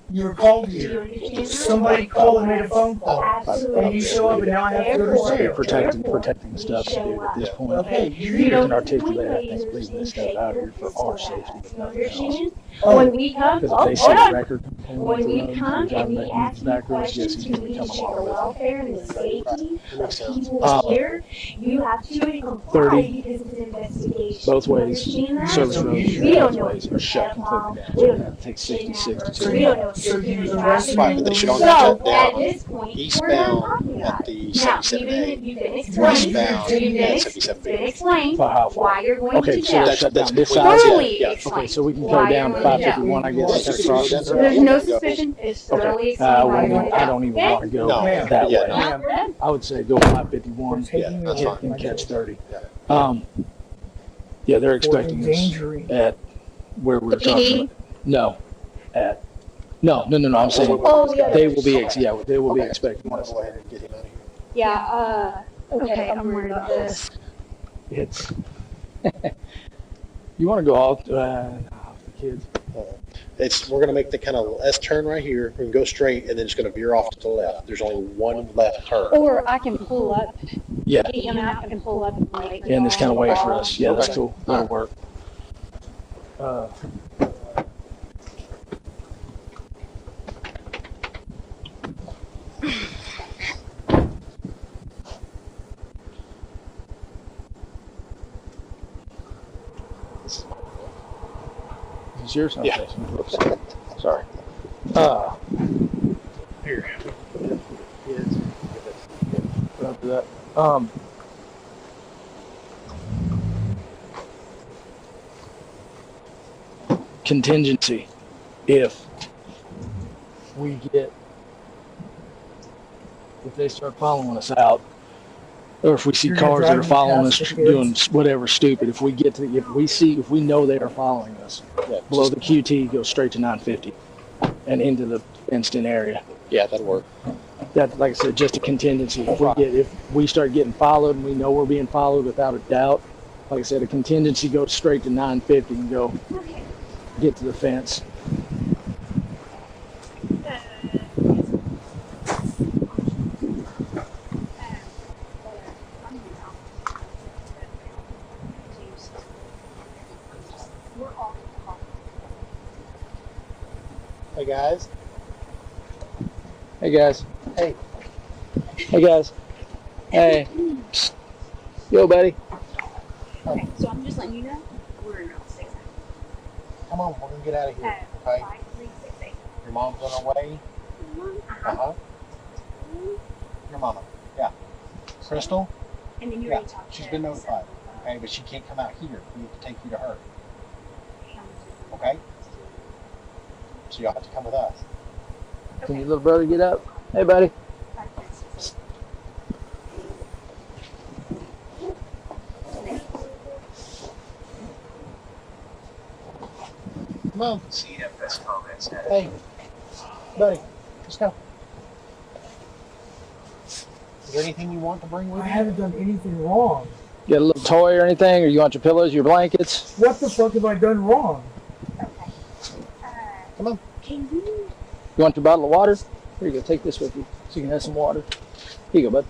You were called here. Somebody called and made a phone call. And you show up and now I have to go to jail. Protecting stuff to do at this point. Okay, You can articulate, I think, leaving this stuff out here for our safety. When we come, Because if they see a record when we come and we ask you questions to become reach a the lot better. welfare and the safety of people here, you have to comply 30, because it's an investigation. both ways, You understand that? service roads, We don't both know ways are shut completely down. We don't know. It takes 66 to We don't know if So you're you was doing arrested. traffic. Right, but they should only So, shut at down this point, we're not eastbound talking at about the it. Now, 77A, you can explain, westbound at 77B. explain For how far? why you're going Okay, to so jail. shut down this Thoroughly side. explain Okay, so we can why go you're down going to jail. 551, I guess. That's across. There's no suspicion. It's thoroughly explain why you're going to jail. I don't even want to go No, that yeah, way. no. We're done. I would say go 551 that's fine. and catch 30. Yeah, they're expecting us at where we're talking about. No, at no. I'm saying they will be they will be expecting us. Go ahead and get him out of here. Yeah, okay, I'm worried about this. It's you want to go all the kids. We're going to make the kind of S turn right here. We can go straight, and then it's going to veer off to the left. There's only one left turn. Or I can pull up. Yeah. Get him out. I can pull up and wait. And this kind of wait for us. Yeah, that's cool. That'll work. Is yours? Okay. Yeah. Oops. Sorry. Here. After that. Contingency. If they start following us out, or if we see cars that are following us doing whatever stupid, if we know they are following us, below the QT, go straight to 950 and into the fenced-in area. Yeah, that'll work. That's, like I said, just a contingency. If we start getting followed and we know we're being followed without a doubt, like I said, a contingency goes straight to 950 and go get to the fence. Hey guys. Hey guys. Hey. Hey guys. Hey. Psst. Yo, buddy. Okay, so I'm just letting you know we're in 6. Come on, we're gonna get out of here. Okay. 5368. Your mom's on her way. Uh-huh. Your mama. Yeah. Crystal? And then you Yeah. already talked She's to been notified. Okay, but she can't come out here. We have to take you to her. Okay? So you'll have to come with us. Can your little brother get up? Hey, buddy. Come on. CFS comments. Hey, buddy, let's go. Is there anything you want to bring with I you? haven't done anything wrong. Get a little toy or anything, or you want your pillows, your blankets? What the fuck have I done wrong? Come on. You want your bottle of water? Here you go. Take this with you so you can have some water. Here you go, bud.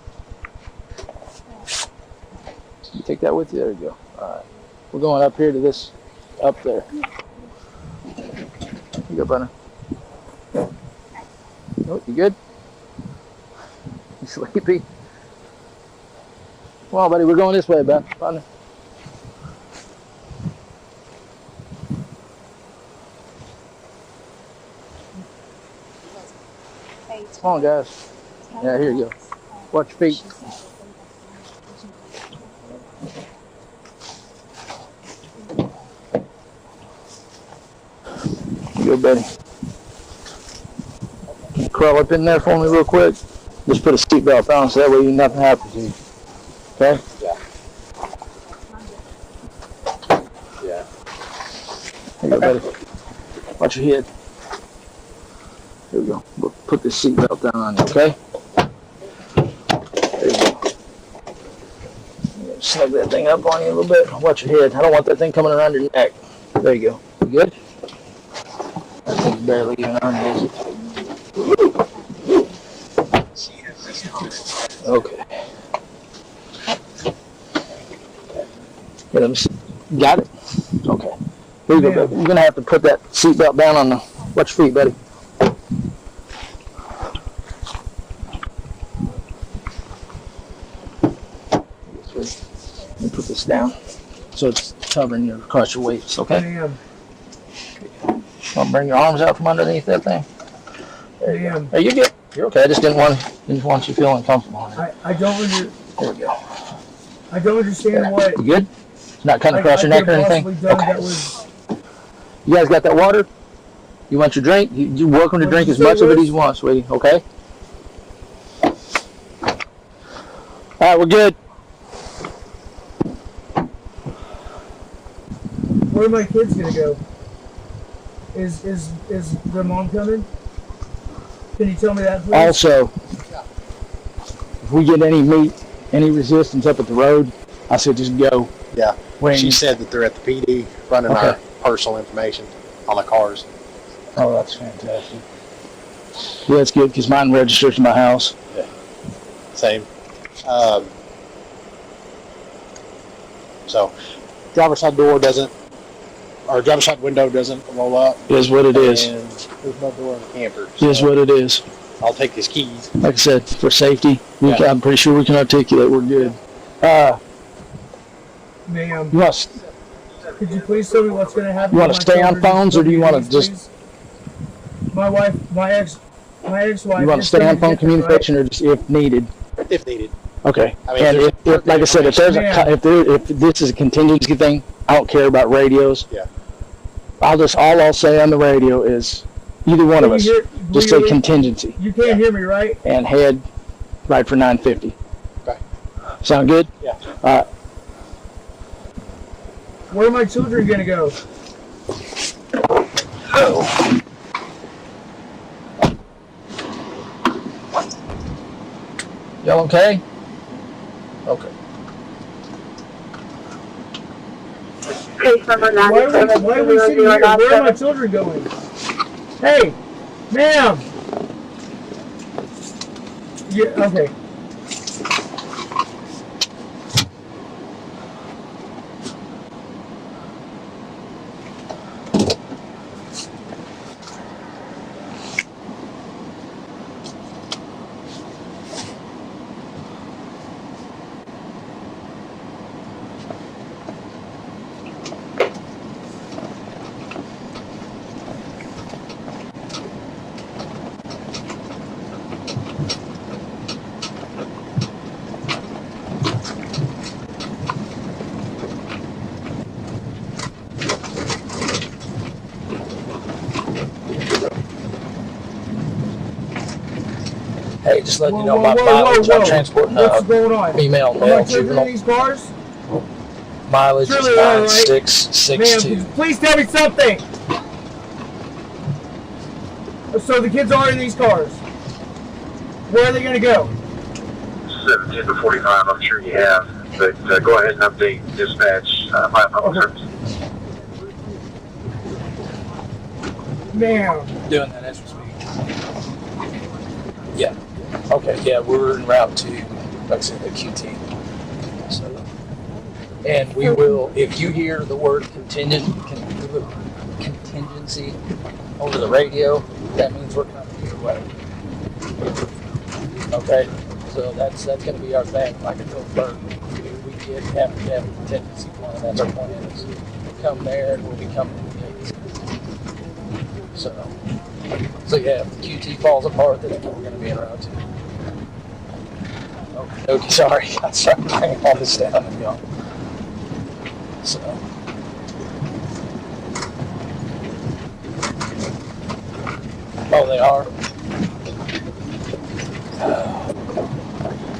You take that with you. There you go. All right. We're going up here to this, up there. Here you go, brother. Oh, you good? You sleepy? Come on, buddy. We're going this way, bud. Partner. Come on, guys. Yeah, here you go. Watch your feet. Good, buddy. Crawl up in there for me real quick. Just put a seatbelt on so that way nothing happens to you. Okay? Yeah. Yeah. Here you go, buddy. Watch your head. Here we go. We'll put this seatbelt down on you, okay? There you go. Snug that thing up on you a little bit. Watch your head. I don't want that thing coming around your neck. There you go. You good? That thing's barely even on you, is it? Okay. Yeah, let me see. Got it? Okay. Here you go, baby. You're going to have to put that seatbelt down on the... Watch your feet, buddy. Let me put this down so it's covering you across your waist, okay? Want to bring your arms out from underneath that thing? There you go. Are you good? You're okay. I just didn't want you feeling uncomfortable. I don't There we go. I don't understand what. You good? It's not cutting across your neck or anything? Okay. You guys got that water? You want your drink? You're welcome to drink as much of it as you want, sweetie, okay? All right, we're good. Where are my kids gonna go? Is the mom coming? Can you tell me that, please? Also, if we get any resistance up at the road, I said just go. Yeah. She said that they're at the PD running our personal information on the cars. Oh, that's fantastic. Yeah, that's good because mine registers to my house. Yeah. Same. So, driver's side door doesn't, or driver's side window doesn't roll up. It is what it is. And there's no door in the camper. It is what it is. I'll take his keys. Like I said, for safety, I'm pretty sure we can articulate. We're good. Ma'am, You want could you please tell me what's going to happen? to stay on phones, or do you want to just? My ex-wife. You want to stay on phone communication, or just if needed? If needed. Okay. I mean, And if like I said, if this is a contingency thing, I don't care about radios. Yeah. I'll say on the radio is either one of us. Just say contingency. You can't hear me, right? And head right for 950. Okay. Sound good? Yeah. Where are my children gonna go? Y'all okay? Okay. Case number 9. Why are we sitting here? Where are my children going? Hey, ma'am. Yeah. Okay. just letting you know my mileage. I'm transporting What's going on? female Are my male children juvenile. in these cars? Mileage Surely is they are, right? 9662. Ma'am, please tell me something. So the kids are in these cars. Where are they going to go? 17 to 45, I'm sure you have, but go ahead and update dispatch, my public service. Ma'am. Doing that as we speak. Yeah. Okay. Yeah, we're en route to, like I said, the QT. So, and we will, if you hear the word contingency over the radio, that means we're coming your way. Okay. So that's going to be our thing. Like I told Bert, we have to have a contingency plan. That's our plan. Is we'll come there and we'll be coming to the gates. So yeah, if the QT falls apart, then we're going to be in route 2. Okay, sorry. I started bringing all this down and y'all. So. Oh, they are?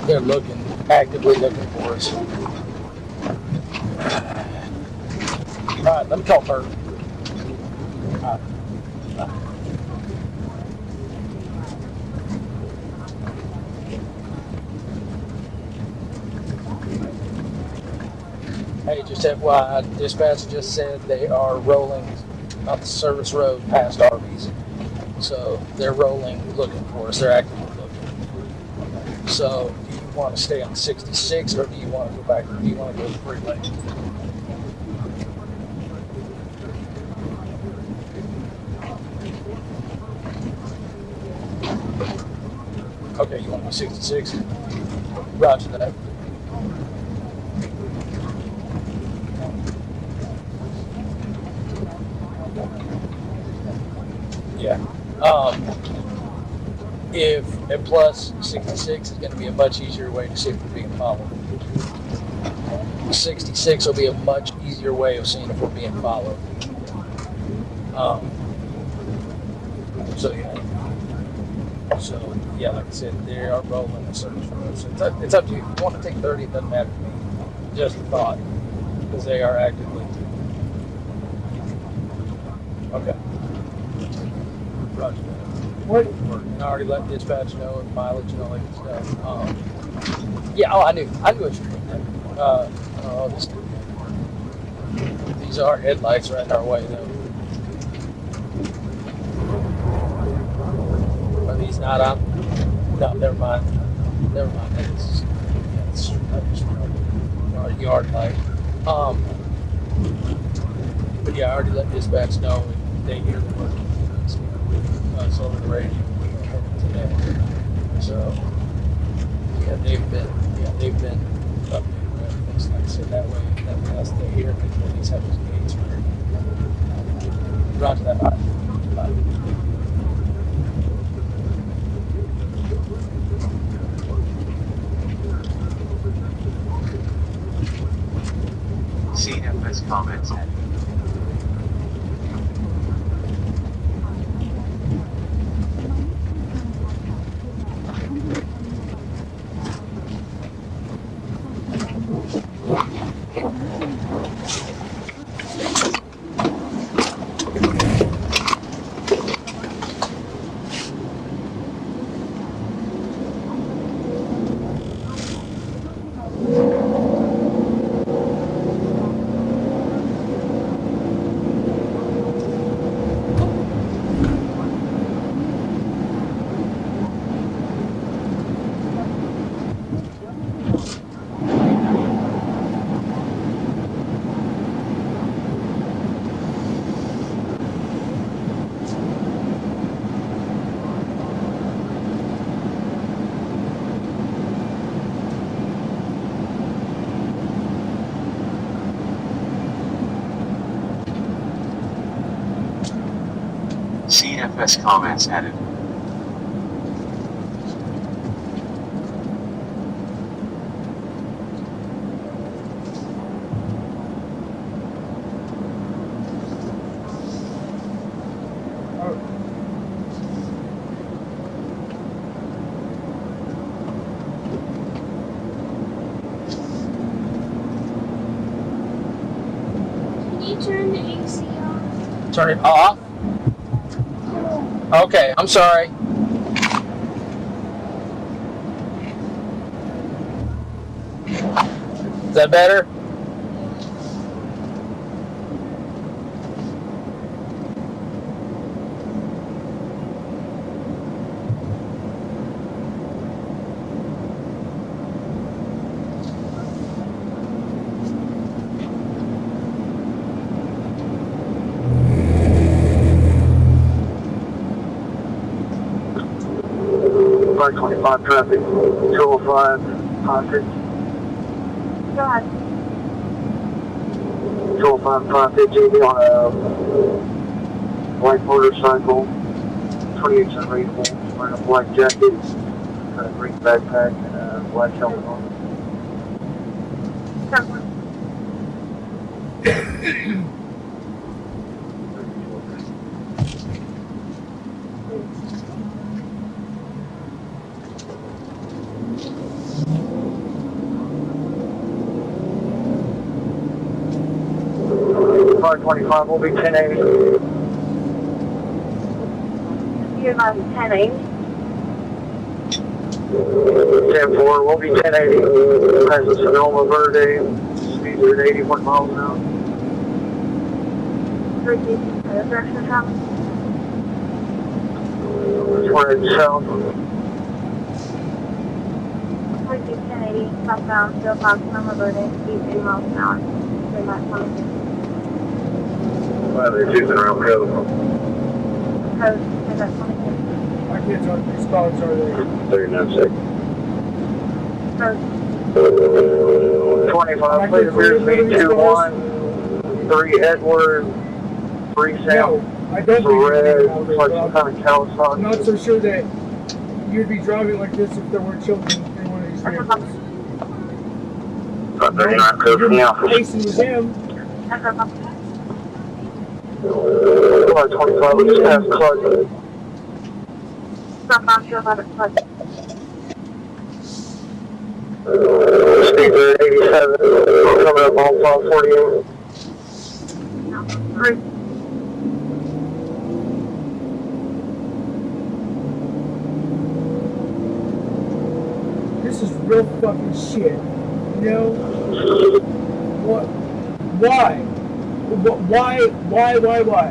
They're actively looking for us. All right, let me call Bert. All right. Hey, just FYI, dispatch just said they are rolling up the service road past Arby's. So they're rolling, looking for us. They're actively looking. So do you want to stay on 66 or do you want to go back? Do you want to go to the freeway? Okay, you want to go 66? Roger that. Yeah. And plus 66 is going to be a much easier way to see if we're being followed. 66 will be a much easier way of seeing if we're being followed. So yeah, like I said, they are rolling the service road. So it's up to you. If you want to take 30, it doesn't matter to me. Just a thought, because they are actively. Okay. Roger that. What? I already let dispatch know and mileage and all that good stuff. Yeah, I knew what you were doing. These are headlights right in our way, though. Are these not on? No, never mind. It's our yard light. But yeah, I already let dispatch know and they hear the word. It's over the radio today. So yeah, they've been updated with everything. Like I said, that way they hear it because these have those gates ready. Roger that. Bye. CFS comments. CFS comments added. turn the AC off? Turn it off? Okay, I'm sorry. Is that better? Car 25 traffic, 205 hostage. Go ahead. 205 hostage, JB on a white motorcycle, 28 cent rifle, wearing a black jacket, a green backpack, and a black helmet on. Car 25 will be 1080. You're about 1080. 10-4 will be 1080. Passes Sonoma Verde. Speeds are at 81 miles an hour. Direction travel. We're heading south. 1080, southbound, 205 Sonoma Verde, speed 80 miles an hour. Well, they're choosing around code. Code, is that 20? I can't tell these cars are there. 39 seconds. Code. 25, clear rear speed 21, 3 Edward, 3 Sam. No, I don't think red, you're looks like some kind of Kawasaki. I'm not so sure that you'd be driving like this if there were children in one of these vehicles. 39 code from the office. Pacing with him. Car 25, we just passed Clutch. Southbound, 205 at Clutch. Speed at 87, coming up on 548. This is real fucking shit. You know? What? Why? Why?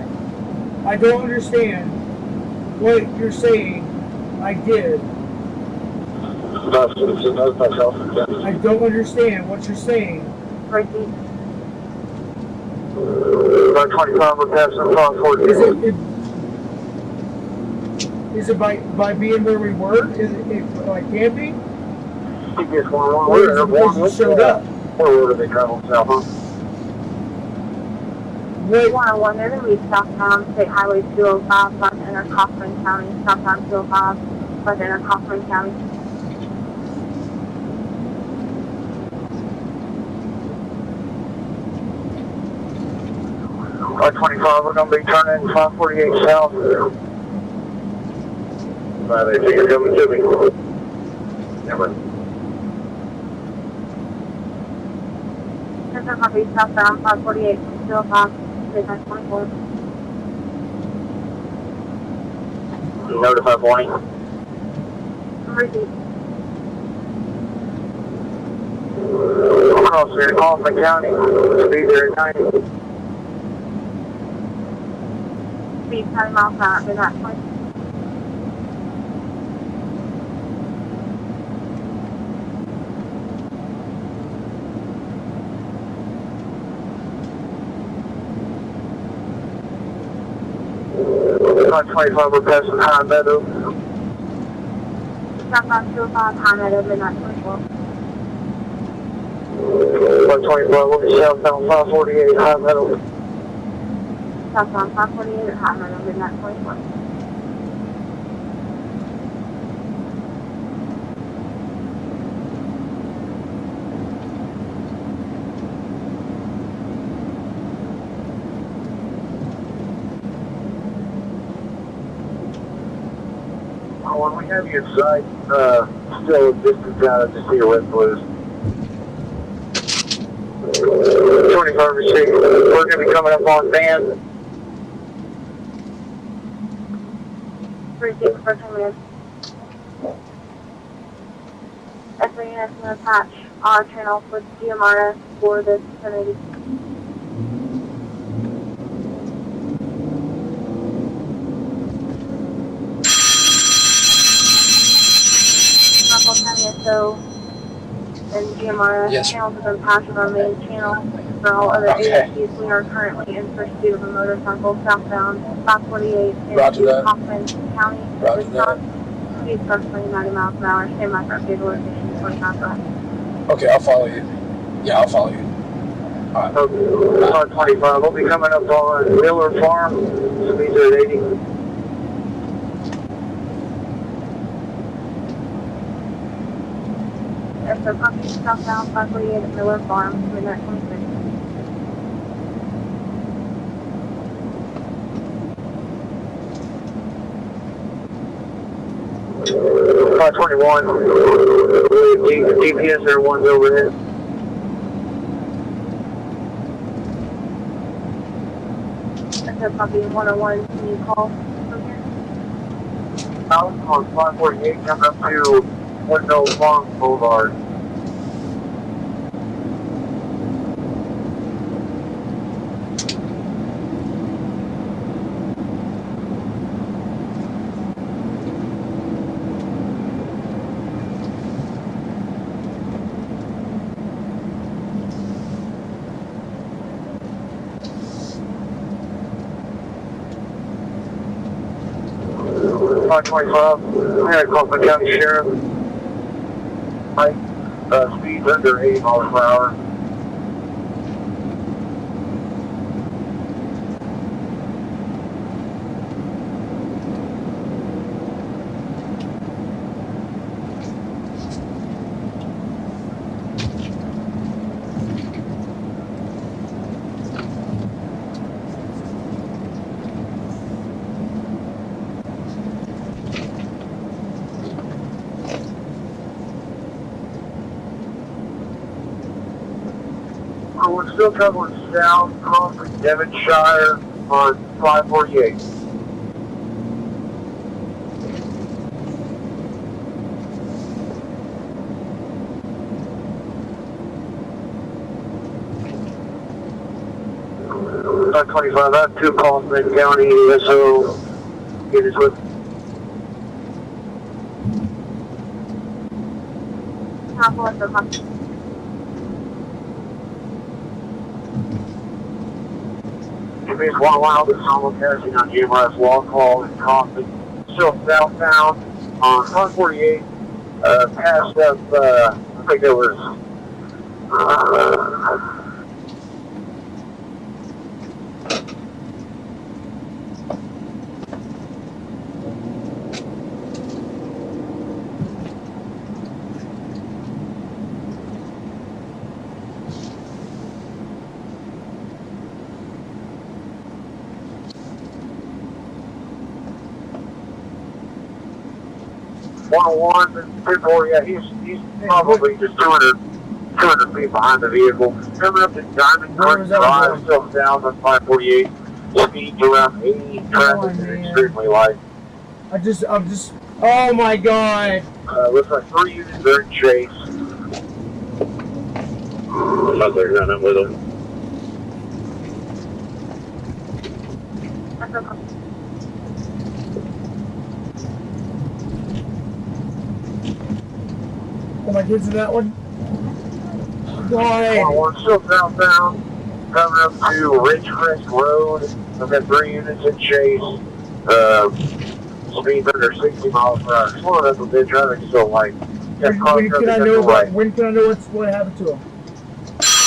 I don't understand what you're saying I did. I don't understand what you're saying. Car 25, we're passing 548. Is it by being where we were? Is it like camping? CBS 111, or is it because you showed up? Or where do they travel south, huh? Wait. 101, they're going to be southbound State Highway 205, south to enter Kaufman County, southbound 205, south to enter Kaufman County. Car 25, we're going to be turning 548 south. They think you're coming to me. Never. This is going to be southbound 548 205, State 24. Notify point. Repeat. Across here in Kaufman County, speed there at 90. Speed 10 miles an hour, midnight point. Car 25, we're passing High Meadow. Southbound 205, High Meadow, midnight 24. Car 25, we'll be southbound 548 High Meadow. Southbound 548 at High Meadow, midnight 24. When we have you inside, still a distance out, just see your red blues. 25, 525 received. We're going to be coming up on van. Received for 10 minutes. Estimating that's going to patch our channel for GMRS for this vicinity. So, and GMRS channels have been patching our main channel. For all other agencies, we are currently in pursuit of a motorcycle southbound 548 in Hoffman County, Wisconsin. Speed approximately 90 miles per hour. Stand by for updated location 25 left. Okay, I'll follow you. Yeah, I'll follow you. All right. Okay, 25. We'll be coming up on Miller Farm. Speeds at 80. So, copy southbound 548 at Miller Farm, midnight 26. Car 21. GPS there, one's overhead. So, copy 101. Can you call from here? I was on 548 coming up to Window Farm Boulevard. Car 25, I Kaufman County Sheriff. Speeds under 80 miles per hour. We're still traveling south, crossing Devonshire on 548. About 25, I have 2 calls in the county, so it is with. It's 1 this almost passing on GMRS Walk Hall in Coffee. Still southbound on 148, passed up, I think it was, yeah, he's probably just 200 feet behind the vehicle. Coming up to Diamond Creek Drive, still down on 548. Speeds around 80, traffic is extremely light. I'm just, oh my god. Looks like 3 units are in chase. Looks like they're running with them. Are my kids in that one? God. We're still southbound, coming up to Ridgecrest Road. I've got 3 units in chase. Speeds under 60 miles per hour. Slowing up a bit, traffic's still light. When can I know what happened to him?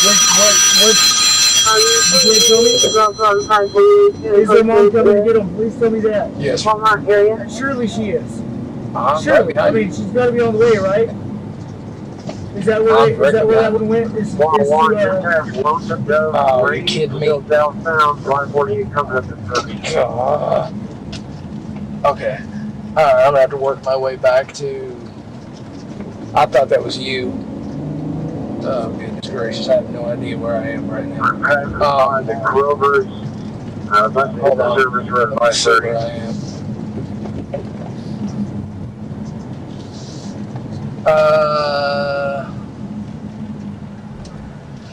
You can't tell me? Is their mom coming to get him? Please tell me that. Yes. Surely she is. Surely. I mean, she's got to be on the way, right? Is that where that one went? Oh, you kidding me? Southbound, 548 coming up to 30. Okay. Alright, I'm gonna have to work my way back to. I thought that was you. Oh, goodness gracious, I have no idea where I am right now. On the Grover's, bus Hold on. service for Let me see 5:30. where I am.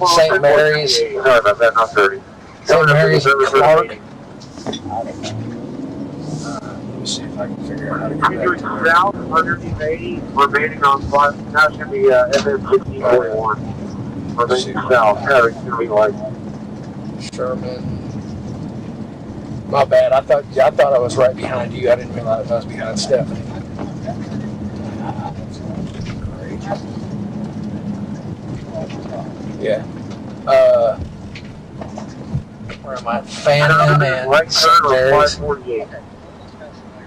St. Mary's. Sorry about that, not 30. St. Mary's Park. Let me see if I can figure out how to get back to there. South, 180, remaining on 5. Now it's going to be FM 1641. Remaining south. Traffic's going to be like Sherman. My bad. I thought I was right behind you. I didn't realize I was behind Stephanie. Yeah. Where am I? Phantom and St. Mary's. 548.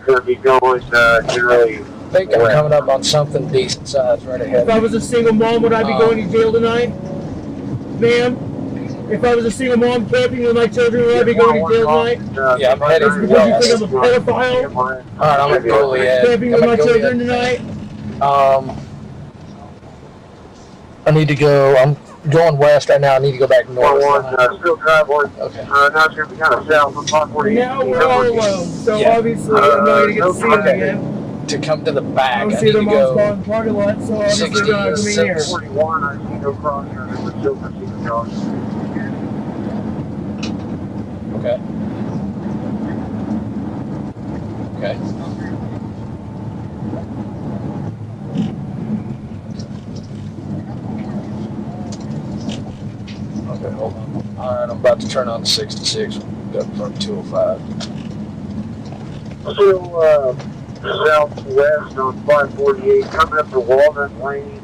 Going to be going generally. I think I'm coming up on something decent size right ahead. If I was a single mom, would I be going to jail tonight? Ma'am? If I was a single mom camping with my children, would I be going to jail tonight? Yeah, I'm heading to Because you think I'm a pedophile? Alright, I'm at Goliad. Camping with my children tonight? I need to go. I'm going west right now. I need to go back north. Still driveway. Okay. Now it's going to be kind of south of 548. Now we're all alone, so Yeah. obviously I'm not going to get to see them again. To come to the back, I I don't see need to their mom's go car in the parking lot, so obviously they're not coming here. 41, I see no crossers, and we're still proceeding across. Okay. Okay. Okay, hold on. Alright, I'm about to turn on 66. Got from 205. Still southwest on 548, coming up to Walnut Lane.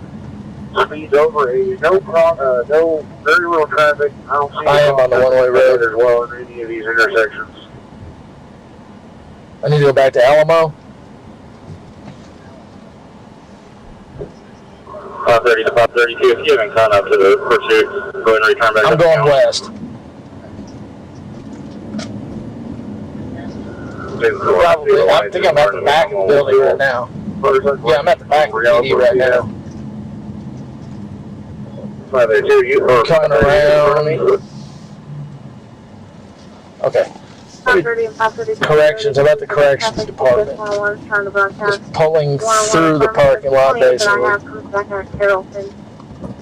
Speeds over 80. No, very little traffic. I don't see. I am on the one-way road as well in any of these intersections. I need to go back to Alamo. 530 to 532. If you haven't caught up to the pursuit, go ahead and return back. I'm going west. Probably. I think I'm at the back of the building right now. Yeah, I'm at the back of the PD right now. 582, you are coming around. Okay. 530 and 530. Corrections. I'm at the corrections department. Just pulling through the parking lot, basically.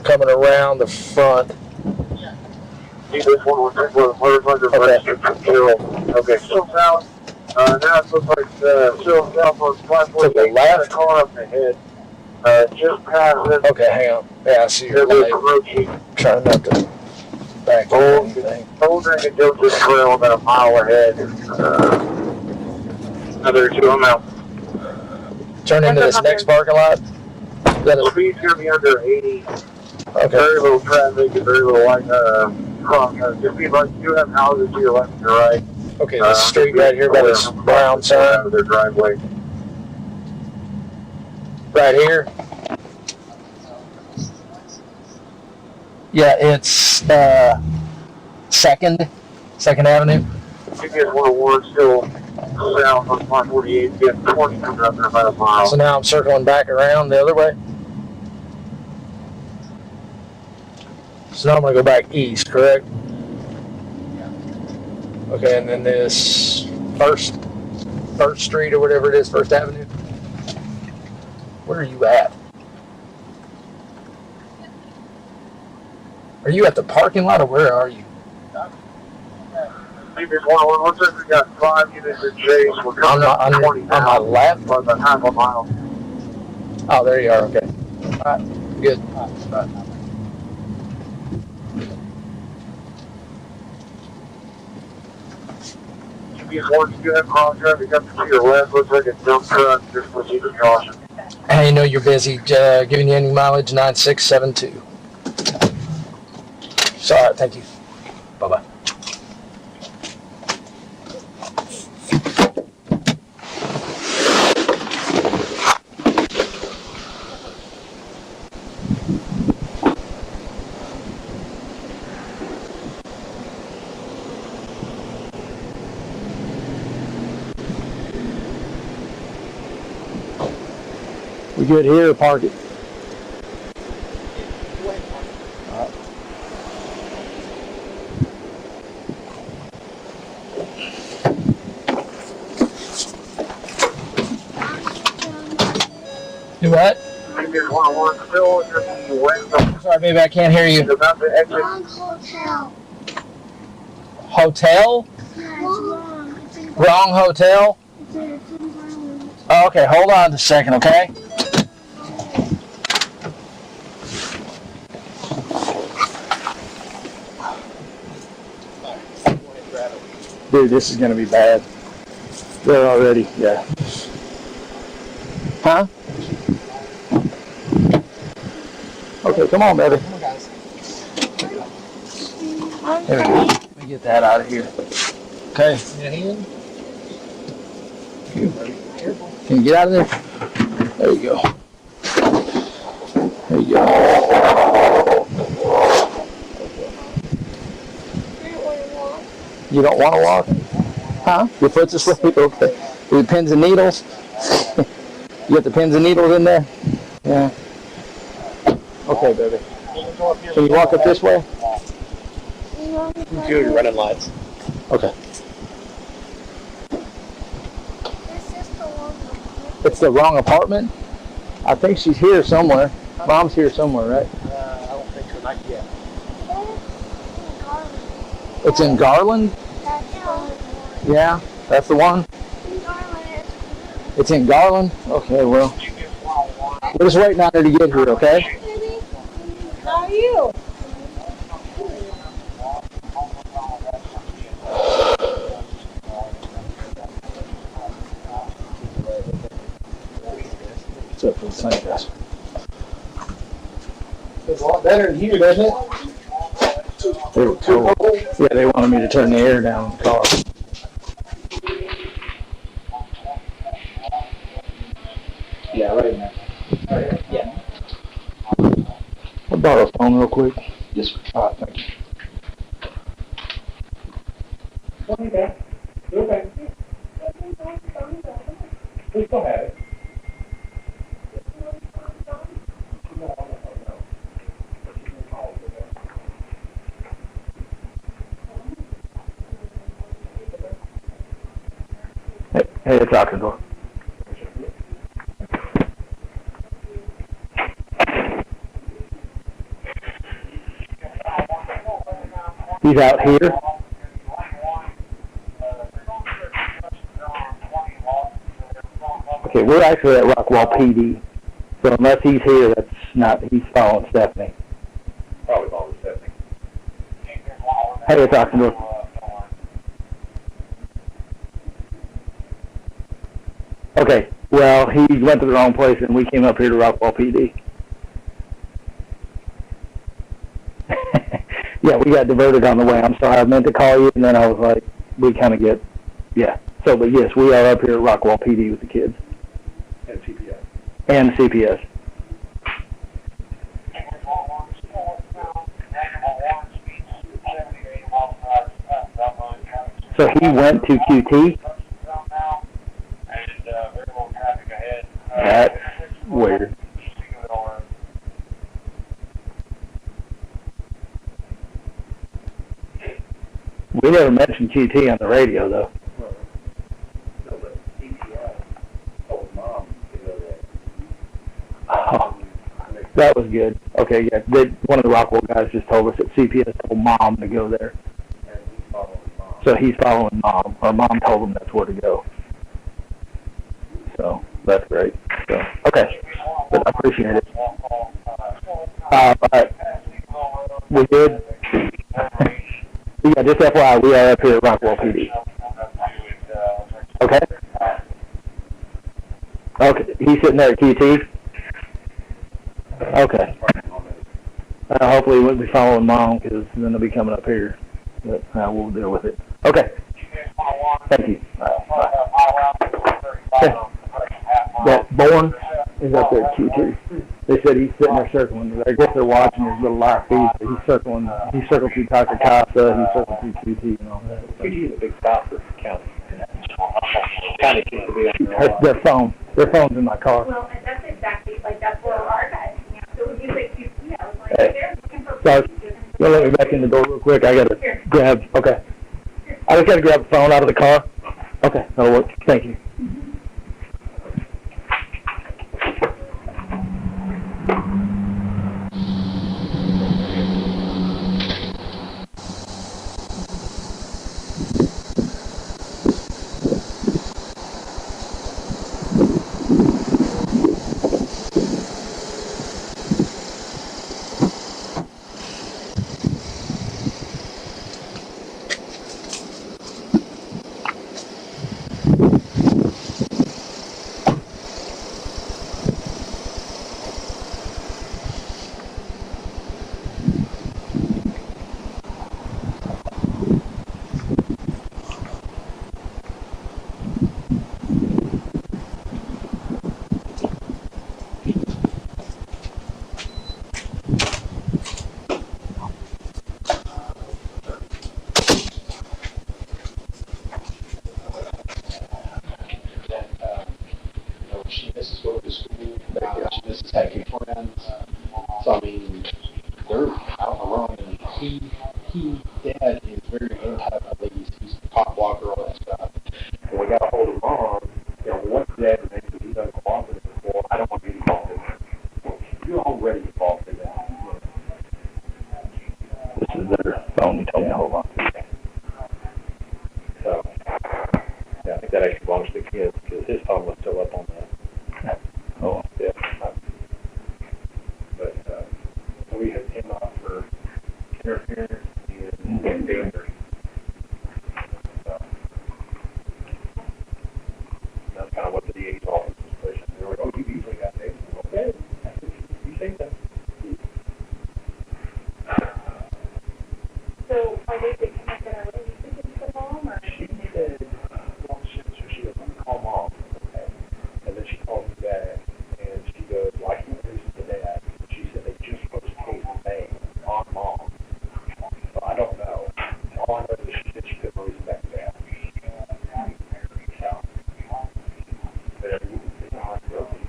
Coming around the front. Okay, still south. Now it looks like still south on 548. To the left? Car up ahead. Just past it. Okay, hang on. Yeah, I see your light. Trying not to back into anything. Old Dragon Delta Trail about a mile ahead. Another 2 out. Turn into this next parking lot. The speed's going to be under 80. Okay. Very little traffic and very little light cross. Just be like you have houses to your left and your right. Okay, this street right here by this brown sign. Their driveway. Right here. Yeah, it's 2nd Avenue. You get 101 still south on 548. Get 20 coming up in about a mile. So now I'm circling back around the other way. So now I'm going to go back east, correct? Okay, and then this First Street or whatever it is, First Avenue. Where are you at? Are you at the parking lot or where are you? Maybe it's 101. Looks like we got 5 units in chase. We're coming up to 20 now. On my left? About half a mile. Oh, there you are. Okay. All right. Good. All right. Once you have cross traffic up to your left, looks like a dump truck. Just proceed with caution. Hey, I know you're busy. Giving you any mileage, 9672. Sorry, thank you. Bye-bye. We good here or park it? Do what? Sorry, baby, I can't hear you. Wrong hotel. Hotel? Yeah, it's wrong. It's in Wrong hotel? It's in Garland. Oh, okay, hold on a second, okay? Dude, this is gonna be bad. They're already, yeah. Huh? Okay, come on, baby. There we go. Let me get that out of here. Okay. Can you get out of there? There you go. There you go. You don't want to walk? Huh? Your foot's asleep? Okay. With pins and needles? You got the pins and needles in there? Yeah. Okay, baby. Can you walk up this way? You're running lights. Okay. It's the wrong apartment? I think she's here somewhere. Mom's here somewhere, right? I don't think so, not yet. It's in Garland? Yeah, that's the one? It's in Garland? Okay, well. We're just waiting on her to get here, okay? How are you? What's up for the sunglasses? It's a lot better in here, doesn't it? They were cold. Yeah, they wanted me to turn the air down in the car. Yeah, right in there. Yeah. I'll borrow a phone real quick. Yes, sir. All right, thank you. Okay. Okay. We still have it. Hey, it's out the door. He's out here. Okay, we're actually at Rockwall PD. So unless he's here, that's not, he's following Stephanie. Probably following Stephanie. Hey, it's out the door. Okay, well, he went to the wrong place and we came up here to Rockwall PD. Yeah, we got diverted on the way. I'm sorry, I meant to call you, and then I was like, we kind of get, yeah. So, but yes, we are up here at Rockwall PD with the kids. And CPS. And CPS. So he went to QT? That's weird. We never mentioned QT on the radio, though. Oh, that was good. Okay, yeah. One of the Rockwell guys just told us that CPS told Mom to go there. So he's following Mom, or Mom told him that's where to go. So that's great. So okay, but I appreciate it. We good? Yeah, just FYI, we are up here at Rockwall PD. Okay. Okay, he's sitting there at QT. Okay. Hopefully he won't be following Mom, because then they'll be coming up here. But we'll deal with it. Okay. Thank you. That Bourne is up there at Q2. They said he's sitting there circling. I guess they're watching his little live feed. He's circling. He circled through Dr. Casa. He circled through QT and all that. QT is a big stop for county. County seems to be on Their phone. Their phone's in my car. Well, and that's exactly, like, that's where our guys, you know, so when you say QT, I was like, Hey. they're looking for... Sorry. You'll let me back in the door real quick. I got to grab. Okay. I just got to grab the phone out of the car. Okay. That'll work. Thank you. This is happy friends. So I mean, they're out on the run, and Dad is very anti-police. He's a cop blocker, all that stuff. And we got a hold of Mom. Once Dad thinks that he's uncooperative, well, I don't want to be involved in that. You're already involved in that. This is their phone. You told me to hold on. So, yeah, I think that actually belongs to the kids because his phone was still up on that. Oh. Yeah. But we hit him up for interference and danger. So, that's kind of what the DA's office was pushing. They were like, oh, you usually got danger. Okay. You say that. So, are they connected already to the mom, or? She said, well, she goes, I'm going to call Mom. Okay. And then she called me back, and she goes, well, I can't reason to Dad. She said they just posted a case in May on Mom. So I don't know. All I know is she said she couldn't reason back to Dad. So, but you can see how it's broken.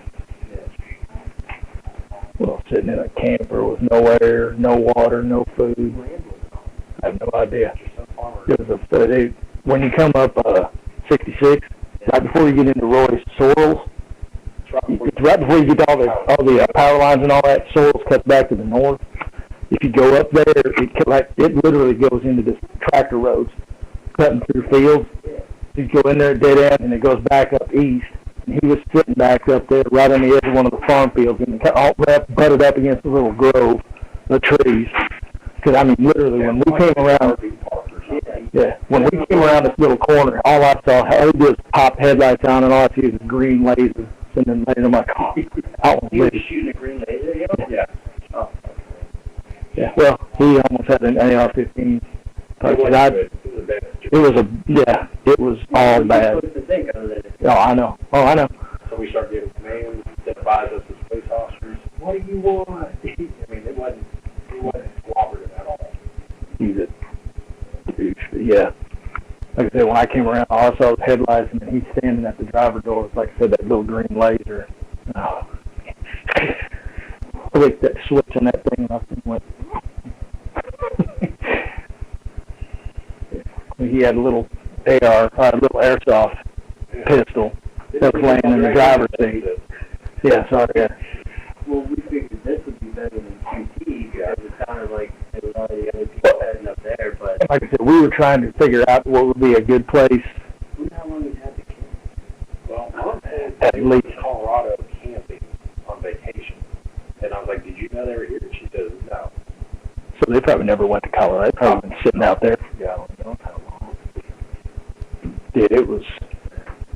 Well, sitting in a camper with no air, no water, no food. I have no idea. When you come up 66, right before you get into Royce, Sorrels, it's right before you get to all the power lines and all that. Sorrels cuts back to the north. If you go up there, it literally goes into this tractor roads, cutting through fields. You go in there dead end, and it goes back up east. And he was sitting back up there, right on the edge of one of the farm fields, and all butted up against a little grove of trees. Because, I mean, literally, when we came around, when we came around this little corner, all I saw, all he did was pop headlights on, and all I see is a green laser sitting in my car. He was shooting a green laser, Yeah. Oh. Yeah, well, he almost had an AR-15. It was all bad. Oh, I know. So we started getting commands that advised us as police officers, what do you want? I mean, it wasn't cooperative at all. He's a douche, but yeah. Like I said, when I came around, all I saw was headlights, and then he's standing at the driver door. Like I said, that little green laser. Oh. Clicked that switch on that thing, and I went. He had a little little airsoft pistol that was laying in the driver's seat. Yeah, sorry. Yeah. Well, we figured this would be better than QT because it sounded like there was already other people heading up there. But like I said, we were trying to figure out what would be a good place. Wonder how long we've had the camp. Well, Mom said at they least were in Colorado camping on vacation, and I was like, "Did you know they were here?" She says, "No." So they probably never went to Colorado. They've probably been sitting out there. Yeah, I don't know how long. Dude, it was.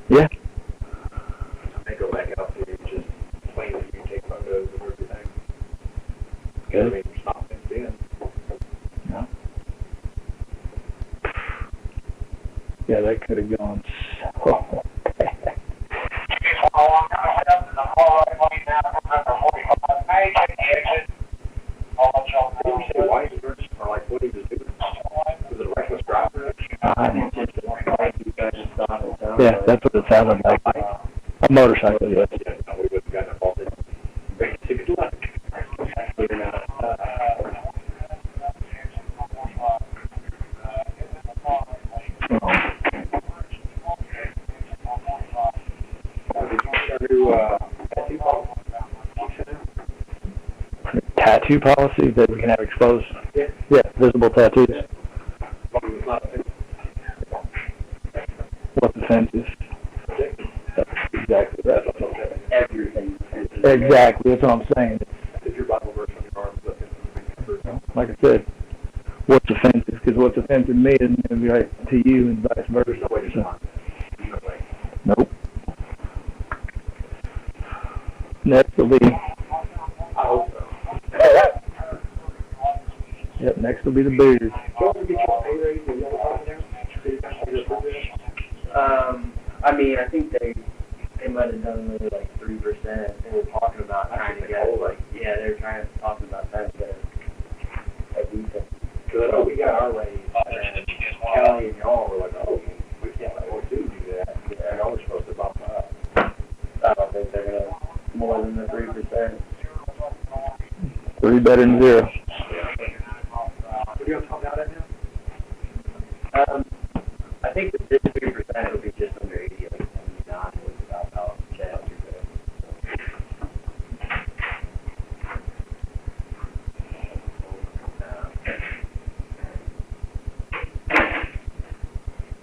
Yeah. They go back out there and just plain as you take photos of everything. Good. I mean, it's not fenced in. No. Yeah, that could have gone so bad. Did you say White or like what he was doing? Was it a reckless driver? Yeah, that's what it sounded like. A motorcycle, yes. Yeah, no, we would have gotten involved in basic luck. Tattoo policy that we can have exposed. Yeah, visible tattoos. What offenses? Exactly that. Everything. Exactly, that's what I'm saying. If your Bible verse on your arm is up, like I said, what's offensive? Because what's offensive to me isn't going to be right to you and vice versa. So. Nope. Next will be. I hope so. Yep, next will be the beers. I mean, I think they might have done maybe like 3%. They were talking about trying to get they were talking about trying to get a decent. Because I know we got our raise, and Kelly and y'all were like, oh, we can't let do that. And I was supposed to bump up. I don't think they're gonna more than the 3%. 3 better than 0. What are you talking about right now? I think the 53% would be just under 80, like 79 was about how check.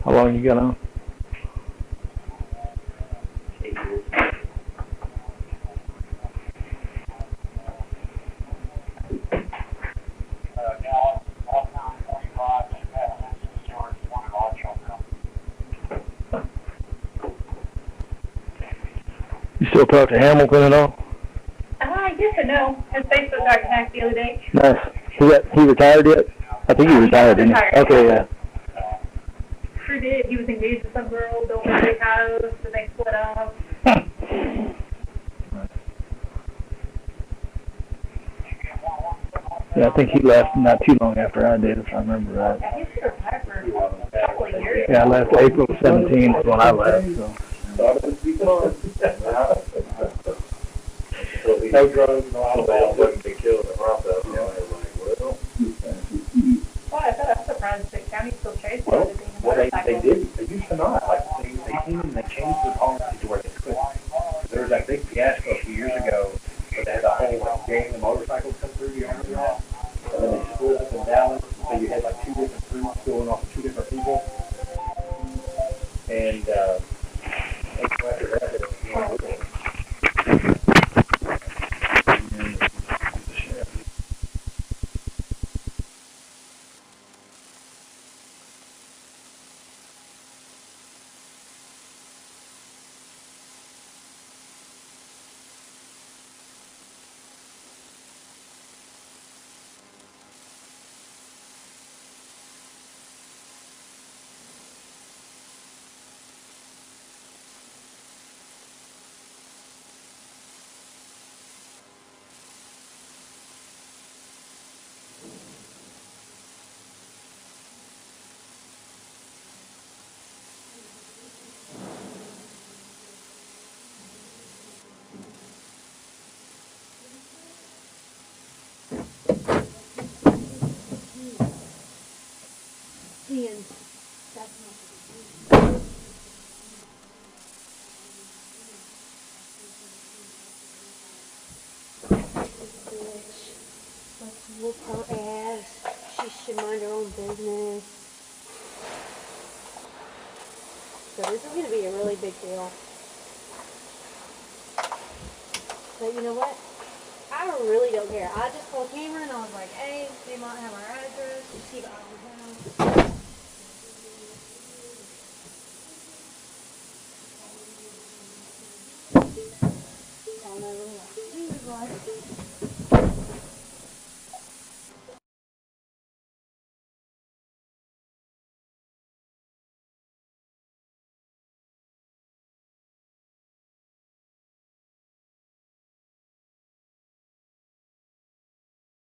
How long you got on? 8 years. You still talk to Hamilton at all? Yes and no. His Facebook got hacked the other day. Nice. He retired yet? I think he retired, didn't he? Retired. Okay, yeah. Sure did. He was engaged to some girl, built a big house, and they split up. Yeah, I think he left not too long after I did, if I remember right. Yeah, he should have retired for a couple of years. Yeah, I left April 17th is when I left, so. No drugs, no alcohol, wouldn't be killed in the process. You know, well, Well, I'm surprised the county still chased well, it. they did. They used to not. Like they came in and they changed the policy to where they couldn't. There was that big fiasco a few years ago where they had the whole like gang of motorcycles come through. You remember that? And then they split up in Dallas, so you had like 2 different groups going off of 2 different people. And after that, it was Let's whoop her ass. She should mind her own business. So this is going to be a really big deal. But you know what? I really don't care. I just called Cameron and I was like, hey, they might have our address. You see the house. I don't know. He was like,